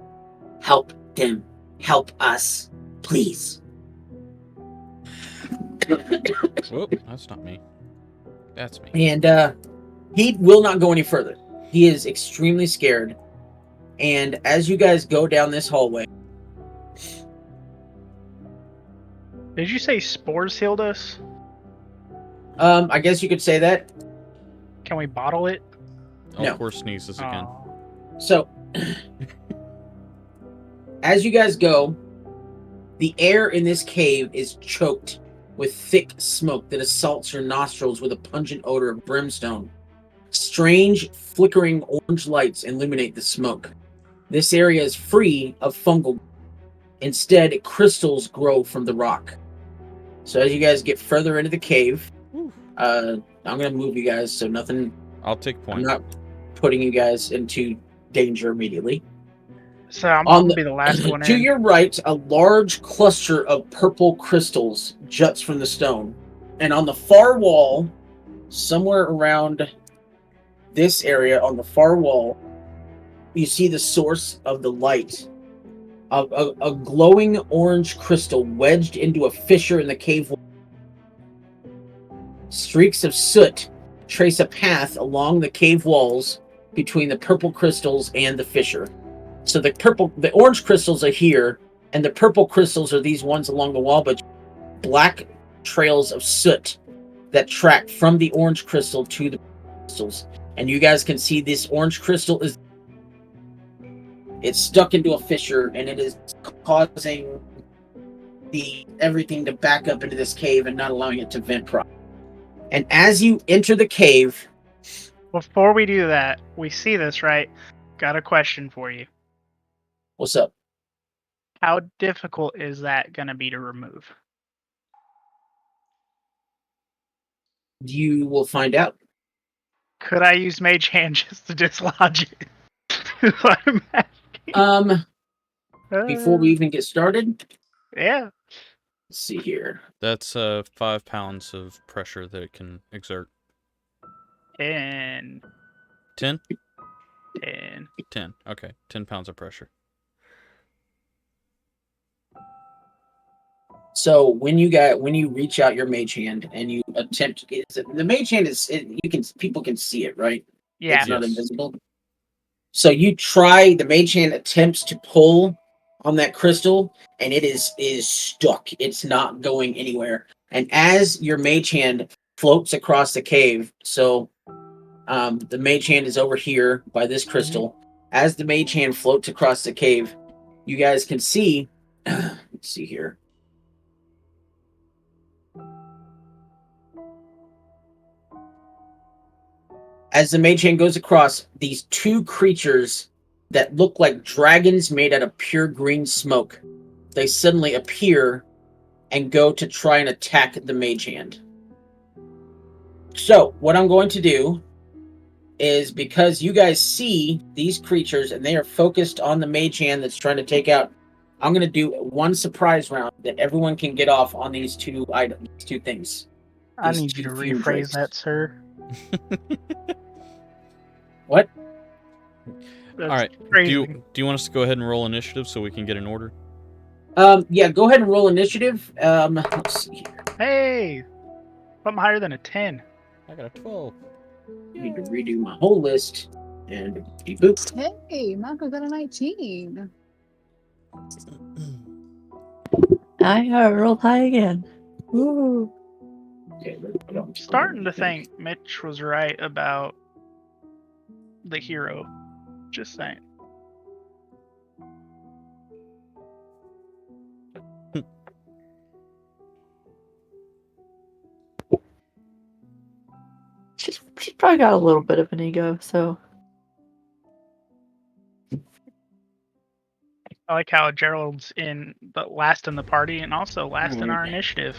help them, help us, please." Whoop, that's not me. That's me. And he will not go any further. He is extremely scared. And as you guys go down this hallway, Did you say spores healed us? I guess you could say that. Can we bottle it? No. Of course, sneezes again. Oh. So, as you guys go, the air in this cave is choked with thick smoke that assaults your nostrils with a pungent odor of brimstone. Strange, flickering orange lights illuminate the smoke. This area is free of fungal. Instead, crystals grow from the rock. So as you guys get further into the cave, I'm going to move you guys so nothing... I'll take point. I'm not putting you guys into danger immediately. So I'm going to be the last one To in. your right, a large cluster of purple crystals juts from the stone. And on the far wall, somewhere around this area on the far wall, you see the source of the light. A glowing orange crystal wedged into a fissure in the cave wall. Streaks of soot trace a path along the cave walls between the purple crystals and the fissure. So the orange crystals are here, and the purple crystals are these ones along the wall, but black trails of soot that track from the orange crystal to the crystals. And you guys can see this orange crystal it's stuck into a fissure, and it is causing everything to back up into this cave and not allowing it to vent properly. And as you enter the cave... Before we do that, we see this, right? Got a question for you. What's up? How difficult is that going to be to remove? You will find out. Could I use Mage Hand just to dislodge it? That's what I'm asking. Before we even get started... Yeah. Let's see here. That's 5 pounds of pressure that it can exert. 10. 10? 10. 10. Okay, 10 pounds of pressure. So when you reach out your mage hand and you attempt, the mage hand people can see it, right? Yeah. It's not Yes. invisible. So the mage hand attempts to pull on that crystal, and it is stuck. It's not going anywhere. And as your mage hand floats across the cave, so the mage hand is over here by this crystal. As the mage hand floats across the cave, you guys can see. Let's see here. As the mage hand goes across, these two creatures that look like dragons made out of pure green smoke, they suddenly appear and go to try and attack the mage hand. So, what I'm going to do is, because you guys see these creatures and they are focused on the mage hand that's trying to take out, I'm going to do one surprise round that everyone can get off on these two items, these two things. I These need you to two fume rephrase drakes. that, sir. What? That's All right. crazy. Do you want us to go ahead and roll initiative so we can get an order? Yeah, go ahead and roll initiative. Let's see here. Hey! Something higher than a 10. I got a 12. I need to redo my whole list and boop. Hey, Marco got a 19. I rolled high again. Woo. Okay, I'm starting to think Mitch was right about the hero. Just saying. She's probably got a little bit of an ego, so. I like how Gerald's in the last in the party and also last in our initiative.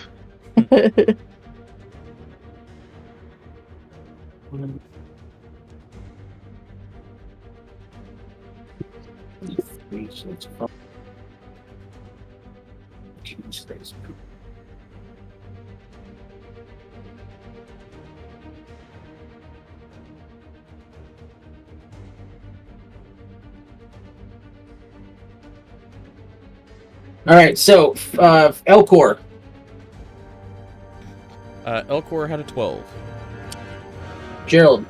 All right, so Elcor. Elcor had a 12. Gerald.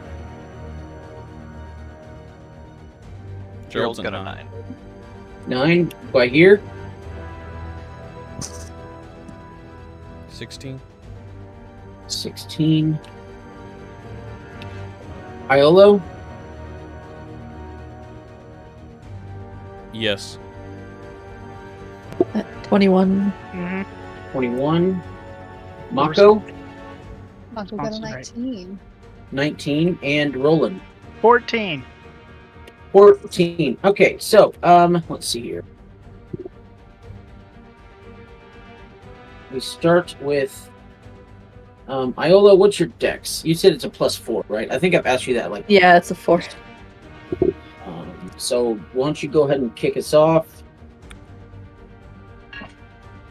Gerald's got a 9. 9. 9. By here. 16. 16. Iolo. Yes. 21. Mm-hmm. 21. Mako. Mako got a Sounds right. 19. 19. And Roland. 14. 14. Okay, so let's see here. We start with Iola. What's your dex? You said it's a +4, right? I think I've asked you that. Like, Yeah, it's a 4. so why don't you go ahead and kick us off?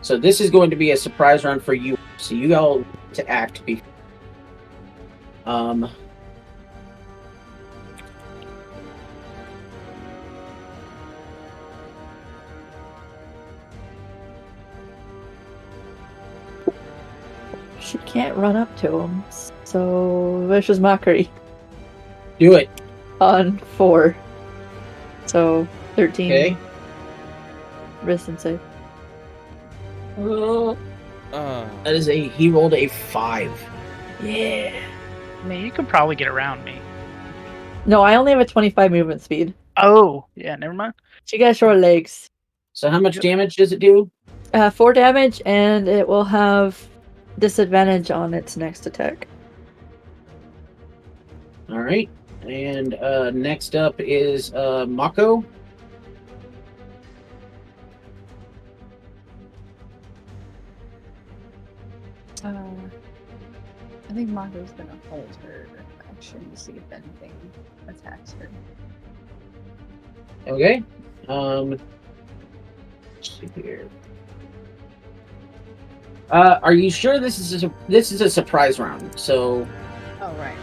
So this is going to be a surprise round for you. So you all to act. She can't run up to him. So, Vicious Mockery Do it. on 4. So, 13. Okay. Resistance save. That is he rolled a 5. Yeah. I mean, you could probably get around me. No, I only have a 25 movement speed. Oh, yeah, never mind. She got short legs. So how much damage does it do? 4 damage, and it will have disadvantage on its next attack. All right. And next up is Mako. I think Mako's gonna hold her action to see if anything attacks her. Okay. Let's see here. Are you sure this is a surprise round? So Oh, right.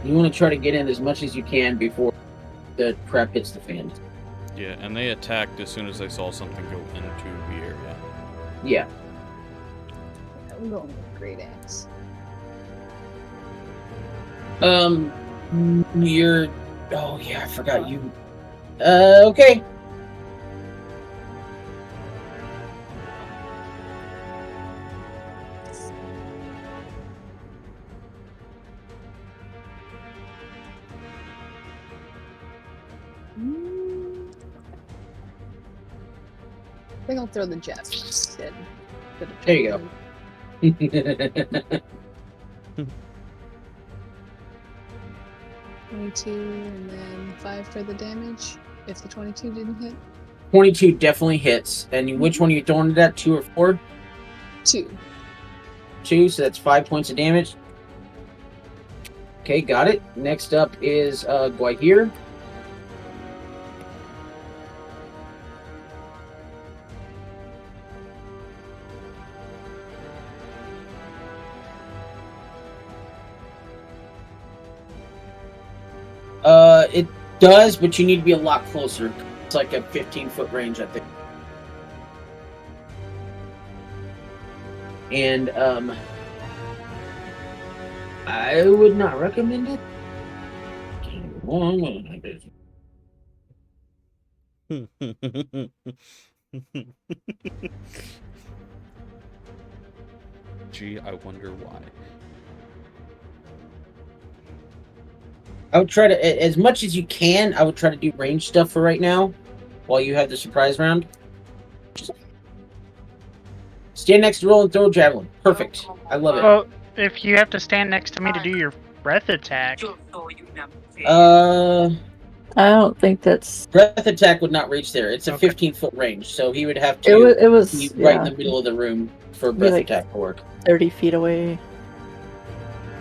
you want to try to get in as much as you can before the crap hits the fan. Yeah, and they attacked as soon as they saw something go into the area. Yeah. I'm going with Great Axe. You're. Oh yeah, I forgot you. Okay. I think I'll throw the jet instead. There you go. 22 and then 5 for the damage. If the 22 didn't hit. 22 definitely hits. And which one are you throwing it at? 2 or 4? 2. 2, so that's 5 points of damage. Okay, got it. Next up is Guahir. It does, but you need to be a lot closer. It's like a 15-foot range, I think. And I would not recommend it. Gee, I wonder why. I would try to, as much as you can, I would try to do range stuff for right now, while you have the surprise round. Stand next to roll and throw a javelin. Perfect. I love it. Well, if you have to stand next to me to do your breath attack, I don't think that's. Breath attack would not reach there. It's a Okay. 15-foot range, so he would have to It was be right in yeah, the middle of the room for Be breath like- attack to work. 30 feet away.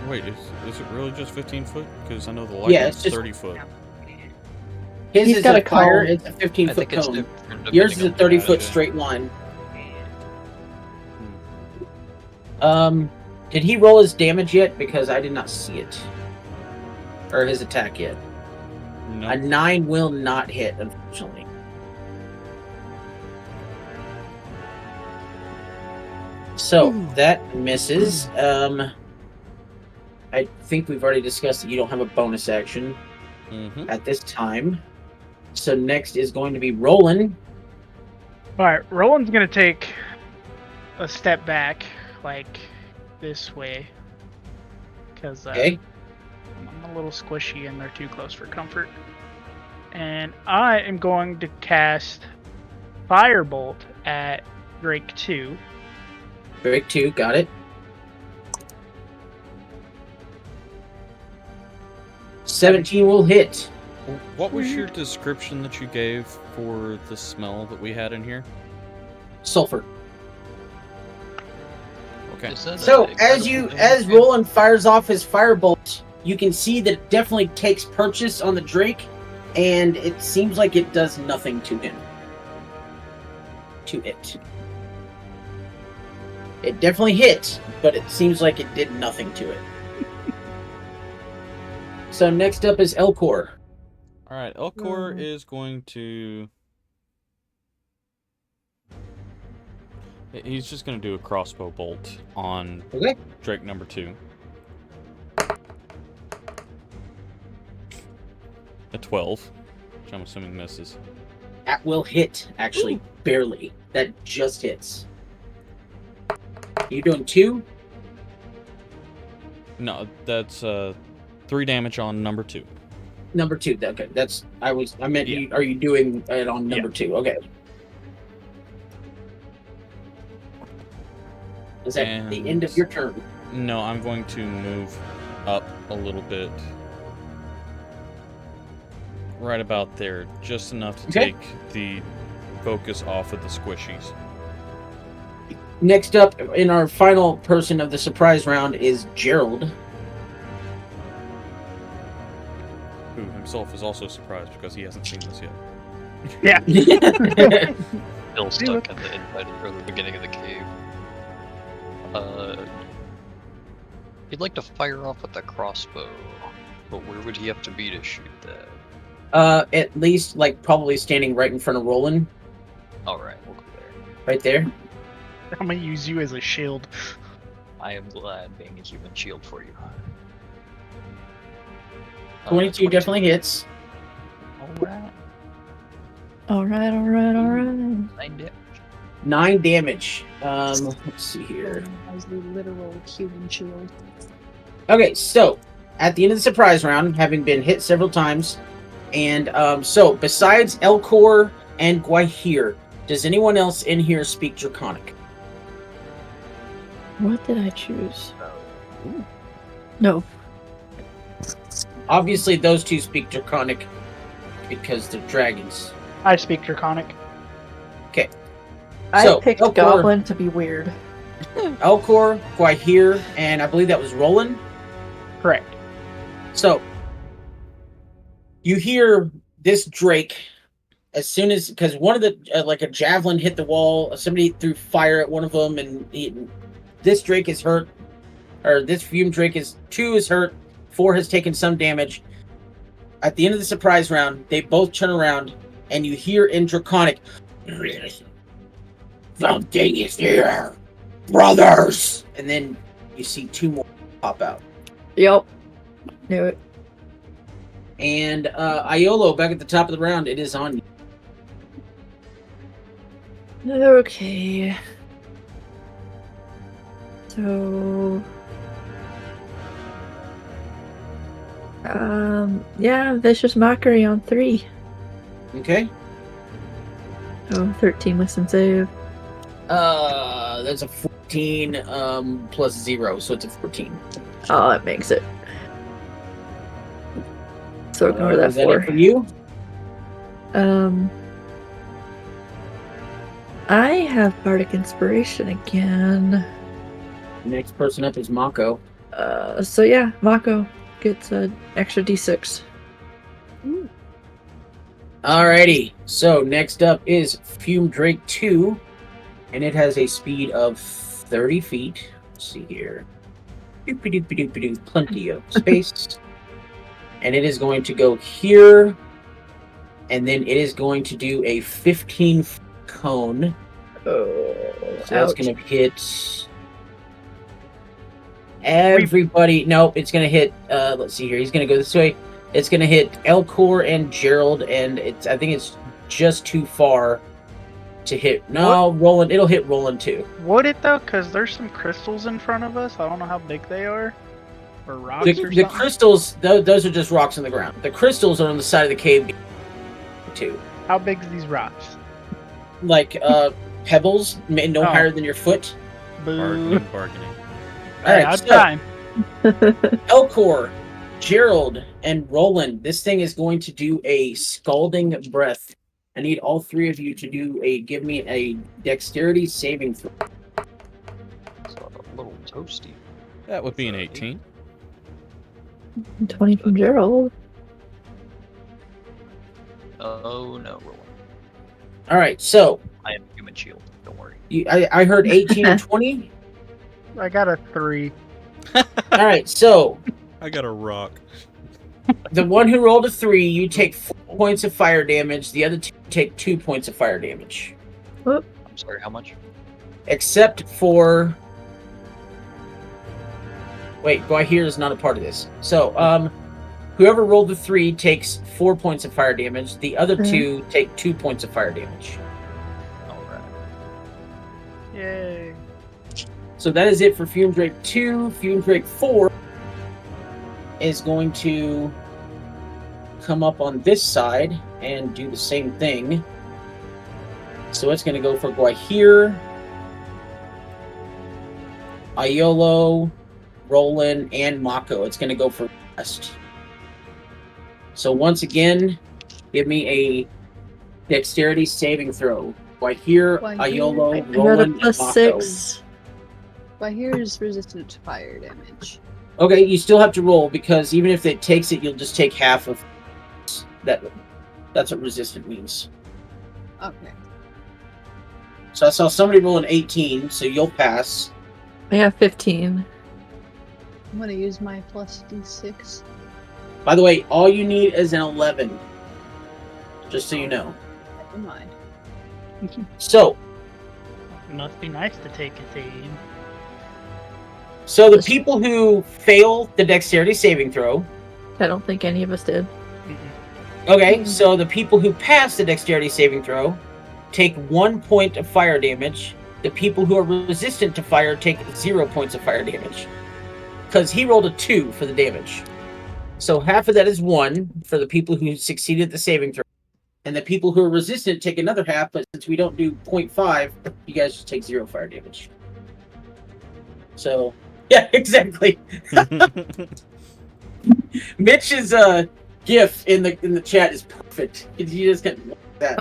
Wait, is it really just 15 foot? Because I know the lightning's it's just- 30 foot. His He's is got a a fire. cone. It's a I 15-foot think it's cone. different Yours is depending a on the 30-foot guy. straight line. Did he roll his damage yet? Because I did not see it. Or his attack yet. No. A 9 will not hit, unfortunately. So, that misses. I think we've already discussed that you don't have a bonus action at this time. So next is going to be Roland. Alright, Roland's gonna take a step back, like this way. Because Okay. I'm a little squishy and they're too close for comfort. And I am going to cast Firebolt at Drake 2. Drake 2, got it. 17 will hit. What was your description that you gave for the smell that we had in here? Sulfur. Okay. So as Roland fires off his firebolt, you can see that it definitely takes purchase on the Drake, and it seems like it does nothing to him. To it. It definitely hit, but it seems like it did nothing to it. So next up is Elcor. Alright, Elcor is going to... He's just going to do a crossbow bolt on Drake number 2. A 12, which I'm assuming misses. That will hit, actually, barely. That just hits. You doing 2? No, that's 3 damage on number 2. Number 2, okay. I meant, yeah. Are you doing it on number 2? Okay. Is that the end of your turn? No, I'm going to move up a little bit. Right about there. Just enough to take the focus off of the squishies. Next up, in our final person of the surprise round, is Gerald. Who himself is also surprised because he hasn't seen this yet. Yeah. Still stuck at the inside or the beginning of the cave. He'd like to fire off with the crossbow, but where would he have to be to shoot that? At least, probably standing right in front of Roland. Alright, we'll go there. Right there. I'm gonna use you as a shield. I am glad being a human shield for you. 22 definitely hits. Alright. 9 damage. 9 damage. Let's see here. As the literal human shield. Okay, so at the end of the surprise round, having been hit several times, and so besides Elcor and Guahir, does anyone else in here speak Draconic? What did I choose? No. Obviously, those two speak Draconic because they're dragons. I speak Draconic. Okay. I picked Elcor, Goblin to be weird. Elcor, Guahir, and I believe that was Roland. Correct. So, you hear this Drake as soon as, because one of the, a javelin hit the wall, somebody threw fire at one of them, and this Drake is hurt, or this Fume Drake is 2 is hurt, 4 has taken some damage. At the end of the surprise round, they both turn around, and you hear in Draconic, "Something is here, brothers!" And then you see 2 more pop out. Yep. Knew it. And Iolo, back at the top of the round, it is on you. Okay. So... yeah, Vicious Mockery on 3. Okay. Oh, 13 wisdom save. That's a 14 plus 0, so it's a 14. Oh, that makes it. So ignore that 4. For you? I have Bardic Inspiration again. Next person up is Mako. So yeah, Mako gets an extra d6. Ooh. Alrighty, so next up is Fume Drake 2, and it has a speed of 30 feet, Let's see here. Doopy-doopy-doopy-doo. Plenty of space. And it is going to go here. And then it is going to do a 15-foot cone. Oh, So that's going to hit everybody. No, it's going to hit. Let's see here. He's going to go this way. It's going to hit Elcor and Gerald, and I think it's just too far to hit. No, Roland. It'll hit Roland too. Would it though? Because there's some crystals in front of us. I don't know how big they are. Or rocks or The something. crystals, those are just rocks on the ground. The crystals are on the side of the cave too. How big are these rocks? Like pebbles, no Oh. higher than your foot. Boo. Bargaining. Hey, Alright, I'm so trying. Elcor, Gerald, and Roland, this thing is going to do a scalding breath. I need all three of you to give me a dexterity saving throw. It's a little toasty. That would be an 18. 20 from Gerald. Oh no, Roland. Alright, so I am human shield. Don't worry. I heard 18 and 20. I got a 3. Alright, so I got a rock. the one who rolled a 3, you take 4 points of fire damage. The other two take 2 points of fire damage. I'm sorry, how much? Except for... Wait, Guahir is not a part of this. So, whoever rolled the 3 takes 4 points of fire damage. The other two take 2 points of fire damage. Alright. Yay. So that is it for Fume Drake 2. Fume Drake 4 is going to come up on this side and do the same thing. So it's going to go for Guahir, Aiolo, Roland, and Mako. It's going to go for rest. So once again, give me a dexterity saving throw. Guahir, Aiolo, I got a Roland, and plus Mako. 6. But here's resistant to fire damage. Okay, you still have to roll because even if it takes it, you'll just take half of that. That's what resistant means. Okay. So I saw somebody roll an 18, so you'll pass. I got 15. I'm gonna use my plus d6. By the way, all you need is an 11. Just so you know. Never mind. So Must be nice to take a save. So the people who fail the dexterity saving throw. I don't think any of us did. Okay, so the people who pass the dexterity saving throw take 1 point of fire damage. The people who are resistant to fire take 0 points of fire damage. Because he rolled a 2 for the damage. So half of that is 1 for the people who succeeded the saving throw. And the people who are resistant take another half, but since we don't do 0.5, you guys just take 0 fire damage. So, yeah, exactly. Mitch's GIF in the chat is perfect. You just get that.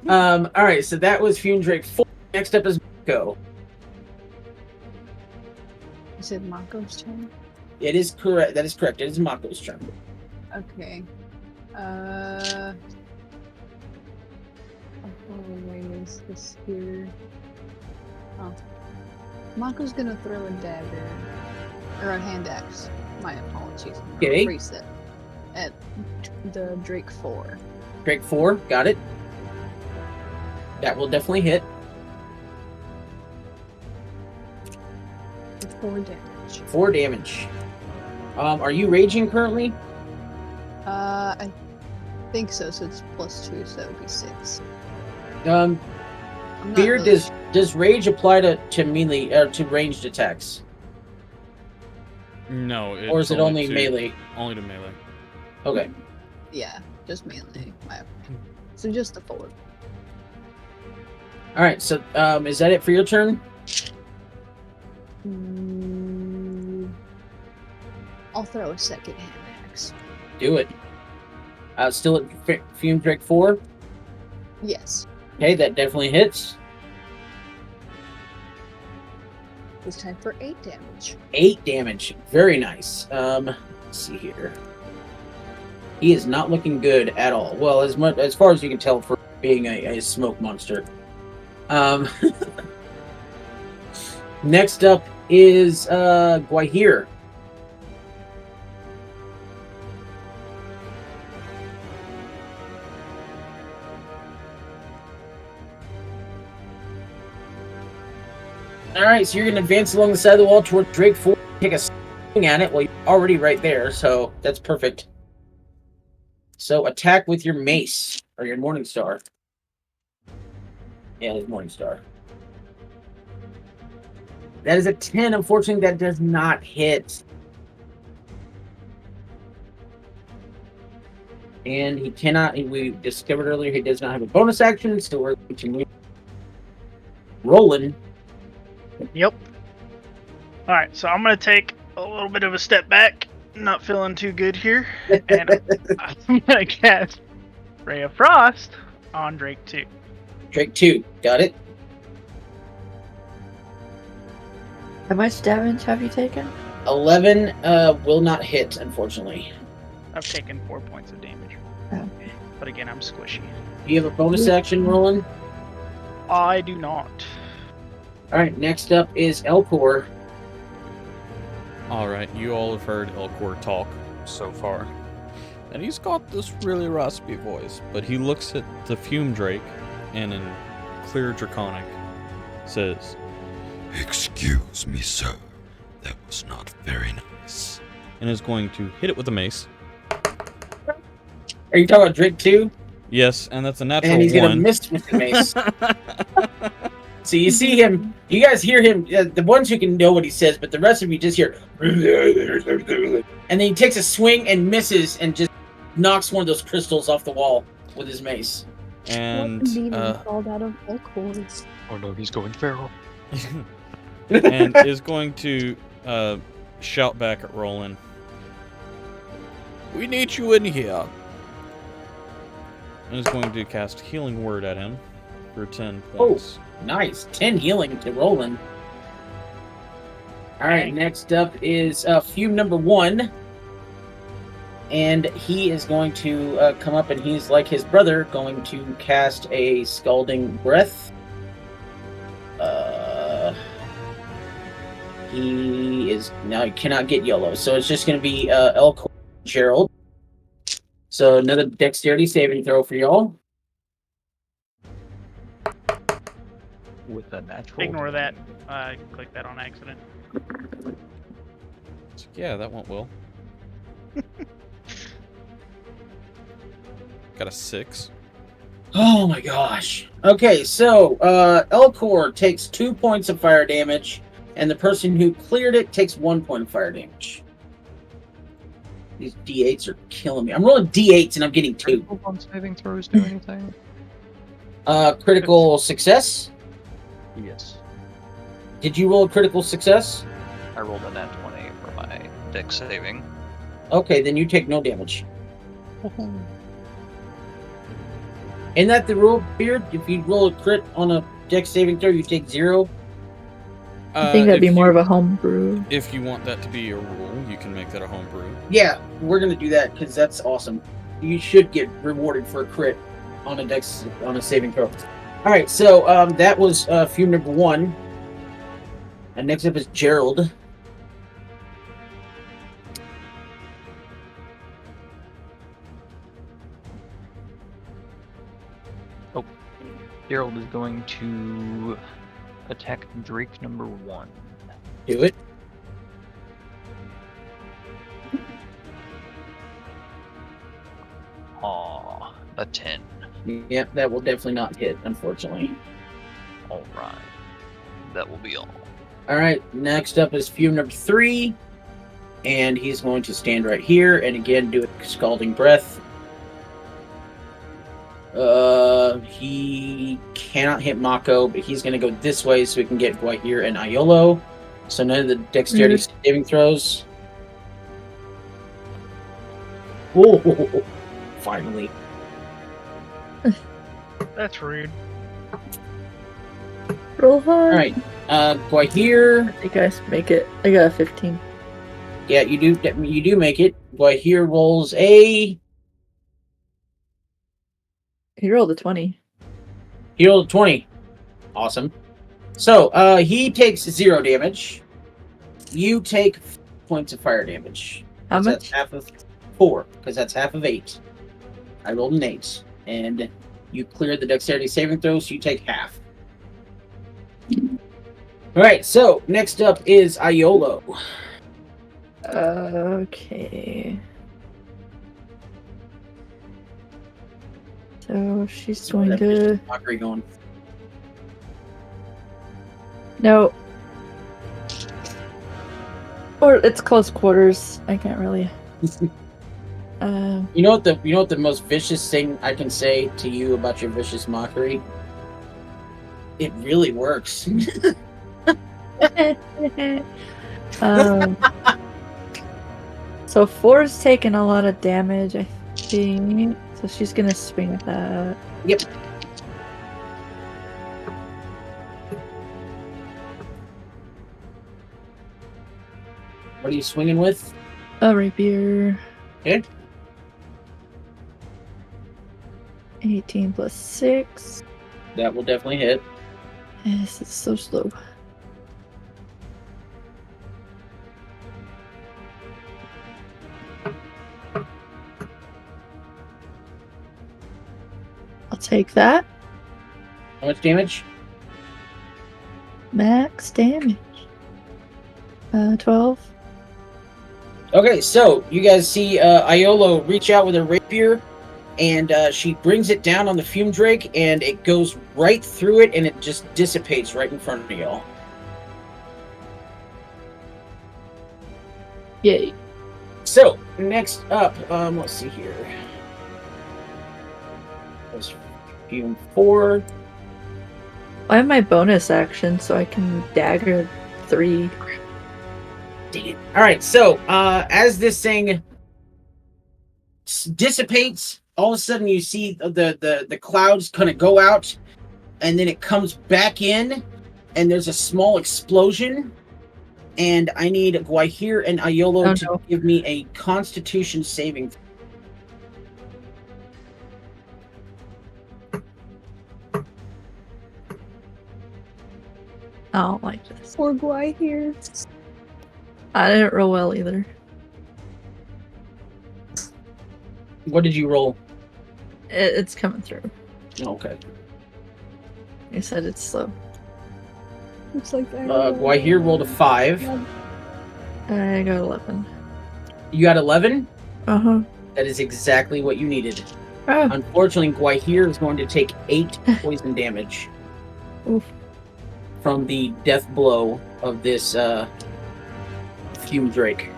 All right, so that was Fume Drake 4. Next up is Mako. You said Mako's turn? It is correct. That is correct. It is Mako's turn. Okay. Where is this here? Oh. Mako's gonna throw a dagger. Or a hand axe. My apologies. Okay. Reset. At the Drake 4. Drake 4, got it. That will definitely hit. 4 damage. 4 damage. Are you raging currently? I think so, so it's +2, so that would be 6. Um, I'm not Fear, really does rage apply to melee or to ranged attacks, No, it's or is it only to- melee? Only to melee. Okay. Yeah, just melee. So just the 4. All right. So, is that it for your turn? I'll throw a second hand axe. Do it. Still at Fume Drake 4. Yes. Okay, that definitely hits. This time for 8 damage. 8 damage. Very nice. Let's see here. He is not looking good at all. Well, as far as you can tell for being a smoke monster. Next up is Guahir. All right, so you're going to advance along the side of the wall toward Drake 4. Take a swing at it. Well, you're already right there, so that's perfect. So attack with your mace, or your Morning Star. Yeah, it's Morning Star. That is a 10. Unfortunately, that does not hit. And he cannot, we discovered earlier, he does not have a bonus action, so we're going to move. Rolling. Yep. Alright, so I'm going to take a little bit of a step back. Not feeling too good here. And I'm going to cast Ray of Frost on Drake 2. Drake 2, got it. How much damage have you taken? 11 will not hit, unfortunately. I've taken 4 points of damage. Okay. But again, I'm squishy. Do you have a bonus action, Roland? I do not. Alright, next up is Elcor. Alright, you all have heard Elcor talk so far. And he's got this really raspy voice, but he looks at the Fume Drake and in clear Draconic says, "Excuse me, sir. That was not very nice." and is going to hit it with a mace. Are you talking about Drake 2? Yes, and that's a natural And he's going to one. miss with the mace. So you see him, you guys hear him, the ones who can know what he says, but the rest of you just hear, and then he takes a swing and misses and just knocks one of those crystals off the wall with his mace. And What demon crawled out of Elcor's? Oh no, he's going feral. and is going to shout back at Roland. "We need you in here." And is going to cast Healing Word at him for 10 points. Nice. 10 healing to Roland. Alright, next up is Fume number 1. And he is going to come up and he's like his brother, going to cast a Scalding Breath. He cannot get yellow, so it's just going to be Elcor Gerald. So another dexterity saving throw for y'all. With a natural. Ignore that. I clicked that on accident. So, yeah, that went well. Got a 6. Oh my gosh. Okay, so Elcor takes 2 points of fire damage, and the person who cleared it takes 1 point of fire damage. These D8s are killing me. I'm rolling D8s and I'm getting 2. Critical on saving throws do anything? Critical success? Yes. Did you roll a critical success? I rolled a nat 20 for my dex saving. Okay, then you take no damage. Isn't that the rule, Beard? If you roll a crit on a dex saving throw, you take 0? I think that'd be if more you- of a homebrew. If you want that to be a rule, you can make that a homebrew. Yeah, we're gonna do that because that's awesome. You should get rewarded for a crit on a saving throw. All right, so that was Fume number 1, and next up is Gerald. Gerald is going to attack Drake number 1. Do it. Aw, a 10. Yep, that will definitely not hit, unfortunately. Alright. That will be all. All right, next up is Fume number 3, and he's going to stand right here and again do a Scalding Breath. He cannot hit Mako, but he's going to go this way so we can get Guahir and Iolo. So none of the dexterity saving throws. Oh, finally. That's rude. Roll hard. All right, Guahir. You guys make it. I got a 15. Yeah, you do make it. Guahir rolls a. He rolled a 20. He rolled a 20. Awesome. So, he takes 0 damage. You take 4 points of fire damage. How 'Cause much? That's half of 4, because that's half of 8. I rolled an 8. And you cleared the dexterity saving throw, so you take half. Alright, so next up is Iolo. Okay. So she's going That to. vicious mockery going. No. Or it's close quarters. I can't really. You know what the most vicious thing I can say to you about your vicious mockery? It really works. So 4's taking a lot of damage, I think. So she's gonna swing at that. Yep. What are you swinging with? A rapier. Okay. 18 plus 6. That will definitely hit. This is so slow. I'll take that. How much damage? Max damage. 12. Okay, so you guys see Iolo reach out with her rapier, and she brings it down on the fume drake, and it goes right through it, and it just dissipates right in front of y'all. Yay. So next up, let's see here. That's fume 4. I have my bonus action, so I can dagger 3. Dang it. All right, so as this thing dissipates, all of a sudden you see the clouds kind of go out, and then it comes back in, and there's a small explosion. And I need Guahir and Iolo to give me a Constitution saving. I don't like this. Poor Guy here. I didn't roll well either. What did you roll? It's coming through. Okay. You said it's slow. Looks like I Guahir rolled a 5. I got 11. You got 11? Uh-huh. That is exactly what you needed. Oh. Unfortunately, Guahir is going to take 8 poison damage. Oof. From the death blow of this Fume Drake.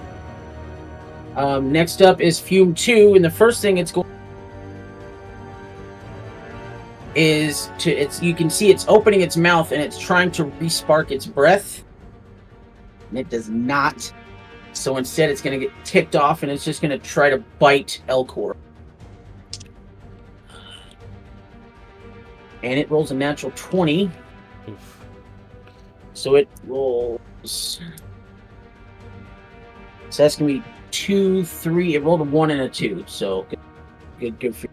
Next up is Fume 2, and the first thing it's going is to you can see it's opening its mouth and it's trying to respark its breath. And it does not. So instead it's going to get ticked off and it's just going to try to bite Elcor. And it rolls a natural 20. Oof. So it rolls. So that's going to be 2, 3. It rolled a 1 and a 2. So good for you.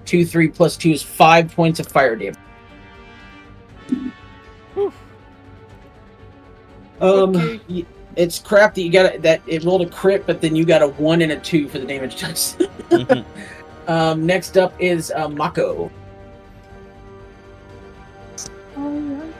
2, 3 plus 2 is 5 points of fire damage. Okay. It's crap that you got that it rolled a crit, but then you got a 1 and a 2 for the damage dice. Next up is Mako. Alright.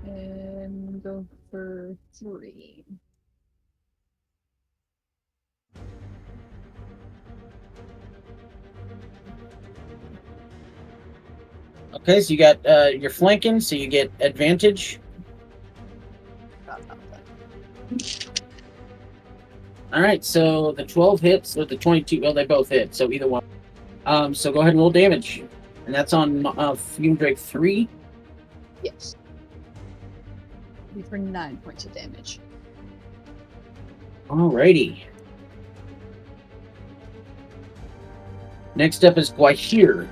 And go for 3. Okay, so you got you're flanking, so you get advantage. All right, so the 12 hits with the 22. Well, they both hit, so either one. So go ahead and roll damage, and that's on Fume Drake 3. Yes. Be for 9 points of damage. Alrighty. Next up is Guahir.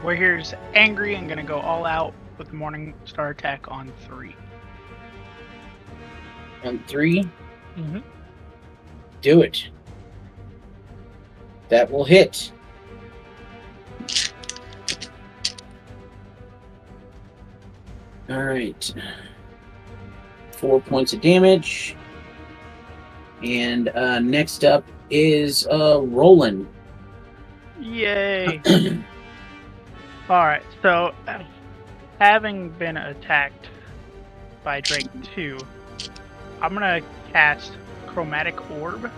Warrior's angry and gonna go all out with Morning Star attack on 3. On 3, Mm-hmm. do it. That will hit. All right. 4 points of damage. And next up is Roland. Yay! Alright, so having been attacked by Drake 2, I'm gonna cast Chromatic Orb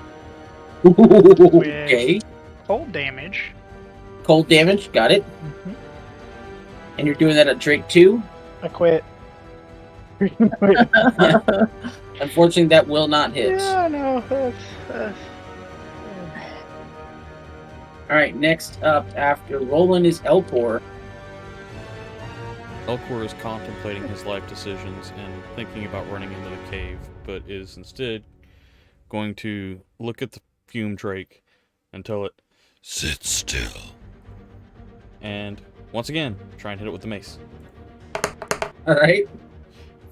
Okay. cold damage. Cold damage, got it. Mm-hmm. And you're doing that at Drake 2? I quit. Unfortunately, that will not hit. Yeah, no. All right, next up after Roland is Elcor. Elcor is contemplating his life decisions and thinking about running into the cave, but is instead going to look at the fume drake and tell it, Sit still. and once again, try and hit it with the mace. All right.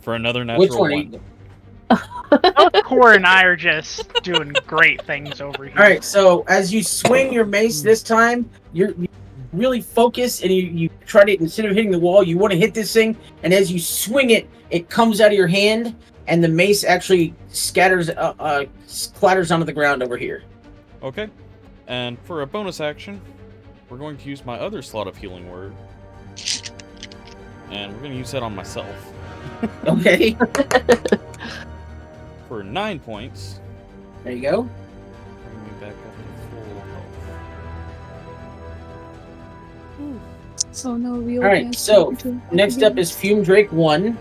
For another Which natural one? Are one. you... Elcor and I are just doing great things over here. All right, so as you swing your mace this time, you really focus and you try to, instead of hitting the wall, you want to hit this thing, and as you swing it, it comes out of your hand, and the mace actually scatters, clatters onto the ground over here. Okay. And for a bonus action, we're going to use my other slot of healing word. And we're going to use that on myself. Okay. For 9 points. There you go. Bring me back up to full health. So no real. All right, dance so between next up is Fume Drake 1.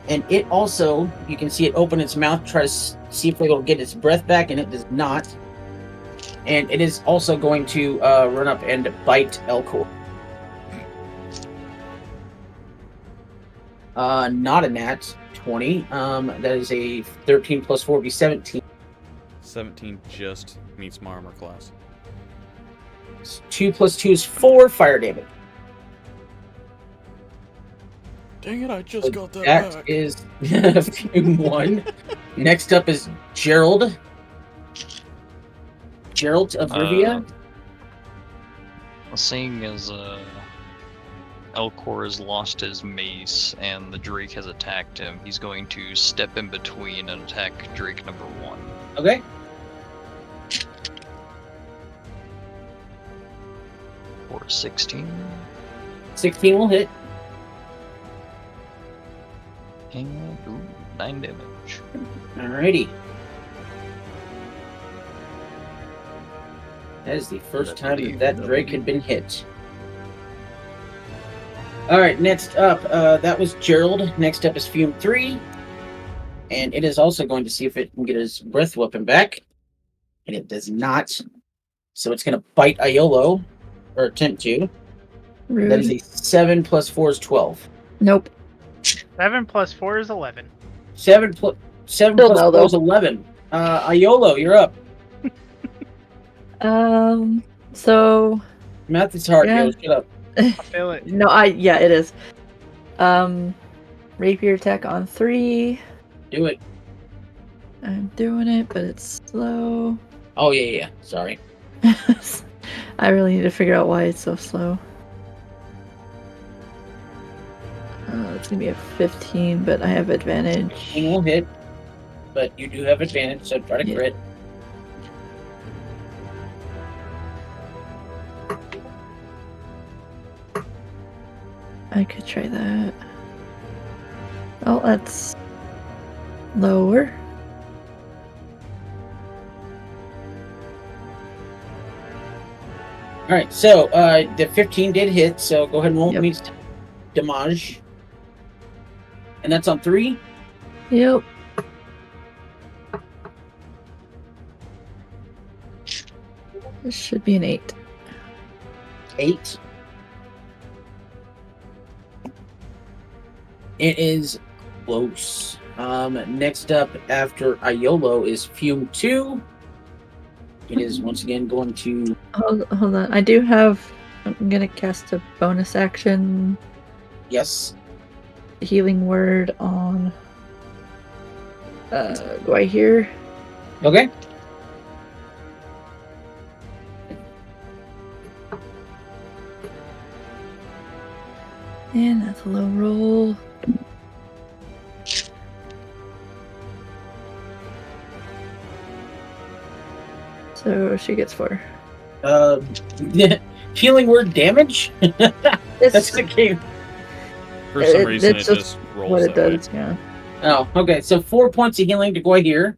And it also, you can see it open its mouth, try to see if it'll get its breath back, and it does not. And it is also going to run up and bite Elcor. Not a nat 20. That is a 13 plus 4 would be 17. 17 just meets my armor class. 2 plus 2 is 4 fire damage. Dang it, I just So got that that back. is Fume 1. Next up is Gerald. Gerald of Rivia. Seeing as Elcor has lost his mace and the Drake has attacked him, he's going to step in between and attack Drake number 1. Okay. For 16. 16 will hit. And 9 damage. Alrighty. That is the first time that Drake had been hit. Alright, next up, that was Gerald. Next up is Fume 3. And it is also going to see if it can get his breath weapon back. And it does not. So it's going to bite Iolo, or attempt to. Rude. That is a 7 plus 4 is 12. Nope. 7 plus 4 is 11. 7 plus Still 4 no, is 11. Iolo, you're up. So Math is hard, Yeah. yo. Shut up. I feel it. no, yeah, it is. Rapier attack on 3. Do it. I'm doing it, but it's slow. Oh, yeah. Sorry. I really need to figure out why it's so slow. It's gonna be a 15, but I have advantage. It will hit, but you do have advantage, so try to Yeah. crit. I could try that. Oh, that's lower. Alright, so the 15 did hit, so go ahead and roll Yep. me damage. And that's on 3. Yep. This should be an 8. 8. It is close. Next up after Iolo is Fume 2. It is once again going to... Hold on. I do have... I'm going to cast a bonus action Yes. healing word on... do I hear? Okay. And that's a low roll. So she gets 4. Healing word damage? That's the game. For some reason, it it's just rolls what it that way. does, yeah. Oh, okay. So 4 points of healing to Guahir.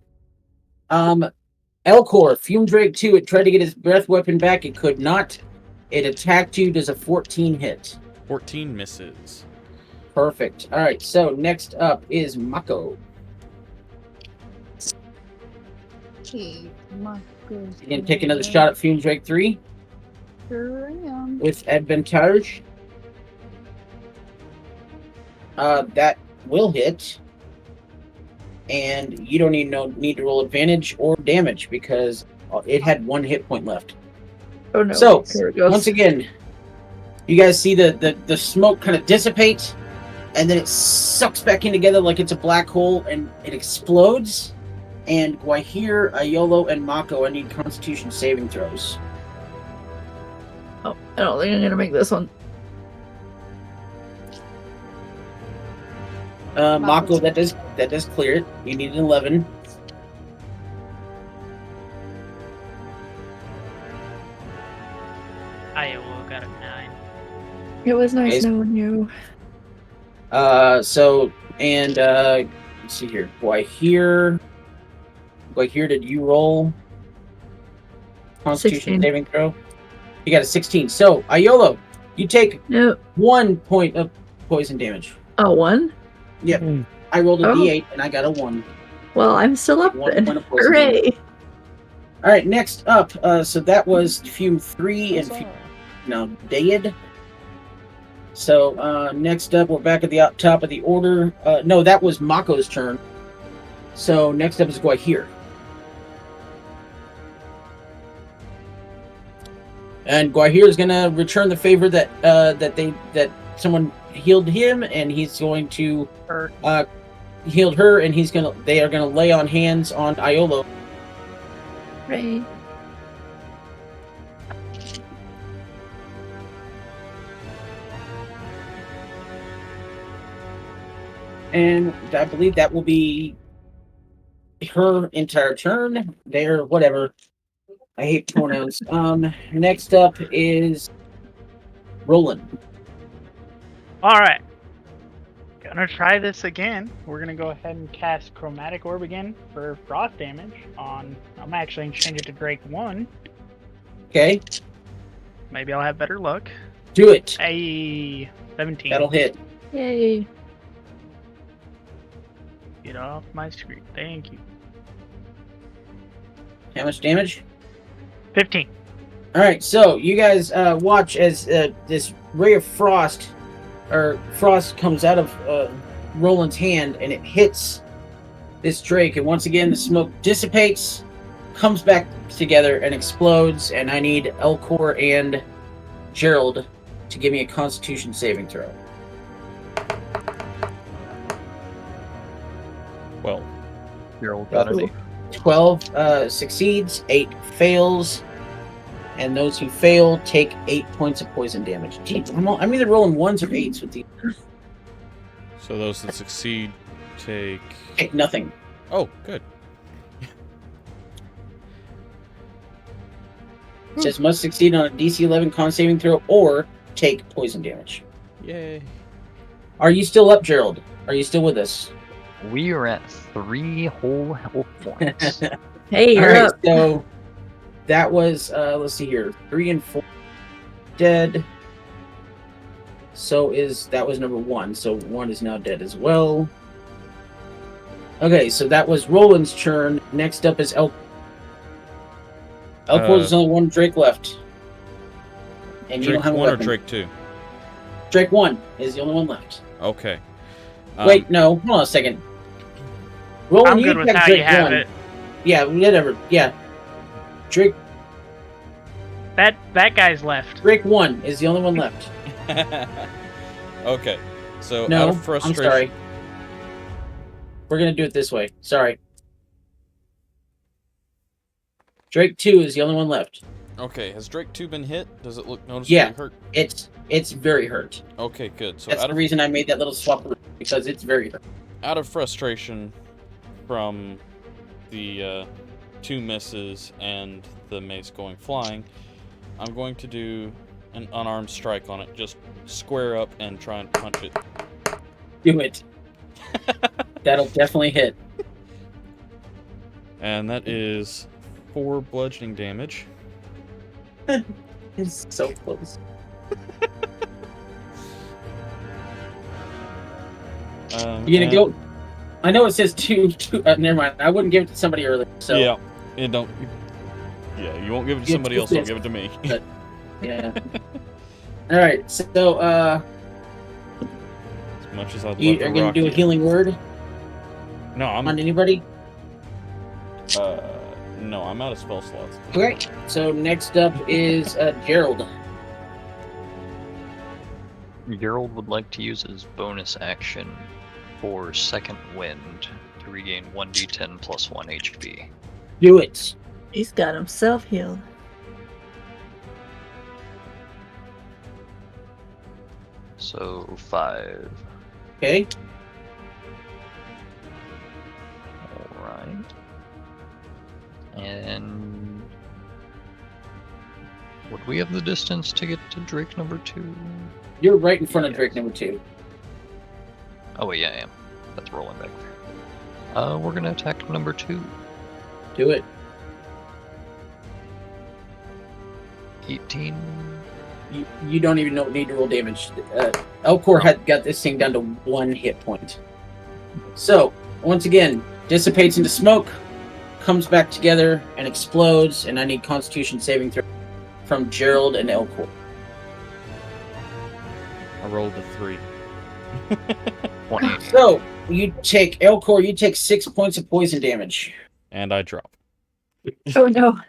Elcor, Fume Drake 2. It tried to get his breath weapon back. It could not. It attacked you. Does a 14 hit? 14 misses. Perfect. All right. So next up is Mako. Okay, Marco's You can take another shot at Fume Drake 3 Sure am. with advantage. That will hit. And you don't need to roll advantage or damage because it had 1 hit point left. Oh no. So, Here it goes. once again, you guys see the smoke kind of dissipate, and then it sucks back in together like it's a black hole, and it explodes. And Guahir, Iolo, and Mako, I need Constitution saving throws. Oh, I don't think I'm going to make this one. Mako, that does clear it. You need an 11. Iowa got a 9. It was nice Guys- knowing you. Let's see here. Guahir, did you roll Constitution 16. saving throw? You got a 16. So, Iolo, you take No. 1 point of poison damage. Oh, 1? Yep. I rolled a Oh. D8 and I got a 1. Well, I'm still up 1 then. point of poison damage. Hooray! All right, next up. So that was Fume 3 and Fume now Dayad. So next up, we're back at the top of the order. No, that was Mako's turn. So next up is Guahir. And Guahir is gonna return the favor that someone healed him, and he's going to healed her, and they are gonna lay on hands on Iolo. Hooray. And I believe that will be her entire turn. There, whatever. I hate pronouns. Next up is Roland. Alright. Gonna try this again. We're gonna go ahead and cast Chromatic Orb again for frost damage on... I'm actually gonna change it to Drake 1. Okay, Maybe I'll have better luck. do it. Hey, 17. That'll hit. Yay. Get off my screen. Thank you. How much damage? 15. All right, so you guys watch as this ray of frost comes out of Roland's hand, and it hits this Drake. And once again, the smoke dissipates, comes back together, and explodes. And I need Elcor and Gerald to give me a Constitution saving throw. Well, Gerald got an 8. 12 succeeds, 8 fails, and those who fail take 8 points of poison damage. Gee, I'm either rolling 1s or 8s with these. so those that succeed take... Take nothing. Oh, good. It says must succeed on a DC 11 con saving throw or take poison damage. Yay. Are you still up, Gerald? Are you still with us? We are at 3 whole health points. Hey, All you're right, up. so that was let's see here, 3 and 4 dead. So that was number 1. So 1 is now dead as well. Okay, so that was Roland's turn. Next up is Elcor, there's only one Drake left. And you Drake don't have a 1 or weapon. Drake 2? Drake 1 is the only one left. Okay. Wait, no. Hold on a second. Roll I'm you good with attack how Drake you have 1. it. Yeah, whatever. Yeah. Drake That guy's left. 1 is the only one left. Okay. So, No, out of frustration... I'm sorry. We're going to do it this way. Sorry. Drake 2 is the only one left. Okay, has Drake 2 been hit? Does it look noticeably hurt? It's very hurt. Okay, good. So That's the reason I made that little swap, because it's very hurt. Out of frustration from the 2 misses and the mace going flying, I'm going to do an unarmed strike on it. Just square up and try and punch it. Do it. That'll definitely hit. And that is 4 bludgeoning damage. It's so close. You gonna go? I know it says two. Never mind. I wouldn't give it to somebody earlier. So yeah, you don't. Yeah, you won't give it to somebody else. Don't give it to me. But, yeah. All right. So as much as I'd love you to are gonna rock do a you. healing word No, I'm. on anybody. No, I'm out of spell slots. Okay. So next up is Gerald. Gerald would like to use his bonus action for Second Wind to regain 1d10 plus 1 HP. Do it. He's got himself healed. So 5. Okay. Alright. And would we have the distance to get to Drake number 2? You're right in front of Drake number 2. Oh wait, yeah, I am. That's rolling back. We're gonna attack number 2. Do it. 18. You don't even need to roll damage. Elcor had got this thing down to 1 hit point. So once again, dissipates into smoke, comes back together and explodes. And I need Constitution saving throw from Gerald and Elcor. I rolled a 3. 20. So you take Elcor. You take 6 points of poison damage. And I drop. Oh no.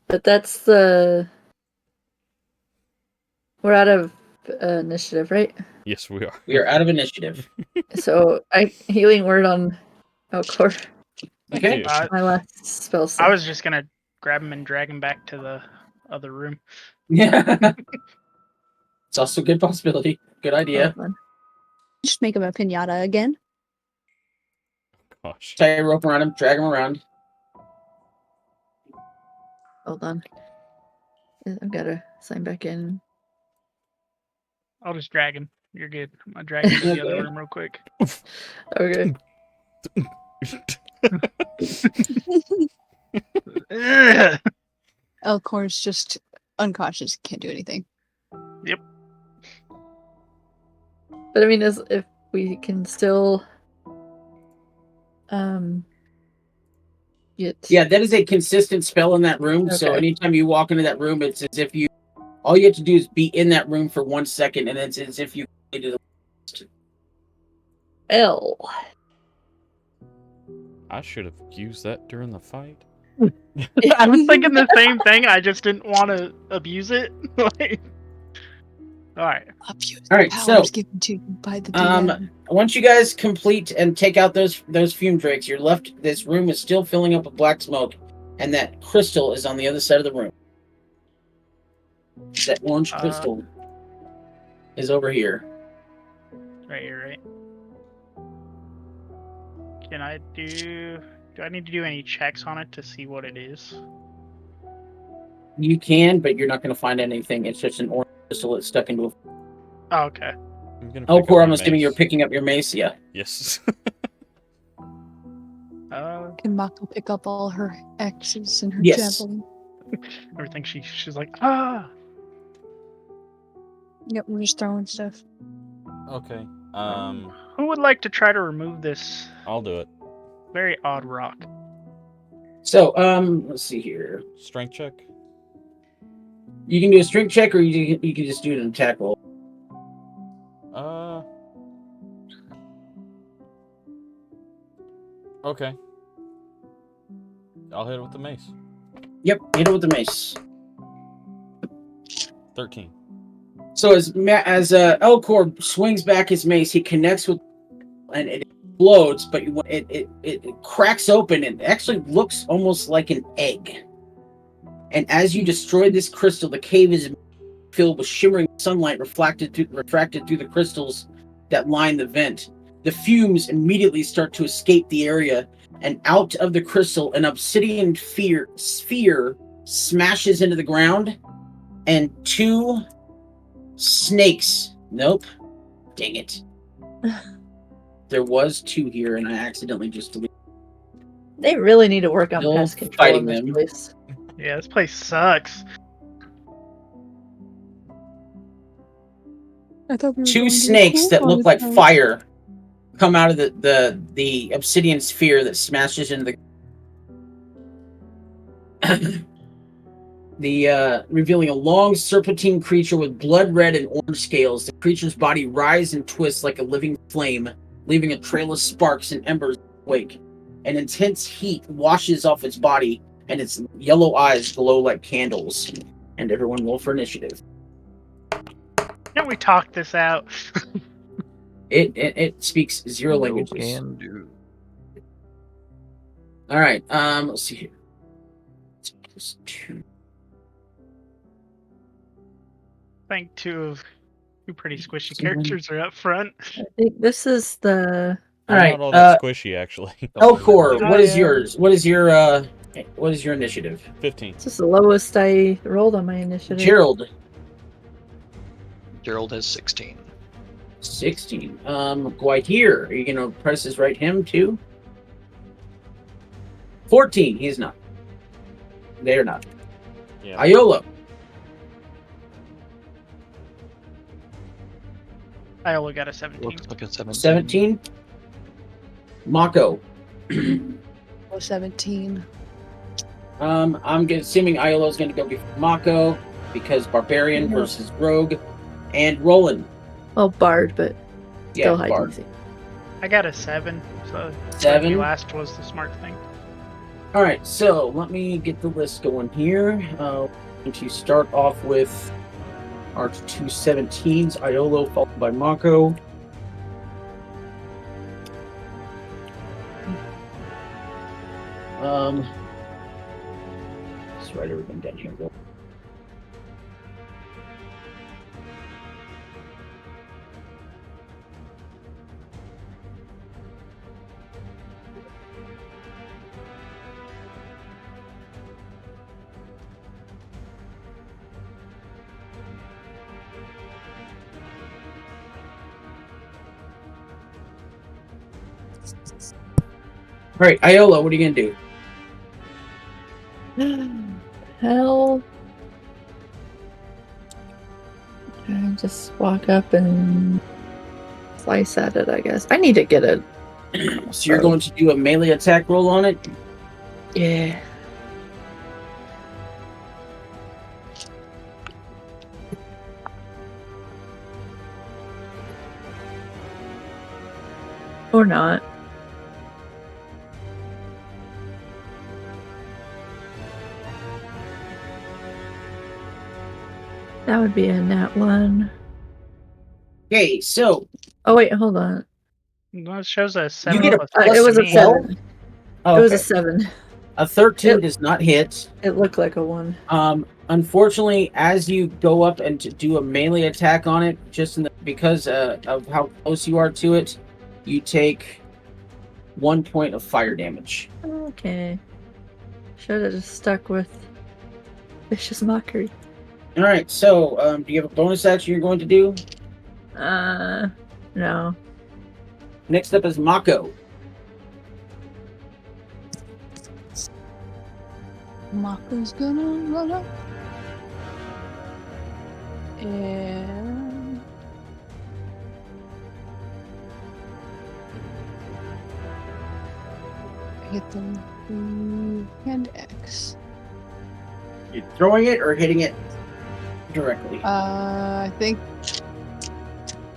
But that's the... We're out of initiative, right? Yes, we are. We are out of initiative. So healing word on Elcor. Okay. My last spell set. I was just gonna grab him and drag him back to the other room. Yeah. It's also a good possibility. Good idea. Oh, fun. Just make him a pinata again. Gosh. Tie a rope around him, drag him around. Hold on. I've got to sign back in. I'll just drag him. You're good. I'm gonna drag him to the other Okay. room real quick. Okay. Ugh. Elcor's just unconscious, can't do anything. But I mean, if we can still get... Yeah, that is a consistent spell in that room. So Okay. anytime you walk into that room, it's as if all you have to do is be in that room for 1 second, and it's as if you completed the L. I should have used that during the fight. I was thinking the same thing. I just didn't want to abuse it. Like, all right. Abuse All right, powers so, given to you by the DM. Once you guys complete and take out those fume drakes, you're left. This room is still filling up with black smoke, and that crystal is on the other side of the room. That orange crystal is over here. Right here, right? Can I do I need to do any checks on it to see what it is? You can, but you're not going to find anything. It's just an orange crystal that's stuck into a... Oh, okay. Elcor, I'm assuming you're picking up your mace, yeah. Yes. Can Mako pick up all her axes and her Yes. javelin? Everything she's like, ah. Yep, we're just throwing stuff. Okay. Who would like to try to remove this I'll do it. very odd rock? So, let's see here. Strength check. You can do a strength check, or you can just do an attack roll. Okay. I'll hit it with the mace. Yep, hit it with the mace. 13. So as Elcor swings back his mace, he connects with, and it explodes, but it cracks open and actually looks almost like an egg. And as you destroy this crystal, the cave is filled with shimmering sunlight refracted through the crystals that line the vent. The fumes immediately start to escape the area, and out of the crystal, an obsidian sphere smashes into the ground, and 2 snakes. Nope. Dang it. There was 2 here, and I accidentally just deleted. They really need to work on Still pest control fighting in this them. place. Yeah, this place sucks. I thought we were 2 going to the snakes that cool look like house. fire come out of the obsidian sphere that smashes into the revealing a long serpentine creature with blood red and orange scales. The creature's body writhes and twists like a living flame, leaving a trail of sparks and embers in its wake. An intense heat washes off its body, and its yellow eyes glow like candles. And everyone roll for initiative. Can't we talk this out? It speaks 0 languages. Can do. All right. Let's see here. It's +2. I think two pretty squishy characters are up front. I think this is the. All right. Not all that squishy, actually. Elcor, Oh, what is yeah. yours? What is your initiative? 15. This is the lowest I rolled on my initiative. Gerald, Gerald has 16. 16. Guaitier, are you gonna press his right him too? 14. He's not. They're not. Yeah. Iola, I only got a 17. Looks like a 17. 17. Mako. Oh, 17. I'm assuming Iola's gonna go before Mako because Barbarian Yeah. versus Rogue, and Roland. Well, Bard, but Yeah, still high Bard. DC. I got a 7, so 7. last was the smart thing. All right, so let me get the list going here. Going to start off with our 2 17s, Iolo followed by Mako. Let's write everything down here. All right, Iola, what are you gonna do? Hell. I just walk up and slice at it, I guess. I need to get it. So you're going to do a melee attack roll on it? Yeah. Or not. That would be a nat 1. Okay, so Oh, wait, hold on. No, it shows a 7. get a plus It was a 15. 7. oh, It was a okay. 7. A 13 It- does not hit. It looked like a 1. Unfortunately, as you go up and to do a melee attack on it, because of how close you are to it, you take 1 point of fire damage. Okay. Should have just stuck with Vicious Mockery. All right, so do you have a bonus action you're going to do? No. Next up is Mako. Mako's gonna run up. And hit them And X. You throwing it or hitting it directly? I think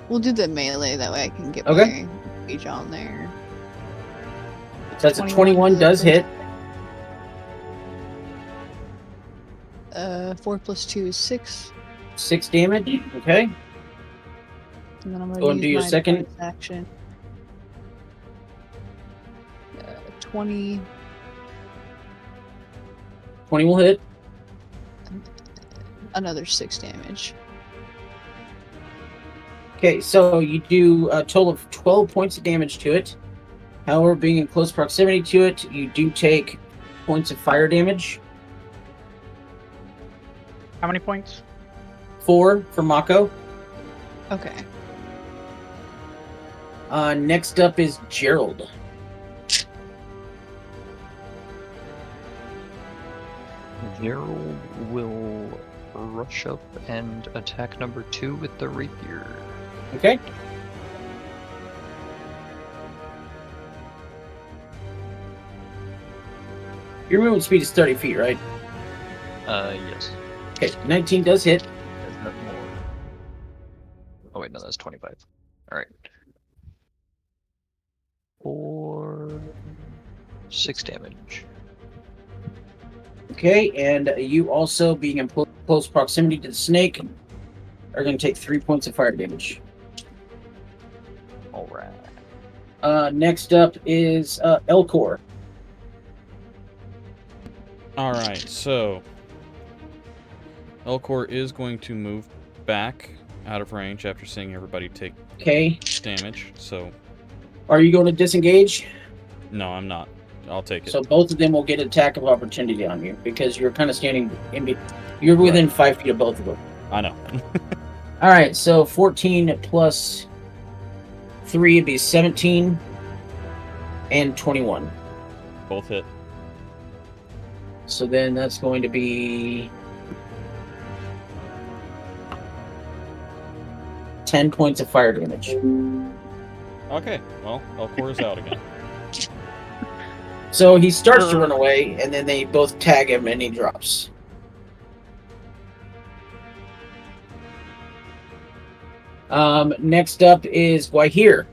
we'll do the melee. That way I can get Okay. my page on there. So that's a 21 does hit. 4 plus 2 is 6. 6 damage. Okay. And then I'm Go going and to do use your my second. bonus action. 20. 20 will hit. Another 6 damage. Okay, so you do a total of 12 points of damage to it. However, being in close proximity to it, you do take points of fire damage. How many points? 4 for Mako. Okay. Next up is Gerald. Gerald will rush up and attack number 2 with the rapier. Okay. Your movement speed is 30 feet, right? Yes. Okay, 19 does hit. Is that more? Oh wait, no, that's 25. Alright. For 6 damage. Okay, and you also, being in close proximity to the snake, are going to take 3 points of fire damage. Alright. Next up is Elcor. Alright, so Elcor is going to move back out of range after seeing everybody take Okay. damage, so Are you going to disengage? no, I'm not. I'll take it. So both of them will get attack of opportunity on you because you're kind of standing in. You're within 5 feet of both of them. I know. All right, so 14 plus 3 would be 17 and 21. Both hit. So then that's going to be 10 points of fire damage. Okay, well, Elcor is out again. So he starts to run away, and then they both tag him, and he drops. Next up is Guahir.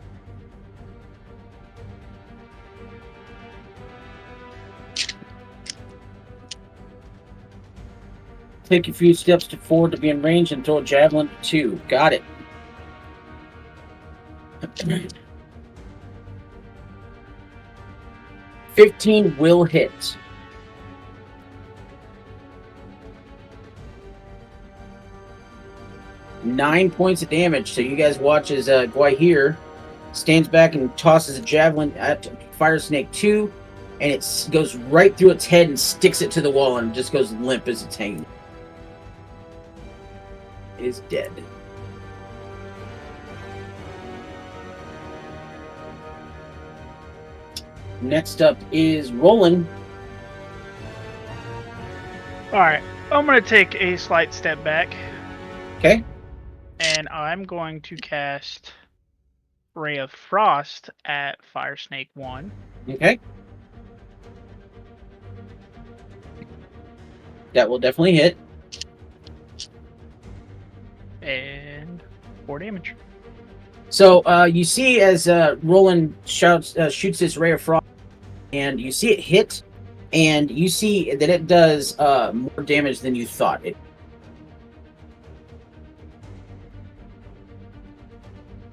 Take a few steps forward to be in range and throw a javelin to 2. Got it. $15 will hit. Nine points of damage. So you guys watch as Guahir stands back and tosses a javelin at Fire Snake 2, and it goes right through its head and sticks it to the wall and just goes limp as it's hanging. It is dead. Next up is Roland. Alright, I'm going to take a slight step back. Okay. And I'm going to cast Ray of Frost at Fire Snake 1. Okay. That will definitely hit. And 4 damage. So you see as Roland shoots this Ray of Frost, and you see it hit, and you see that it does more damage than you thought.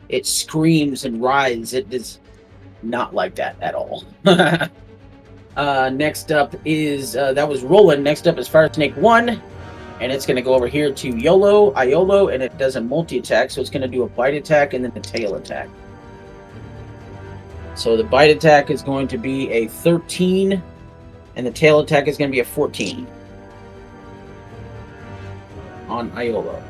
It screams and writhes. It is not like that at all. Next up is, that was Roland. Next up is Fire Snake 1, and it's going to go over here to Iolo, and it does a multi-attack, so it's going to do a bite attack and then a tail attack. So the bite attack is going to be a 13, and the tail attack is going to be a 14 on Iolo.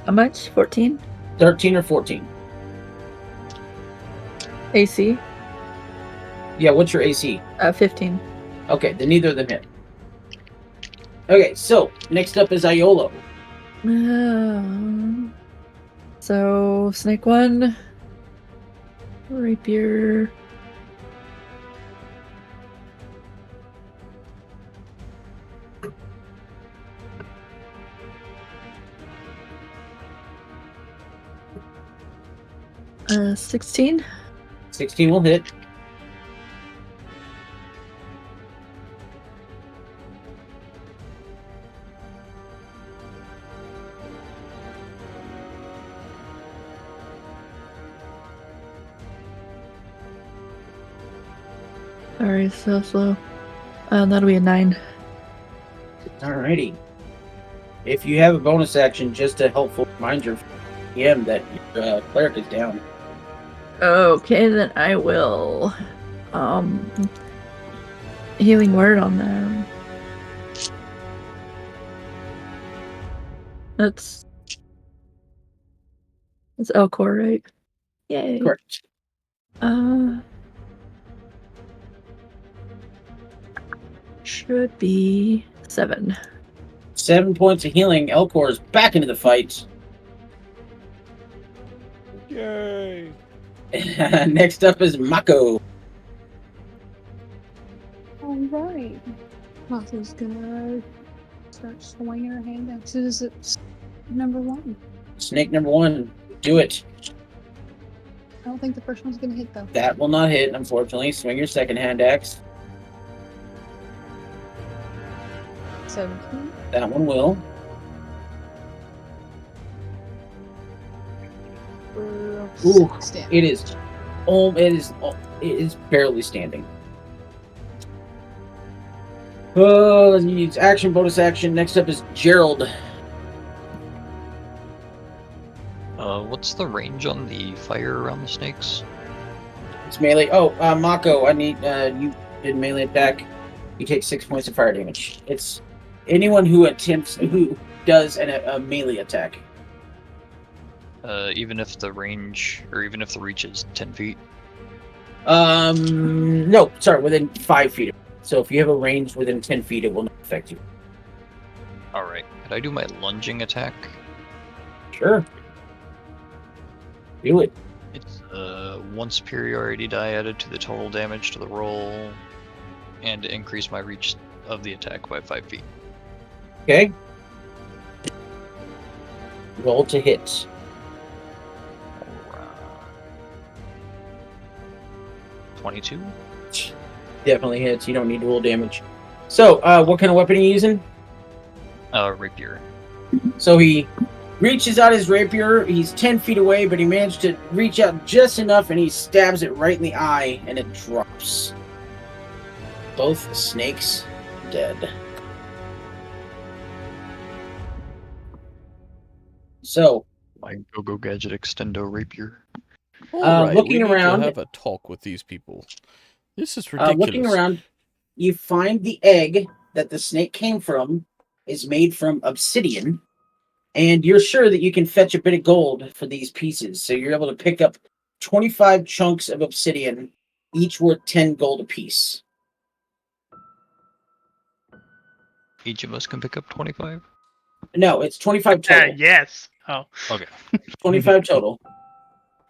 How much? 14? 13 or 14? AC? Yeah, what's your AC? 15. Okay, then neither of them hit. Okay, so next up is Iolo. So, Snake 1, Rapier. Uh, 16. 16 will hit. Sorry, so slow. That'll be a 9. Alrighty. If you have a bonus action, just to helpful remind your GM that your cleric is down. Okay, then I will. Healing word on them. That's Elcor, right? Yay. Correct. Should be 7. 7 points of healing. Elcor is back into the fight. Yay! Next up is Mako. Alright. Mako's gonna start swinging her hand axes at number 1. Snake number 1. Do it. I don't think the first one's gonna hit though. That will not hit, unfortunately. Swing your second hand axe. 17. That one will. Ooh, it is. It is barely standing. Oh, needs action, bonus action. Next up is Gerald. What's the range on the fire around the snakes? It's melee. Oh, Mako, I need you did melee attack. You take 6 points of fire damage. It's anyone who does a melee attack. Even if the range, or even if the reach is 10 feet? No, sorry, within 5 feet. So if you have a range within 10 feet, it will not affect you. Alright, could I do my lunging attack? Sure. Do it. It's one superiority die added to the total damage to the roll, and to increase my reach of the attack by 5 feet. Okay. Roll to hit. 22? Definitely hits. You don't need to roll damage. So, what kind of weapon are you using? Rapier. So he reaches out his rapier. He's 10 feet away, but he managed to reach out just enough, and he stabs it right in the eye, and it drops. Both snakes dead. So, My go-go gadget extendo rapier. Alright, looking we need around- to have a talk with these people. This is ridiculous. looking around, you find the egg that the snake came from is made from obsidian, and you're sure that you can fetch a bit of gold for these pieces. So you're able to pick up 25 chunks of obsidian, each worth 10 gold apiece. Each of us can pick up 25? No, it's 25 total. Yes. Oh. Okay. 25 total.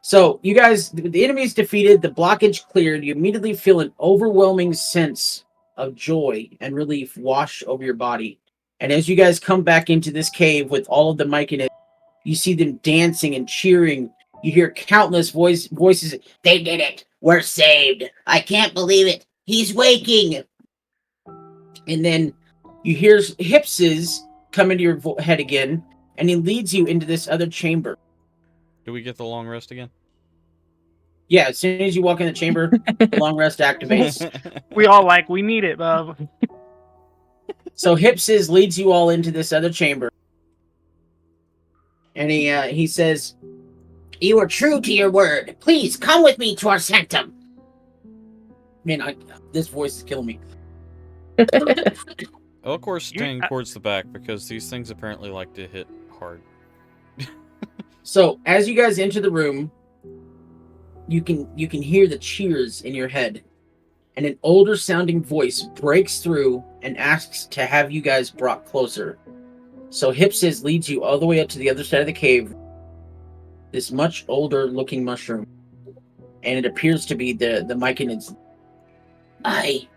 So you guys, the enemy's defeated, the blockage cleared. You immediately feel an overwhelming sense of joy and relief wash over your body. And as you guys come back into this cave with all of the mic in it, you see them dancing and cheering. You hear countless voices. They did it. We're saved. I can't believe it. He's waking. And then you hear Hipses come into your head again, and he leads you into this other chamber. Do we get the long rest again? Yeah, as soon as you walk in the chamber, long rest activates. We all we need it, bub. So Hipses leads you all into this other chamber. And he says, "You are true to your word. Please come with me to our sanctum." Man, this voice is killing me. Elcor's staying towards the back because these things apparently like to hit hard. So as you guys enter the room, you can hear the cheers in your head, and an older sounding voice breaks through and asks to have you guys brought closer. So Hipsis leads you all the way up to the other side of the cave, this much older looking mushroom, and it appears to be the Myconid's. I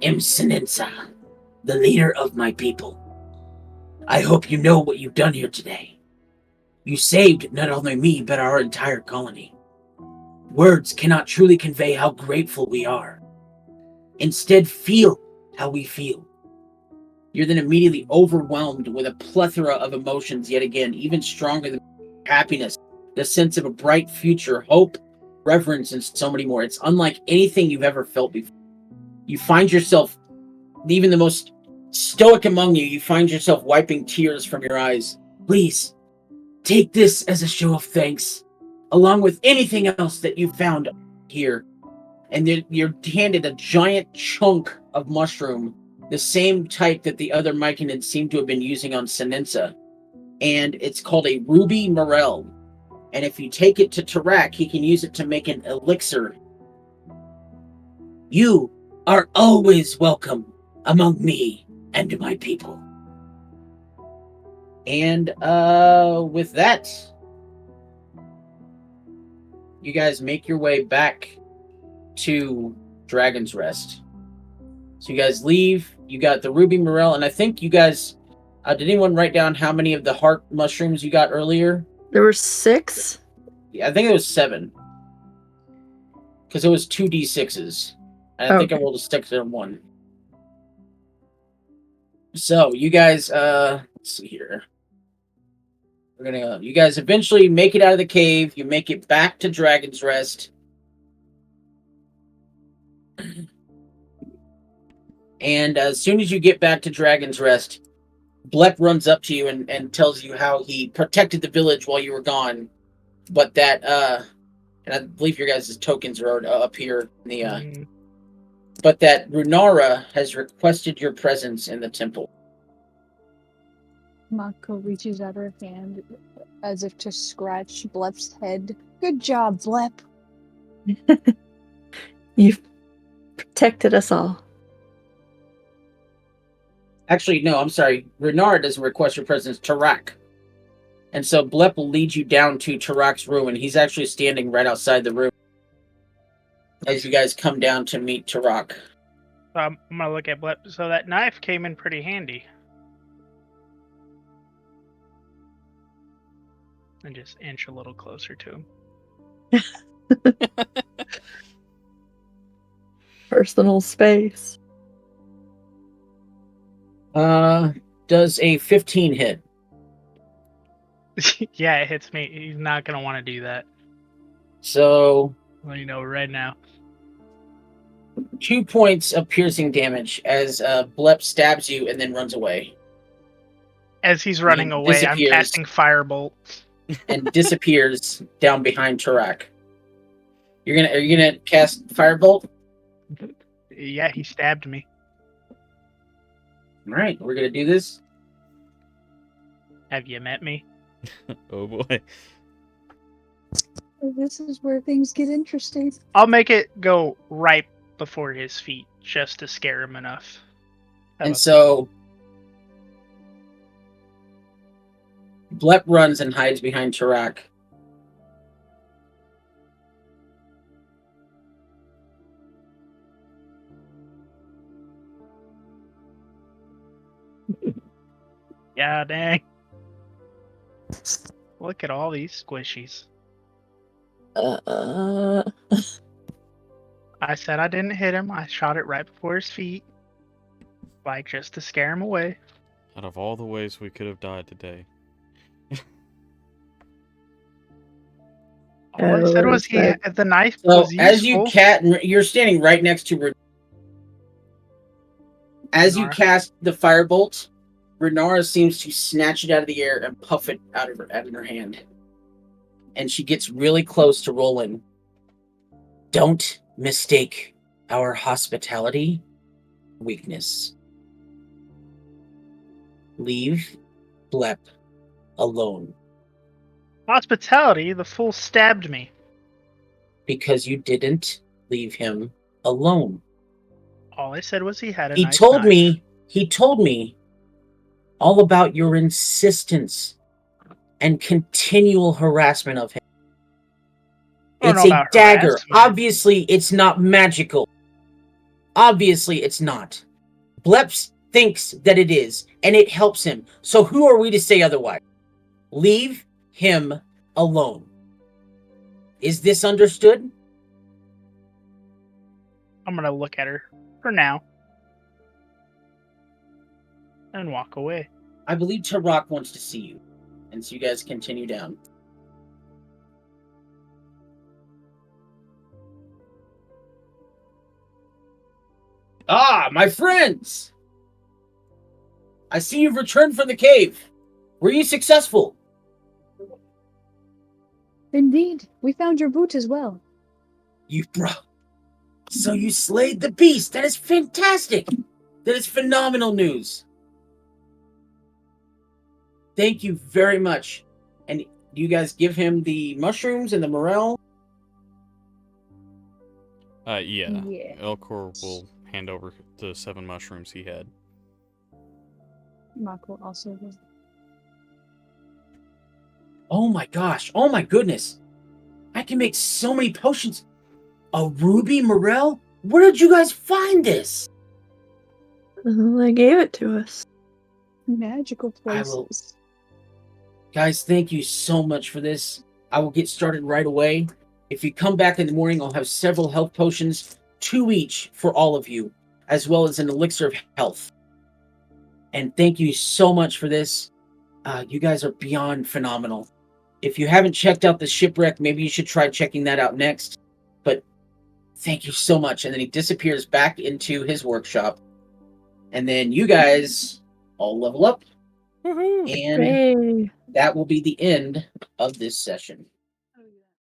am Sinensa, the leader of my people. I hope you know what you've done here today. You saved not only me, but our entire colony. Words cannot truly convey how grateful we are. Instead, feel how we feel. You're then immediately overwhelmed with a plethora of emotions yet again, even stronger than happiness, the sense of a bright future, hope, reverence, and so many more. It's unlike anything you've ever felt before. You find yourself, even the most stoic among you find yourself wiping tears from your eyes. Please, take this as a show of thanks, along with anything else that you found here. And then you're handed a giant chunk of mushroom, the same type that the other Myconids seem to have been using on Sinensa. And it's called a ruby peril. And if you take it to Tarak, he can use it to make an elixir. You are always welcome among me and my people. And with that, you guys make your way back to Dragon's Rest. So you guys leave. You got the ruby peril, and I think you guys... did anyone write down how many of the heart mushrooms you got earlier? There were 6? Yeah, I think it was 7. Because it was 2 d6s. And I think I rolled a 6 and 1. So, you guys, let's see here. You guys eventually make it out of the cave. You make it back to Dragon's Rest. And as soon as you get back to Dragon's Rest, Blep runs up to you and tells you how he protected the village while you were gone. But that, and I believe your guys' tokens are up here in the, but that Runara has requested your presence in the temple. Mako reaches out her hand as if to scratch Blep's head. Good job, Blep. You've protected us all. Actually, no, I'm sorry. Runara doesn't request your presence, Tarak. And so Blep will lead you down to Tarak's room, and he's actually standing right outside the room as you guys come down to meet Tarak. I'm going to look at Blep. So that knife came in pretty handy. And just inch a little closer to him. Personal space. Does a 15 hit? Yeah, it hits me. He's not going to want to do that. So... Well, you know, right now. 2 points of piercing damage as Blep stabs you and then runs away. As he's running away, I'm casting Firebolt. And disappears down behind Tarak. Are you gonna cast Firebolt? Yeah, he stabbed me. Alright, we're gonna do this. Have you met me? Oh boy. This is where things get interesting. I'll make it go right before his feet, just to scare him enough. And so... Blep runs and hides behind Tarak. Yeah, dang. Look at all these squishies. I said I didn't hit him. I shot it right before his feet. Like, just to scare him away. Out of all the ways we could have died today. All I said was the knife was useful. As you you're standing right next to as you cast the firebolt, Renara seems to snatch it out of the air and puff it out of her hand. And she gets really close to Roland. Don't mistake our hospitality weakness. Leave Blep alone. Hospitality? The fool stabbed me. Because you didn't leave him alone. All I said was he had a He nice told knife. me all about your insistence and continual harassment of him. It's a dagger. Harassment. Obviously, it's not magical. Obviously, it's not. Blep thinks that it is, and it helps him. So who are we to say otherwise? Leave him alone. Is this understood? I'm gonna look at her for now and walk away. I believe Tarok wants to see you. And so you guys continue down. Ah, my friends! I see you've returned from the cave. Were you successful? Indeed, we found your boot as well. So you slayed the beast. That is fantastic. That is phenomenal news. Thank you very much. And do you guys give him the mushrooms and the morel? Yeah. Yeah. Elcor will hand over the 7 mushrooms he had. Mark will also go. Oh my gosh. Oh my goodness. I can make so many potions. A ruby morel? Where did you guys find this? They gave it to us. Magical places. Guys, thank you so much for this. I will get started right away. If you come back in the morning, I'll have several health potions, 2 each for all of you, as well as an elixir of health. And thank you so much for this. You guys are beyond phenomenal. If you haven't checked out the shipwreck, maybe you should try checking that out next. But thank you so much. And then he disappears back into his workshop. And then you guys all level up. Woohoo! And Hooray. that will be the end of this session.